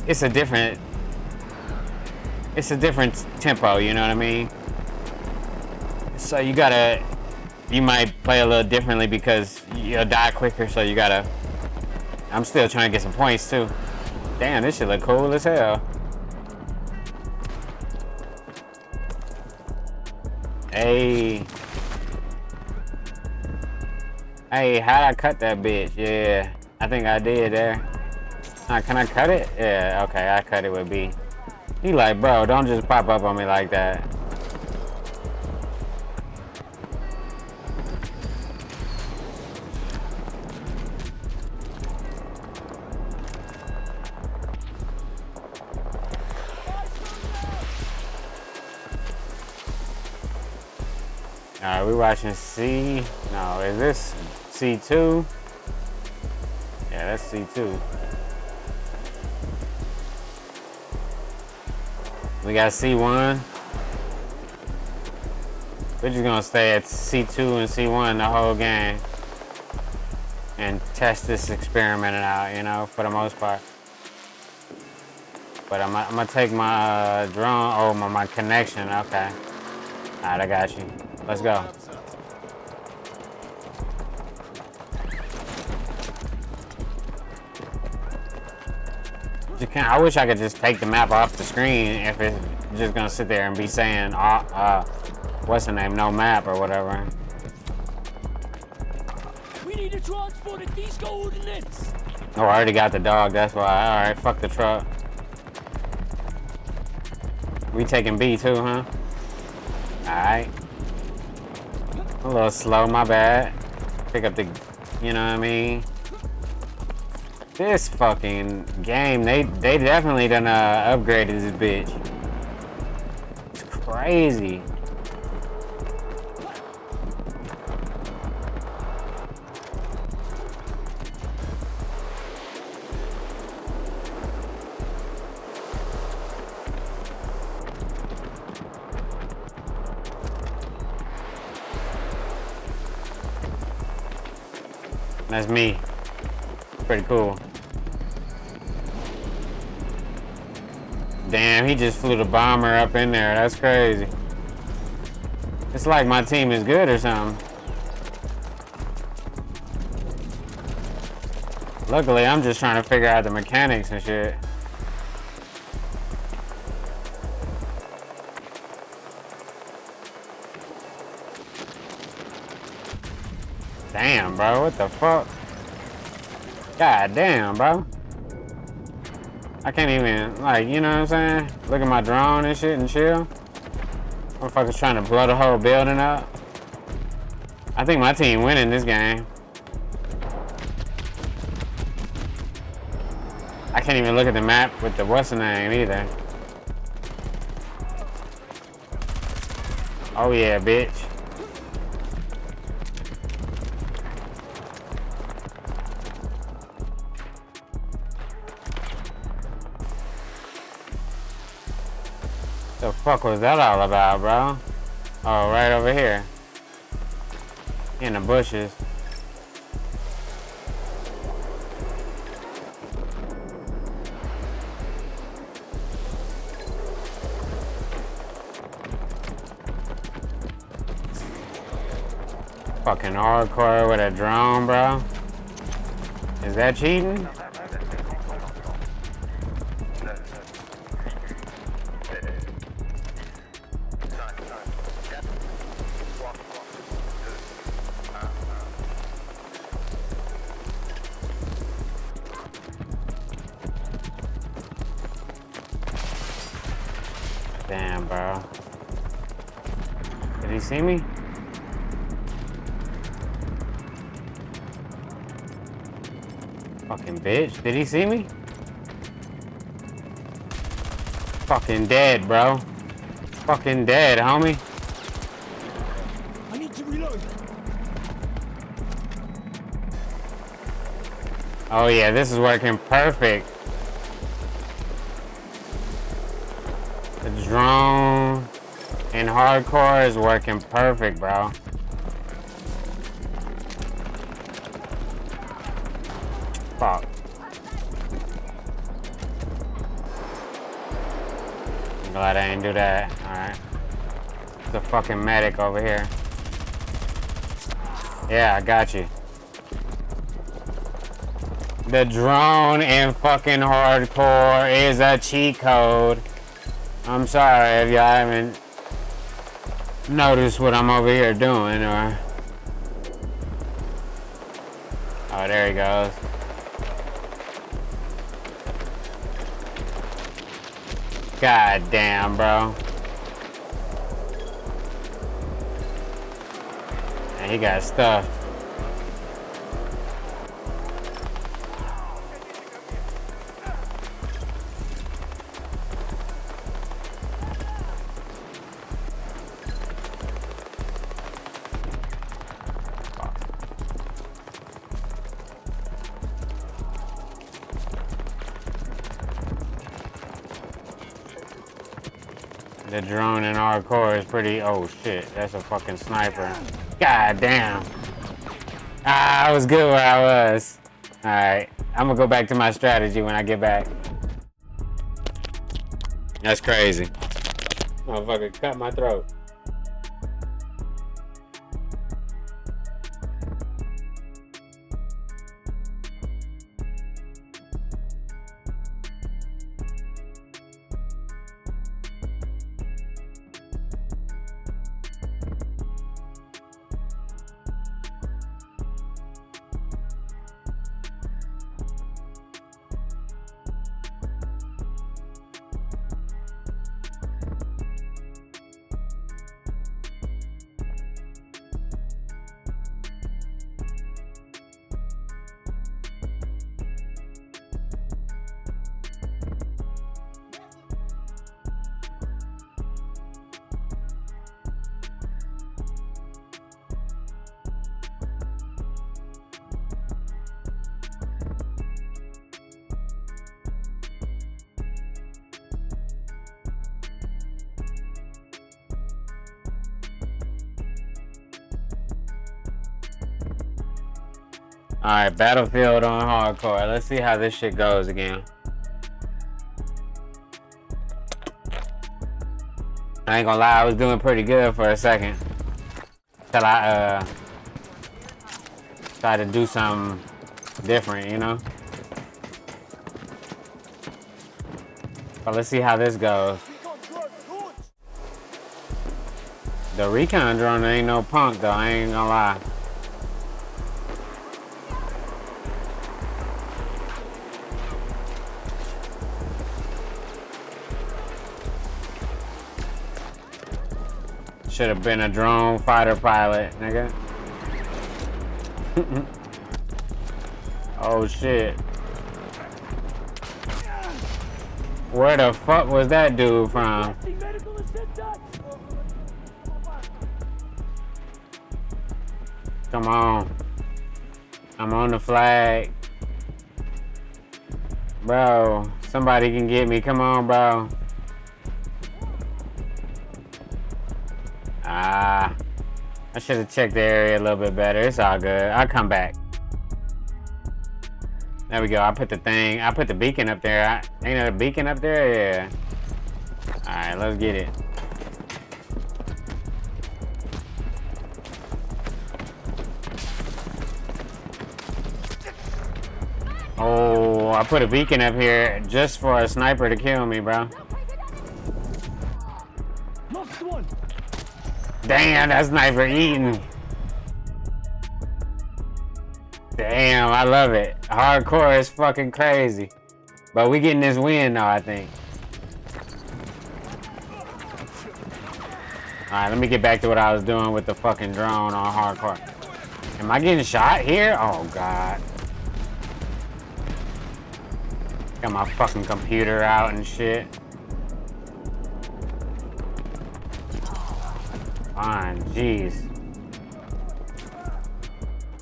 it's a different tempo, you know what I mean? So you might play a little differently because you'll die quicker, so you gotta, I'm still trying to get some points too. Damn, this shit look cool as hell. Hey, how'd I cut that bitch? Yeah, I think I did there. Can I cut it? Yeah, okay, I cut it with B. He like, bro, don't just pop up on me like that. Alright, we watching C. No, is this C2? Yeah, that's C2. We got C1. We're just gonna stay at C2 and C1 the whole game and test this experiment out, you know, for the most part. But I'm gonna take my drone. Oh, my connection. Okay. Alright, I got you. Let's go. I wish I could just take the map off the screen if it's just gonna sit there and be saying, what's the name? No map or whatever. We need to transport at these coordinates. Oh, I already got the dog. That's why. All right, fuck the truck. We taking B too, huh? All right. A little slow, my bad. Pick up the, you know what I mean? This fucking game, they definitely done upgraded this bitch. It's crazy. That's me. Pretty cool. Damn, he just flew the bomber up in there. That's crazy. It's like my team is good or something. Luckily, I'm just trying to figure out the mechanics and shit. Damn, bro, what the fuck? God damn, bro. I can't even, like, you know what I'm saying? Look at my drone and shit and chill. Motherfuckers trying to blow the whole building up. I think my team winning this game. I can't even look at the map with the what's the name either. Oh yeah, bitch. The fuck was that all about, bro? Oh, right over here. In the bushes. Fucking hardcore with a drone, bro. Is that cheating? Damn, bro. Did he see me? Fucking bitch. Did he see me? Fucking dead, bro. Fucking dead, homie. I need to reload. Oh yeah, this is working perfect. The drone in hardcore is working perfect, bro. Fuck. I'm glad I didn't do that. Alright. There's a fucking medic over here. Yeah, I got you. The drone in fucking hardcore is a cheat code. I'm sorry if y'all haven't noticed what I'm over here doing, or... Oh, there he goes. God damn, bro. And he got stuffed. The drone in hardcore is pretty. Oh shit, that's a fucking sniper. God damn. I was good where I was. Alright, I'm gonna go back to my strategy when I get back. That's crazy. Motherfucker cut my throat. Alright, Battlefield on hardcore. Let's see how this shit goes again. I ain't gonna lie, I was doing pretty good for a second. Till I tried to do something different, you know? But let's see how this goes. The recon drone ain't no punk though, I ain't gonna lie. Should have been a drone fighter pilot, nigga. Oh shit. Where the fuck was that dude from? Come on. I'm on the flag. Bro, somebody can get me. Come on, bro. I should have checked the area a little bit better. It's all good. I'll come back. There we go. I put the beacon up there. Ain't there a beacon up there? Yeah. Alright, let's get it. Oh, I put a beacon up here just for a sniper to kill me, bro. Damn, that sniper eating. Damn, I love it. Hardcore is fucking crazy. But we getting this win though, I think. Alright, let me get back to what I was doing with the fucking drone on hardcore. Am I getting shot here? Oh god. Got my fucking computer out and shit. Fine, jeez.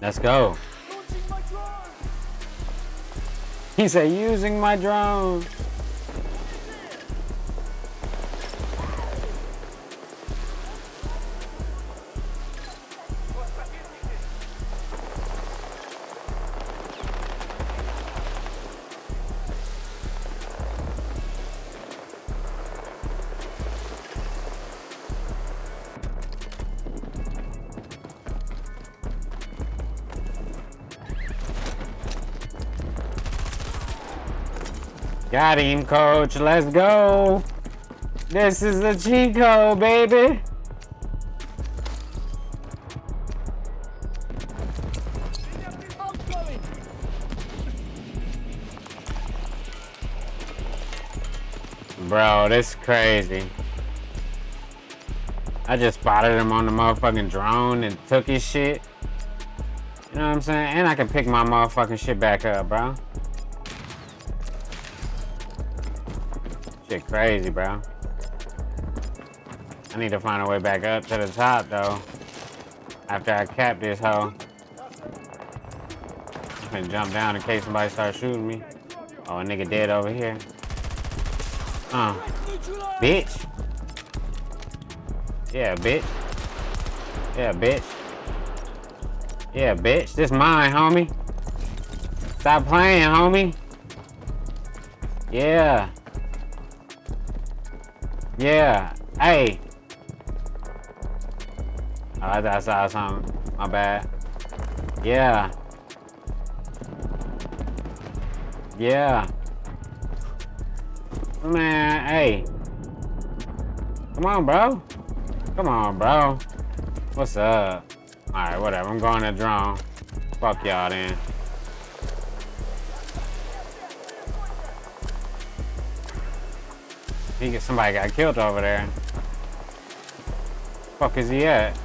Let's go. He said, using my drone. Got him, coach. Let's go. This is the Chico, baby. Bro, this is crazy. I just spotted him on the motherfucking drone and took his shit. You know what I'm saying? And I can pick my motherfucking shit back up, bro. Shit crazy, bro. I need to find a way back up to the top, though. After I cap this hoe. I'm gonna jump down in case somebody starts shooting me. Oh, a nigga dead over here. Bitch. Yeah, bitch. Yeah, bitch. Yeah, bitch. This mine, homie. Stop playing, homie. Yeah. Yeah. Hey. Oh, I thought I saw something. My bad. Yeah. Yeah. Man, hey. Come on, bro. Come on, bro. What's up? Alright, whatever. I'm going to drone. Fuck y'all then. Somebody got killed over there. Fuck is he at?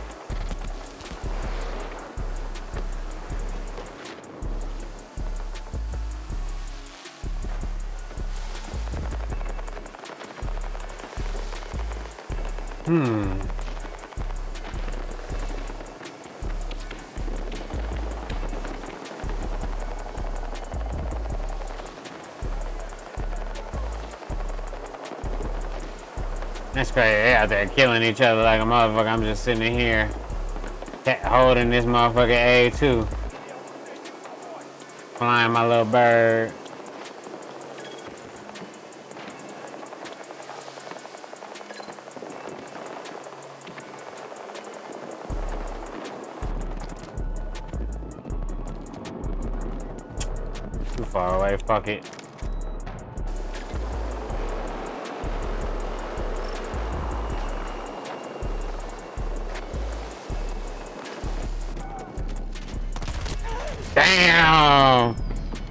That's crazy. They out there killing each other like a motherfucker. I'm just sitting in here holding this motherfucker A2. Flying my little bird. Too far away, fuck it. Damn.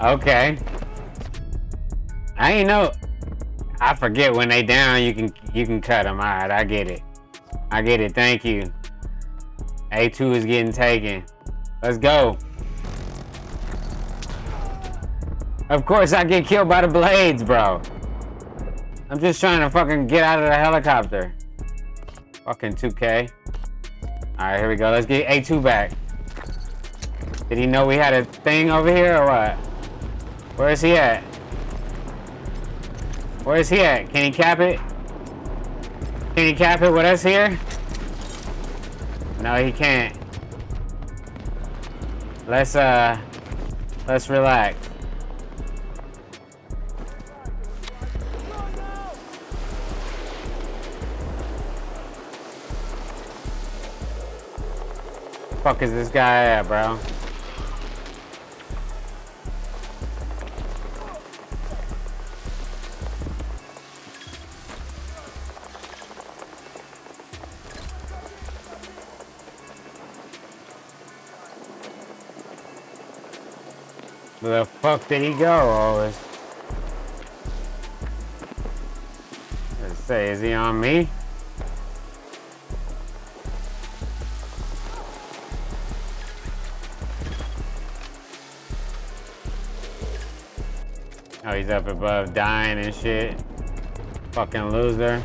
Okay. I ain't know. I forget when they down. You can cut them. All right, I get it. I get it. Thank you. A2 is getting taken. Let's go. Of course, I get killed by the blades, bro. I'm just trying to fucking get out of the helicopter. Fucking 2K. All right, here we go. Let's get A2 back. Did he know we had a thing over here or what? Where is he at? Where is he at? Can he cap it? Can he cap it with us here? No, he can't. Let's relax. Fuck is this guy at, bro? Where the fuck did he go always? Let's say, is he on me? Oh, he's up above dying and shit. Fucking loser.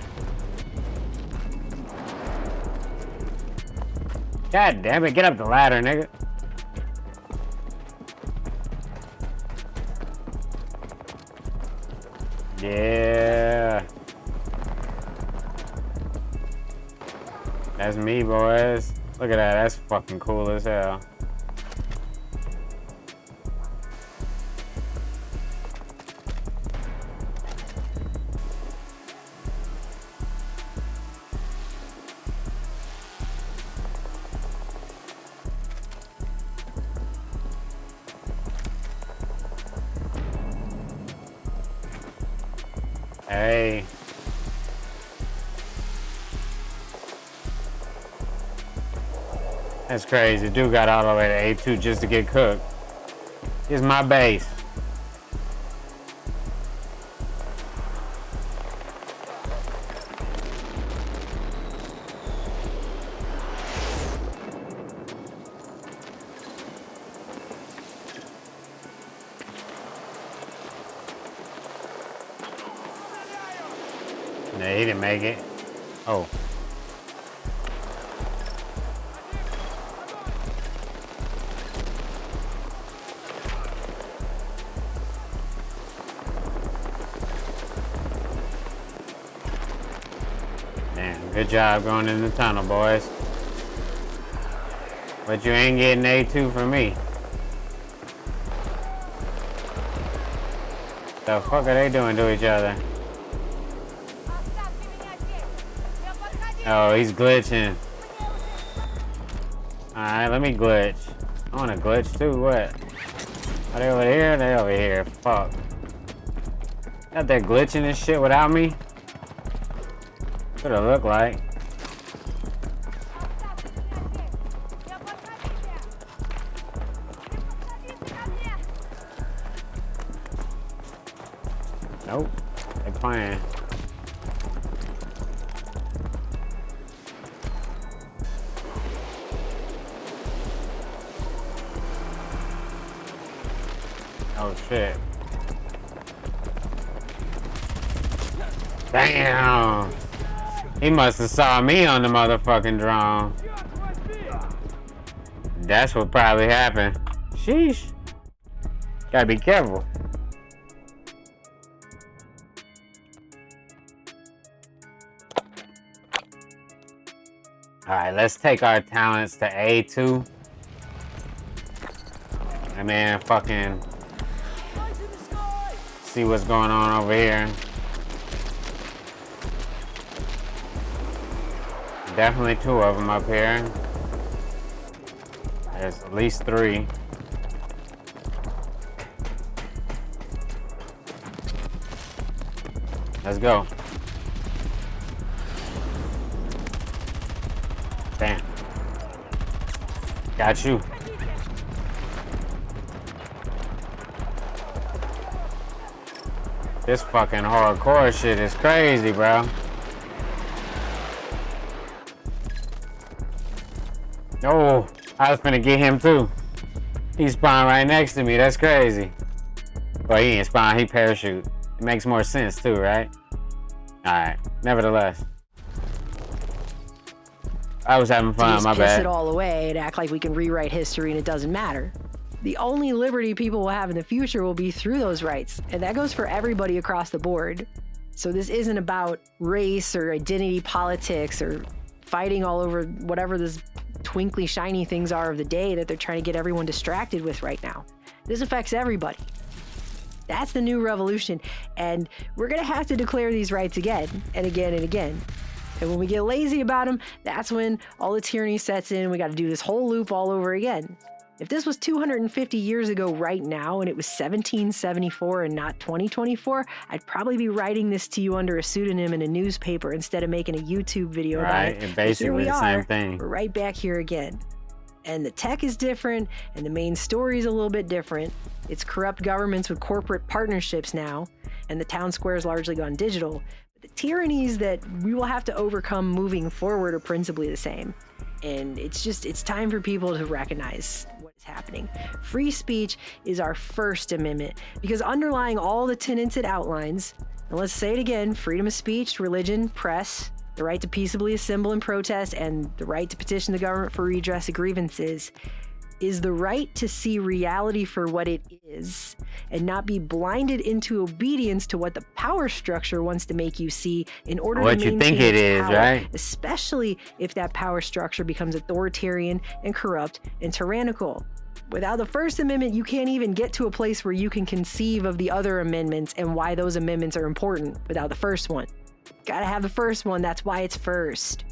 God damn it, get up the ladder, nigga. Yeah. That's me, boys. Look at that. That's fucking cool as hell. Hey. That's crazy. Dude got all the way to A2 just to get cooked. Here's my base. Nah, he didn't make it. Oh. Damn, Good job going in the tunnel, boys. But you ain't getting A2 from me. The fuck are they doing to each other? Oh, he's glitching. Alright, let me glitch. I wanna glitch too, what? Are they over here? They over here. Fuck. Got that glitching and shit without me? What it look like? Nope. They playing. Oh shit. Damn. He must have saw me on the motherfucking drone. That's what probably happened. Sheesh. Gotta be careful. Alright, let's take our talents to A2. And then fucking see what's going on over here. Definitely 2 of them up here. There's at least 3. Let's go. Damn. Got you. This fucking hardcore shit is crazy, bro. Oh, I was finna get him too. He spawned right next to me. That's crazy. But he ain't spawned, he parachute. It makes more sense too, right? Alright, nevertheless. I was having fun, my bad. Piss it all away and act like we can rewrite history and it doesn't matter. The only liberty people will have in the future will be through those rights, and that goes for everybody across the board. So this isn't about race or identity politics or fighting all over whatever this twinkly shiny things are of the day that they're trying to get everyone distracted with right now. This affects everybody. That's the new revolution, and we're gonna have to declare these rights again and again and again. And when we get lazy about them, that's when all the tyranny sets in. We got to do this whole loop all over again. If this was 250 years ago right now and it was 1774 and not 2024, I'd probably be writing this to you under a pseudonym in a newspaper instead of making a YouTube video about it. Right, basically the same thing. We're right back here again. And the tech is different, and the main story is a little bit different. It's corrupt governments with corporate partnerships now, and the town square has largely gone digital. But the tyrannies that we will have to overcome moving forward are principally the same. And it's time for people to recognize what is happening. Free speech is our First Amendment, because underlying all the tenets it outlines, and let's say it again, freedom of speech, religion, press, the right to peaceably assemble and protest, and the right to petition the government for redress of grievances, is the right to see reality for what it is and not be blinded into obedience to what the power structure wants to make you see in order to maintain what you think it is, power, right? especially if that power structure becomes authoritarian and corrupt and tyrannical. Without the First Amendment, you can't even get to a place where you can conceive of the other amendments and why those amendments are important without the first one. Gotta have the first one, that's why it's first.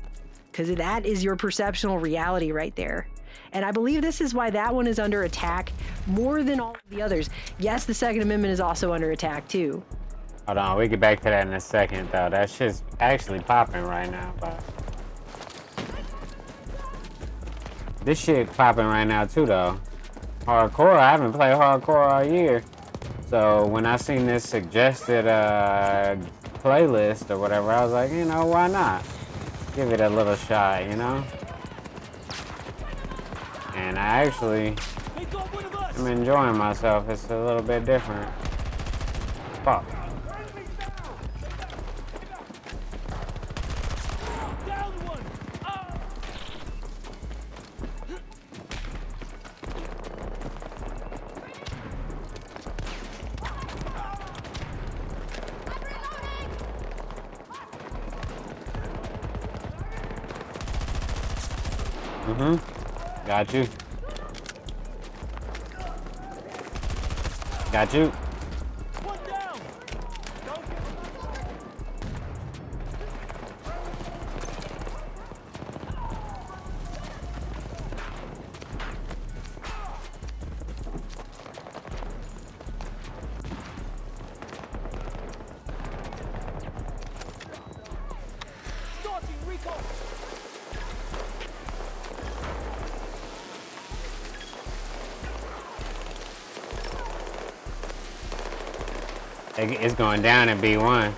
Because that is your perceptual reality right there. And I believe this is why that one is under attack more than all of the others. Yes, the Second Amendment is also under attack too. Hold on, we get back to that in a second though. That shit's actually popping right now, but this shit popping right now too though. Hardcore, I haven't played hardcore all year. So when I seen this suggested playlist or whatever, I was like, you know, why not? Give it a little shot, you know? And I actually am enjoying myself. It's a little bit different. Fuck. Mm-hmm. Got you. Got you. It's going down in B1.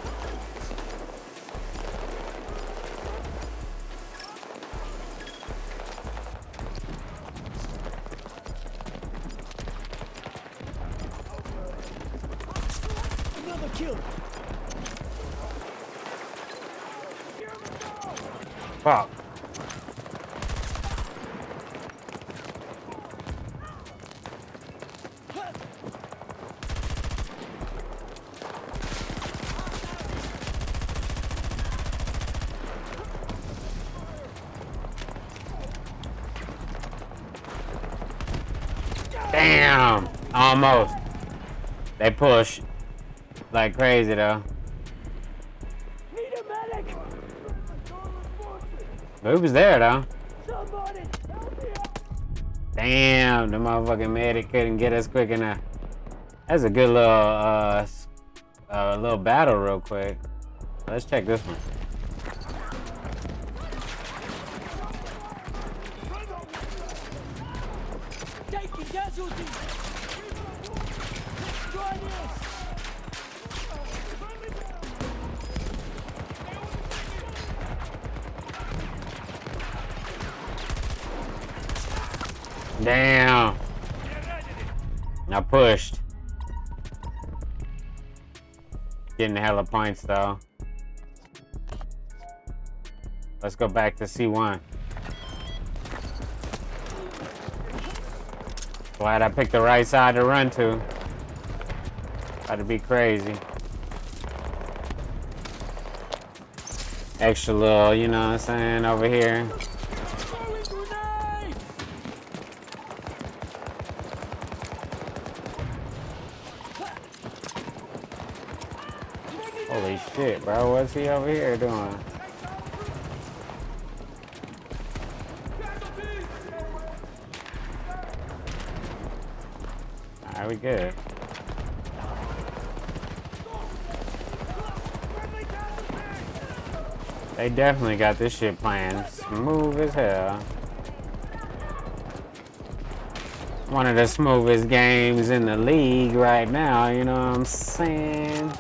Another kill. Fuck. Damn! Almost. They push like crazy though. Move was there though. Damn, the motherfucking medic couldn't get us quick enough. That's a good little battle real quick. Let's check this one. Damn. I pushed. Getting hella points though. Let's go back to C1. Glad I picked the right side to run to. About to be crazy. Extra little, you know what I'm saying, over here. Holy shit, bro. What's he over here doing? Alright, we good. They definitely got this shit playing smooth as hell. One of the smoothest games in the league right now, you know what I'm saying?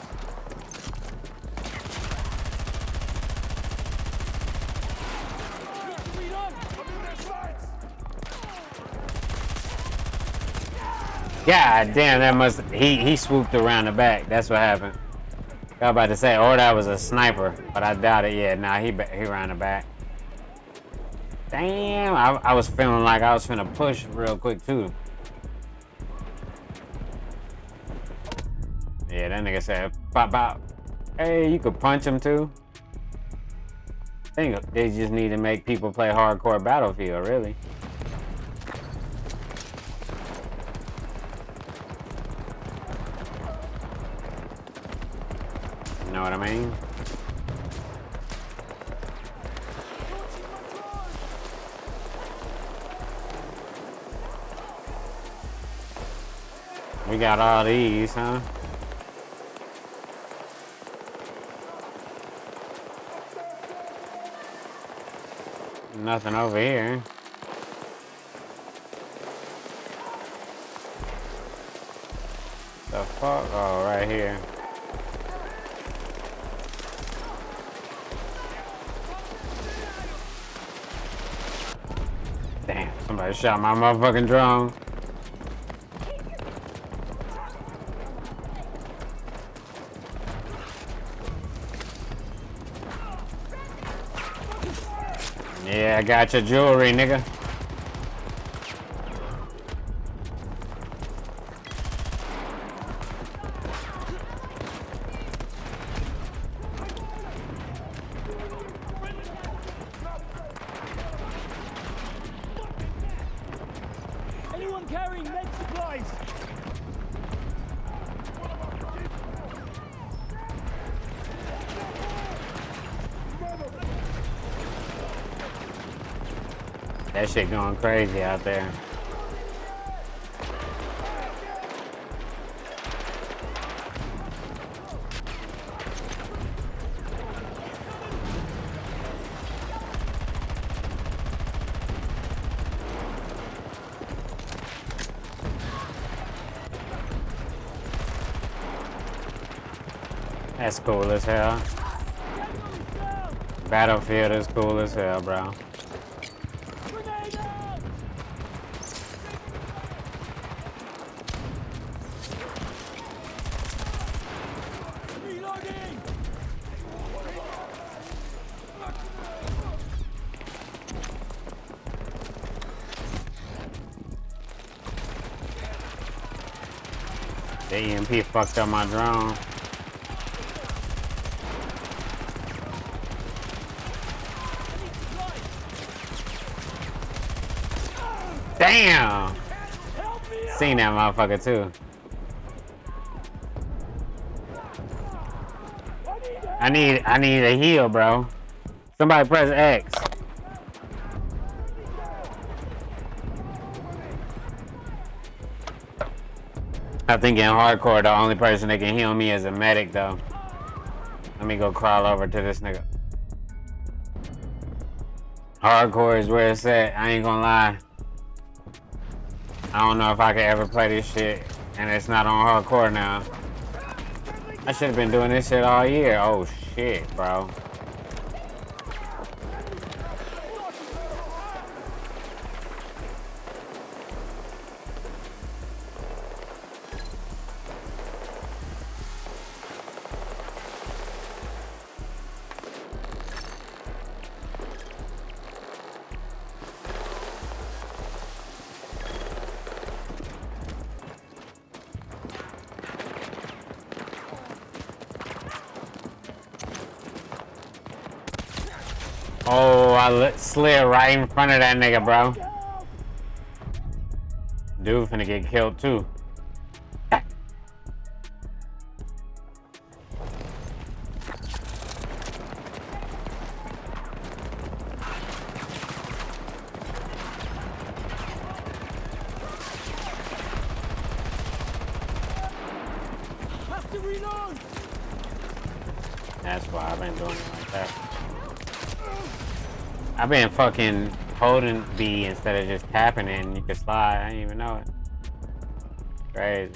God damn, that must he swooped around the back. That's what happened. I was about to say, or that was a sniper, but I doubt it. Yeah, nah, he ran the back. Damn, I was feeling like I was finna push real quick too. Yeah, that nigga said, pop, pop. Hey, you could punch him too. I think they just need to make people play hardcore Battlefield, really. You know what I mean? We got all these, huh? Nothing over here. The fuck? Oh, right here. Damn, somebody shot my motherfucking drone. Yeah, I got your jewelry, nigga. I'm carrying med supplies. That shit going crazy out there. That's cool as hell. Battlefield is cool as hell, bro. The EMP fucked up my drone. Damn! Seen that motherfucker too. I need a heal, bro. Somebody press X. I think in hardcore, the only person that can heal me is a medic, though. Let me go crawl over to this nigga. Hardcore is where it's at. I ain't gonna lie. I don't know if I could ever play this shit, and it's not on hardcore now. I should have been doing this shit all year. Oh shit, bro. Oh, I slid right in front of that nigga, bro. Dude finna get killed too. Have to reload. That's why I've been doing it like that. I've been fucking holding B instead of just tapping it and you can slide. I didn't even know it. Crazy.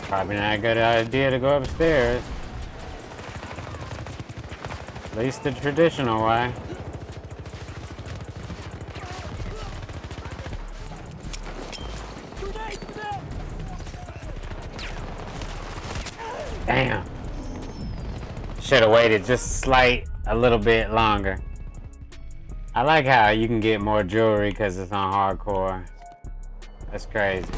Probably not a good idea to go upstairs. At least the traditional way. Damn. Should have waited just a little bit longer. I like how you can get more jewelry because it's on hardcore. That's crazy.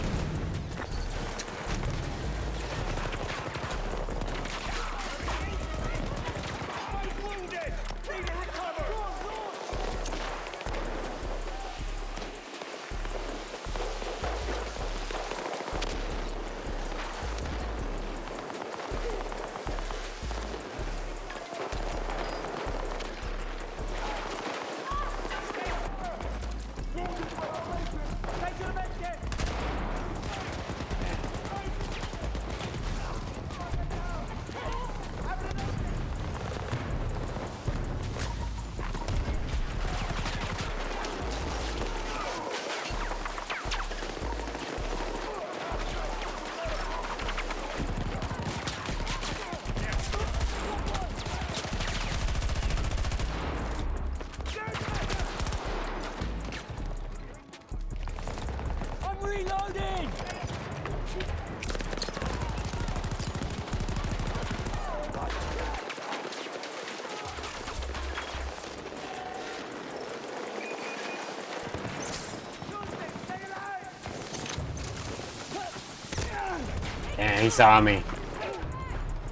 Damn, he saw me.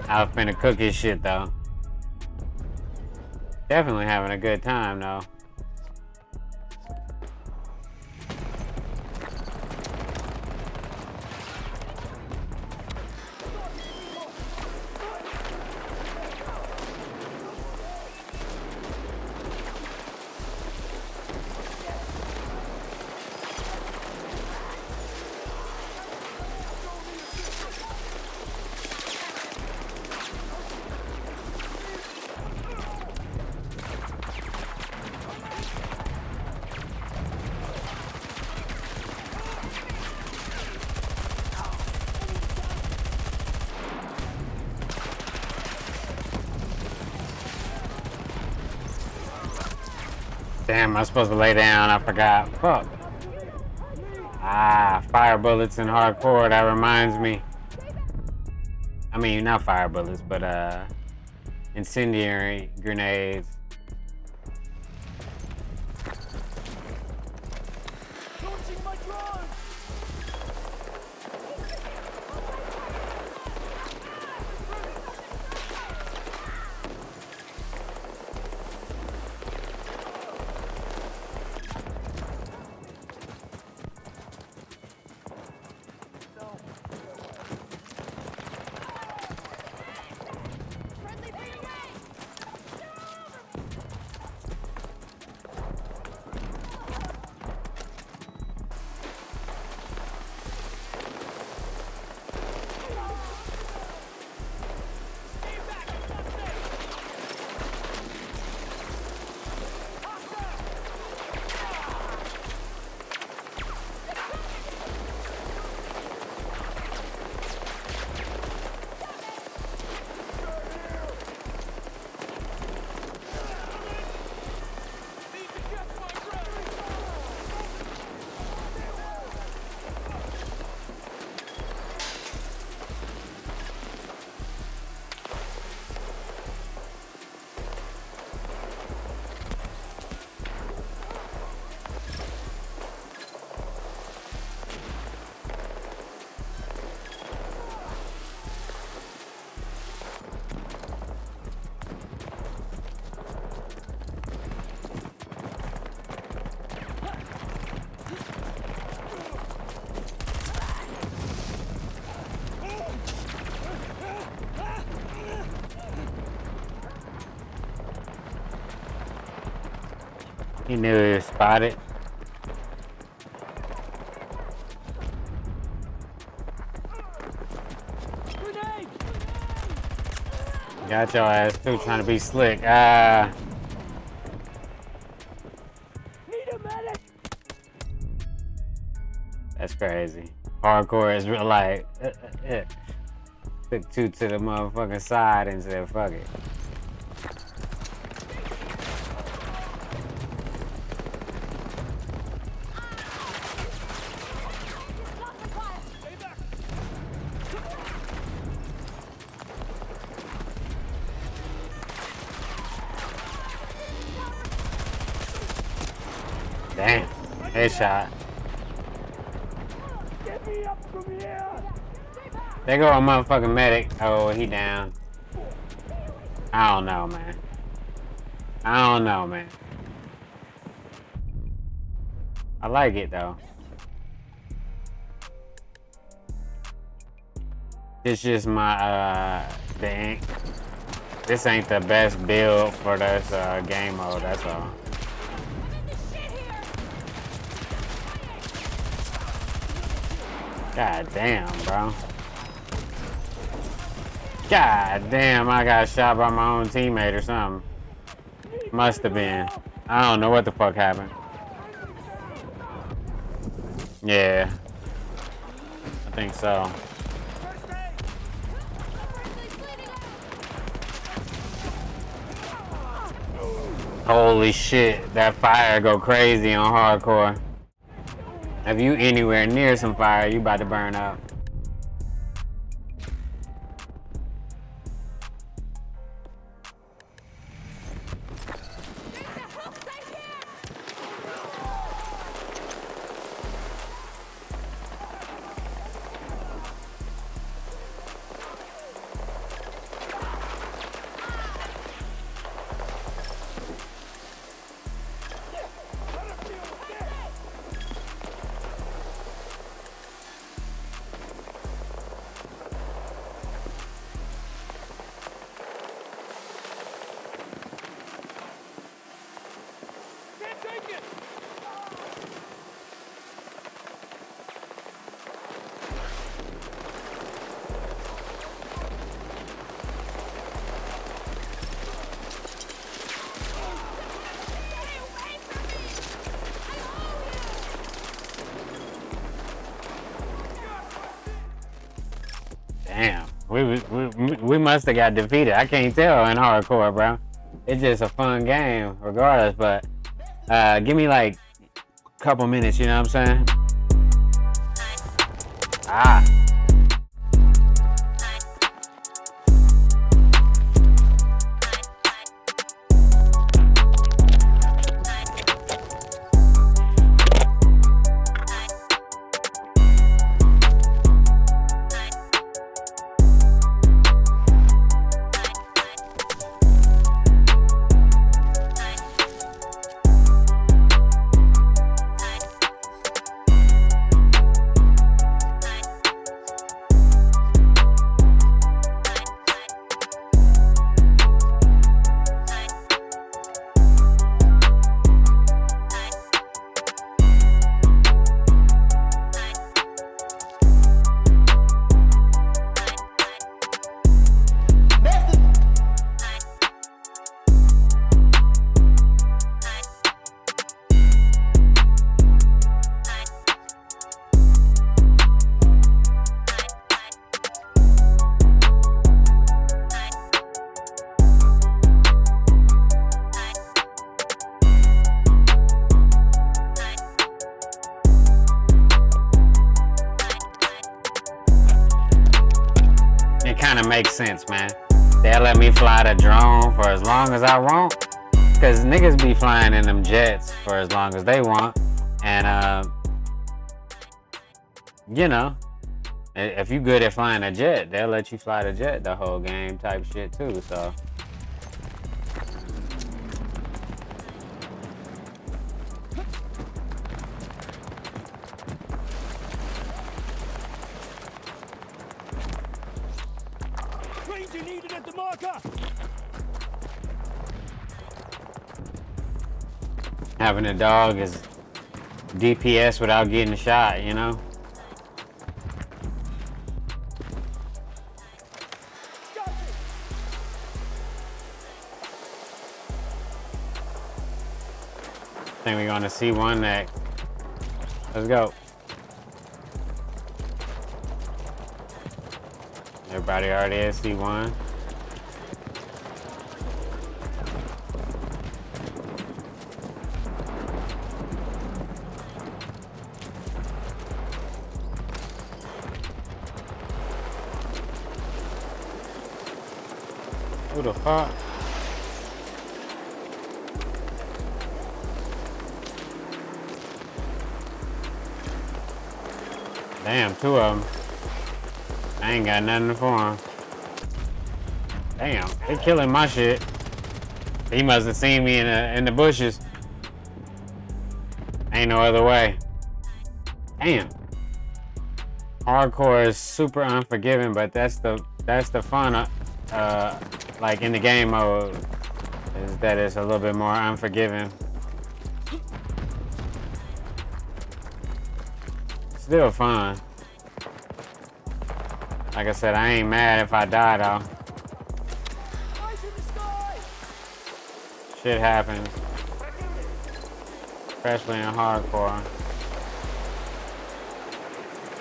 I was finna cook his shit though. Definitely having a good time though. Damn, I was supposed to lay down. I forgot. Fuck. Ah, fire bullets in hardcore. That reminds me. I mean, not fire bullets, but incendiary grenades. He knew he was spotted. Got your ass too, trying to be slick. That's crazy. Hardcore is real like took two to the motherfucking side and said fuck it. Damn, headshot. There go a motherfucking medic. Oh, he down. I don't know, man. I don't know, man. I like it though. It's just my this ain't the best build for this game mode, that's all. God damn, bro. God damn, I got shot by my own teammate or something. Must have been. I don't know what the fuck happened. Yeah. I think so. Holy shit, that fire go crazy on hardcore. If you anywhere near some fire, you about to burn up. Damn, we must have got defeated. I can't tell in hardcore, bro. It's just a fun game, regardless. But give me like a couple minutes. You know what I'm saying? Ah. Makes sense, man. They'll let me fly the drone for as long as I want, because niggas be flying in them jets for as long as they want. And you know, if you good at flying a jet, they'll let you fly the jet the whole game type shit too. So having a dog is DPS without getting shot, you know? think we're going to C1 next. Let's go. Everybody already at C1. Who the fuck? Damn, two of them. I ain't got nothing for him. Damn, they killing my shit. He must have seen me in the bushes. Ain't no other way. Damn. Hardcore is super unforgiving, but that's the fun. Like in the game mode, is that it's a little bit more unforgiving. Still fun. Like I said, I ain't mad if I die though. Shit happens. Especially in hardcore.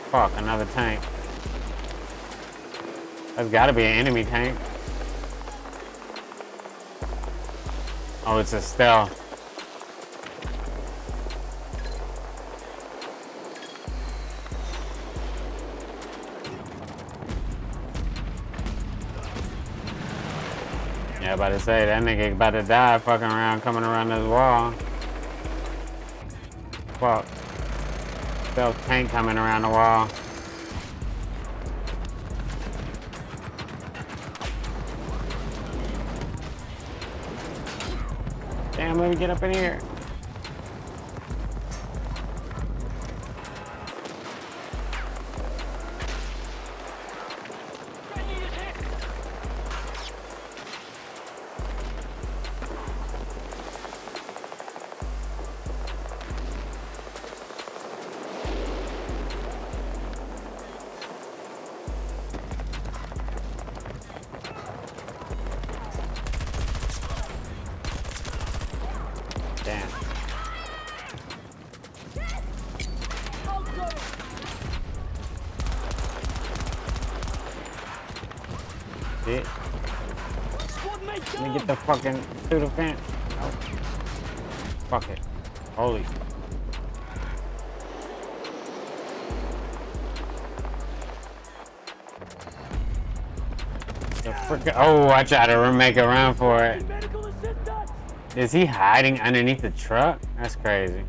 Fuck, another tank. That's gotta be an enemy tank. Oh, it's a stealth. Yeah, about to say, that nigga about to die fucking around coming around this wall. Fuck. Stealth tank coming around the wall. Damn, let me get up in here. Damn. Shit. Let me get the fucking through the fence. Oh. Fuck it. Holy. The frickin', oh, I tried to make a run for it. Is he hiding underneath the truck? That's crazy.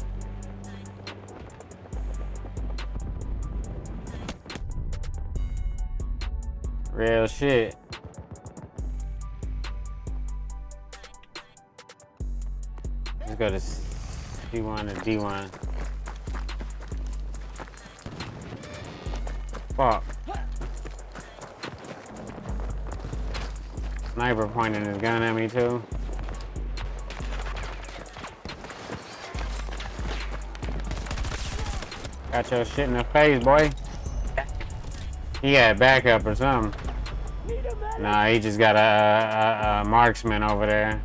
Real shit. Let's go to C1 and D1. Fuck. Sniper pointing his gun at me too. Got your shit in the face, boy. He had backup or something. Nah, he just got a marksman over there.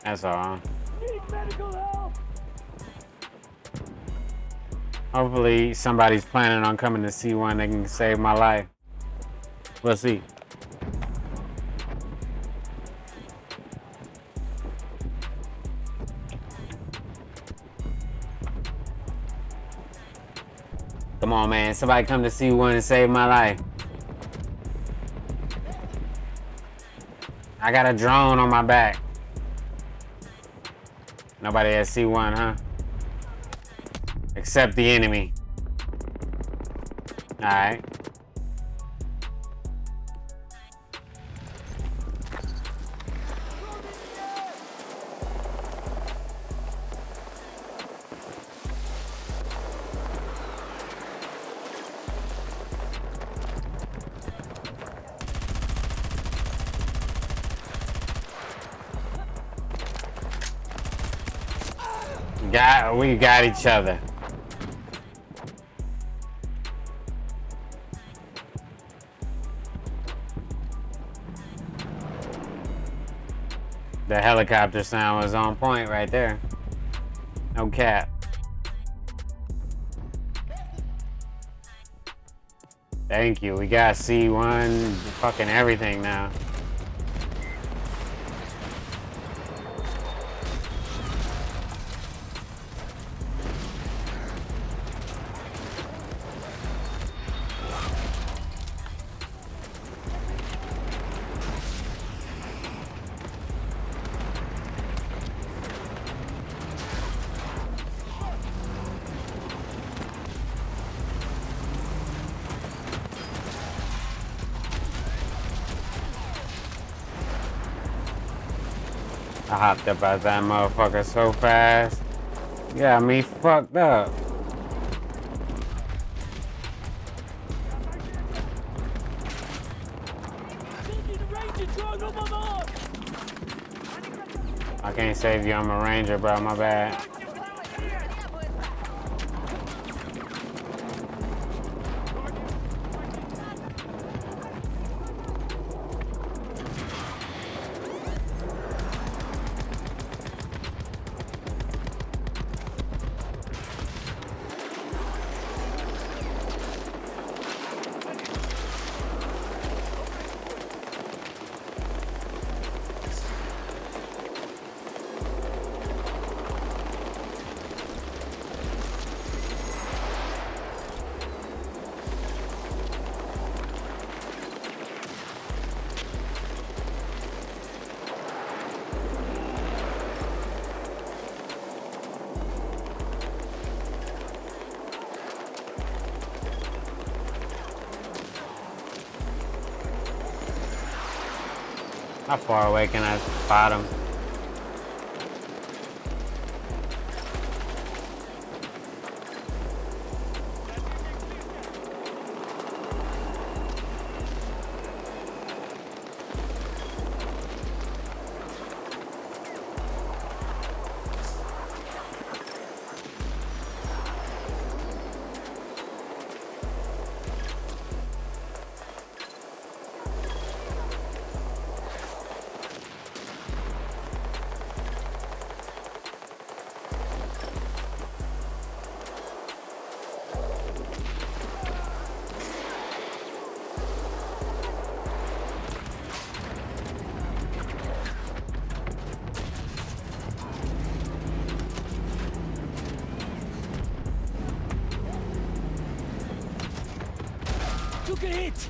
That's all. Hopefully somebody's planning on coming to C1 that can save my life. We'll see. Come on, man. Somebody come to C1 and save my life. I got a drone on my back. Nobody at C1, huh? Except the enemy. Alright. We got each other. The helicopter sound was on point right there. No cap. Thank you. We got C1, fucking everything now. I hopped up out that motherfucker so fast. Got me fucked up. I can't save you, I'm a ranger, bro, my bad. How far away can I spot him? Took a hit!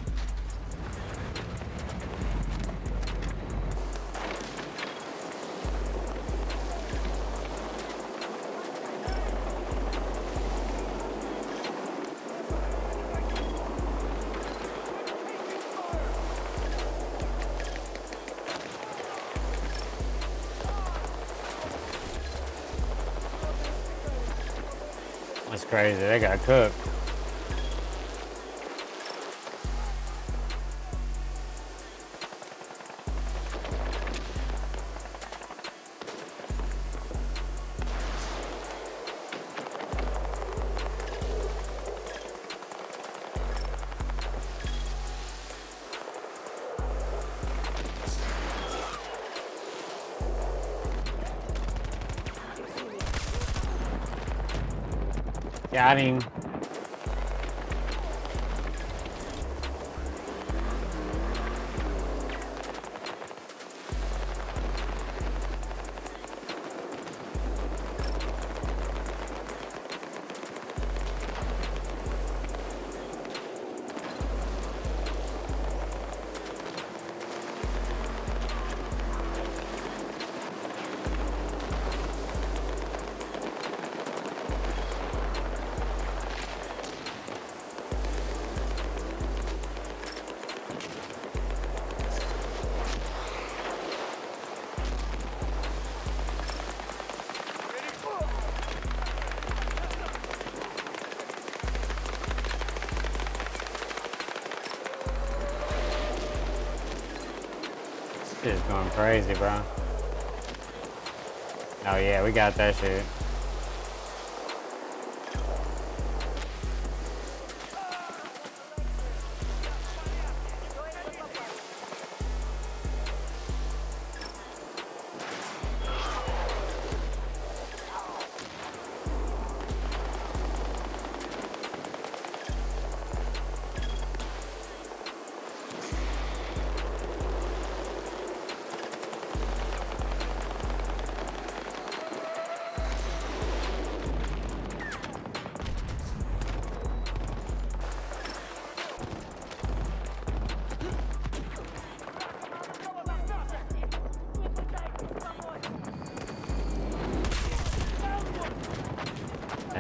That's crazy, they got cooked. Got him. Shit's going crazy, bro. Oh yeah, we got that shit.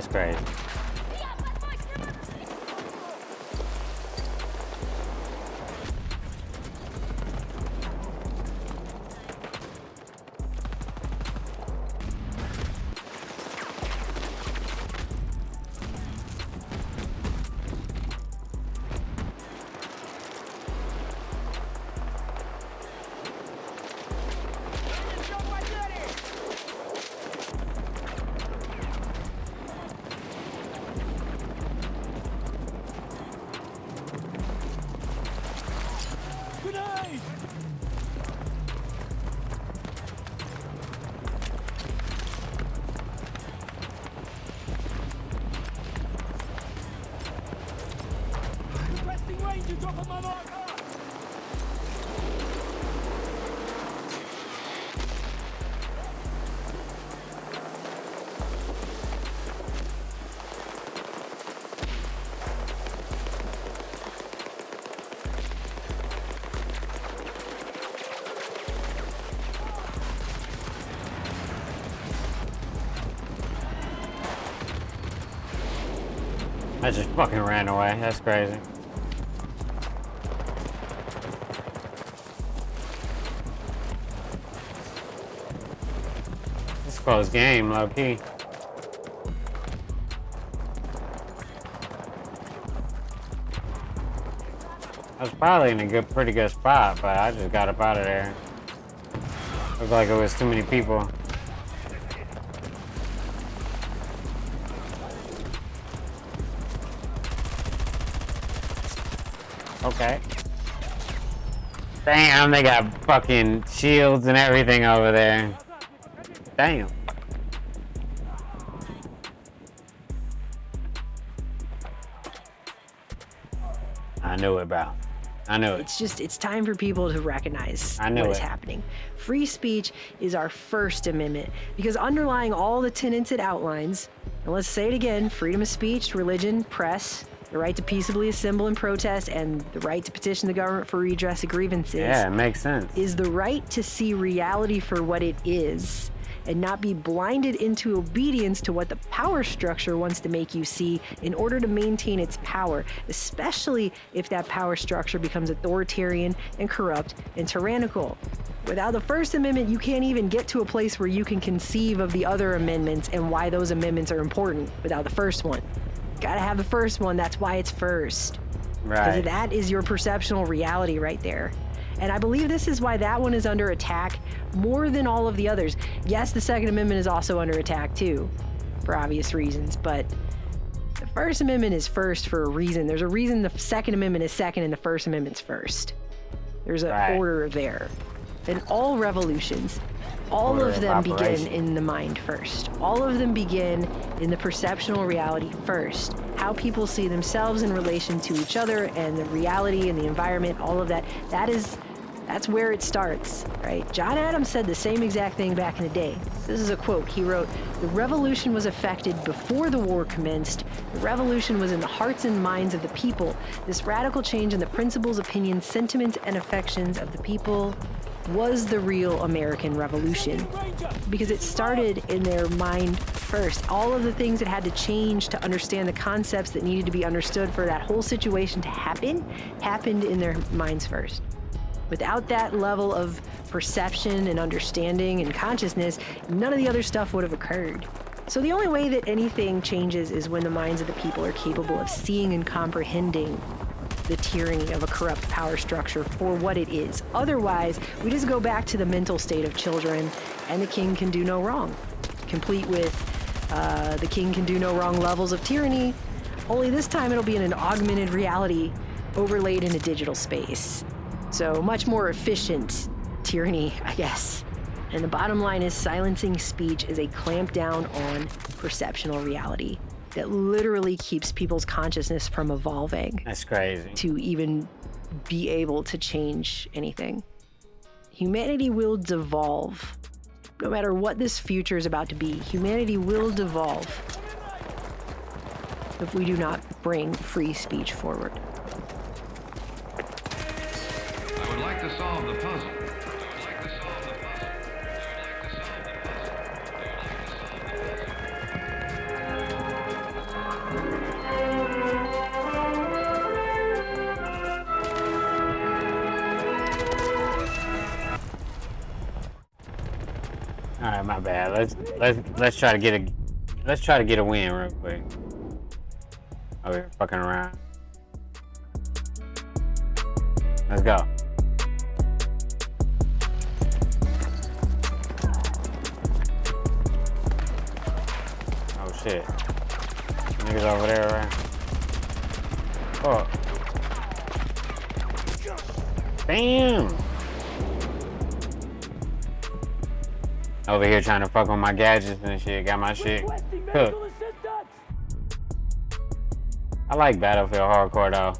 That's crazy. I just fucking ran away. That's crazy. It's a close game, low key. I was probably in a pretty good spot, but I just got up out of there. Looked like it was too many people. Okay. Damn, they got fucking shields and everything over there. Damn. I knew it, bro. I knew it. It's time for people to recognize what is happening. Free speech is our First Amendment because underlying all the tenets it outlines, and let's say it again, freedom of speech, religion, press, the right to peaceably assemble and protest, and the right to petition the government for redress of grievances. Yeah, it makes sense. Is the right to see reality for what it is and not be blinded into obedience to what the power structure wants to make you see in order to maintain its power, especially if that power structure becomes authoritarian and corrupt and tyrannical. Without the First Amendment, you can't even get to a place where you can conceive of the other amendments and why those amendments are important without the first one. Gotta have the first one, that's why it's first. Right. Because that is your perceptual reality right there. And I believe this is why that one is under attack more than all of the others. Yes, the Second Amendment is also under attack too, for obvious reasons, but the First Amendment is first for a reason. There's a reason the Second Amendment is second and the First Amendment's first. There's an order there. And all revolutions, all of them begin in the mind first. All of them begin in the perceptual reality first. How people see themselves in relation to each other and the reality and the environment, all of that, that's where it starts, right? John Adams said the same exact thing back in the day. This is a quote. He wrote, "The revolution was effected before the war commenced. The revolution was in the hearts and minds of the people. This radical change in the principles, opinions, sentiments, and affections of the people was the real American Revolution," because it started in their mind first. All of the things that had to change to understand the concepts that needed to be understood for that whole situation to happen, happened in their minds first. Without that level of perception and understanding and consciousness, none of the other stuff would have occurred. So the only way that anything changes is when the minds of the people are capable of seeing and comprehending the tyranny of a corrupt power structure for what it is. Otherwise, we just go back to the mental state of children and the king can do no wrong, complete with the king can do no wrong levels of tyranny, only this time it'll be in an augmented reality overlaid in a digital space. So much more efficient tyranny, I guess. And the bottom line is silencing speech is a clamp down on perceptual reality that literally keeps people's consciousness from evolving. That's crazy. To even be able to change anything. Humanity will devolve. No matter what this future is about to be, humanity will devolve if we do not bring free speech forward. I would like to solve the puzzle. All right, my bad. Let's try to get a win real quick. Over here fucking around. Let's go. Oh shit. Niggas over there, right? Fuck. Damn. Over here trying to fuck on my gadgets and shit. Got my shit cooked. I like Battlefield Hardcore though.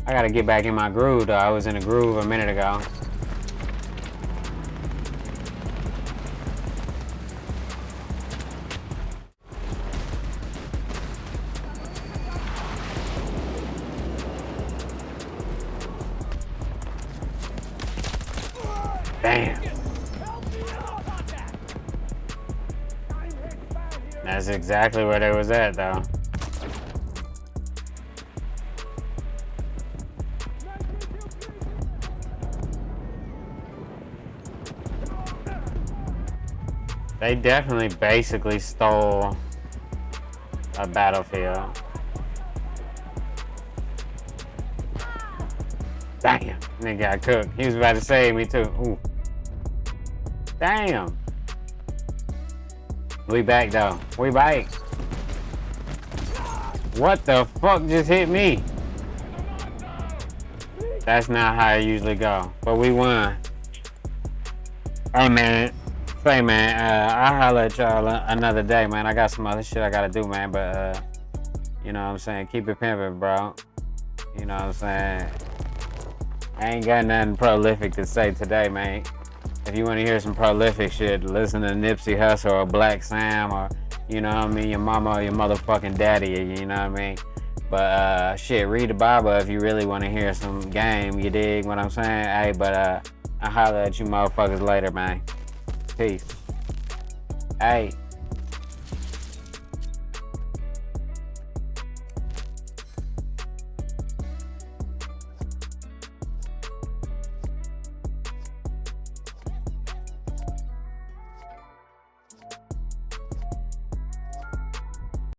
I gotta get back in my groove though. I was in a groove a minute ago. Damn. That's exactly where they was at though. They definitely basically stole a Battlefield. Damn, nigga got cooked. He was about to save me too. Ooh. Damn. We back though. We back. What the fuck just hit me? That's not how it usually go. But we won. Hey man. Say man, I'll holler at y'all another day, man. I got some other shit I gotta do, man. But you know what I'm saying? Keep it pimping, bro. You know what I'm saying? I ain't got nothing prolific to say today, man. If you want to hear some prolific shit, listen to Nipsey Hussle or Black Sam or, you know what I mean, your mama or your motherfucking daddy, you know what I mean? But shit, read the Bible if you really want to hear some game, you dig what I'm saying? Hey, but I'll holler at you motherfuckers later, man. Peace. Hey.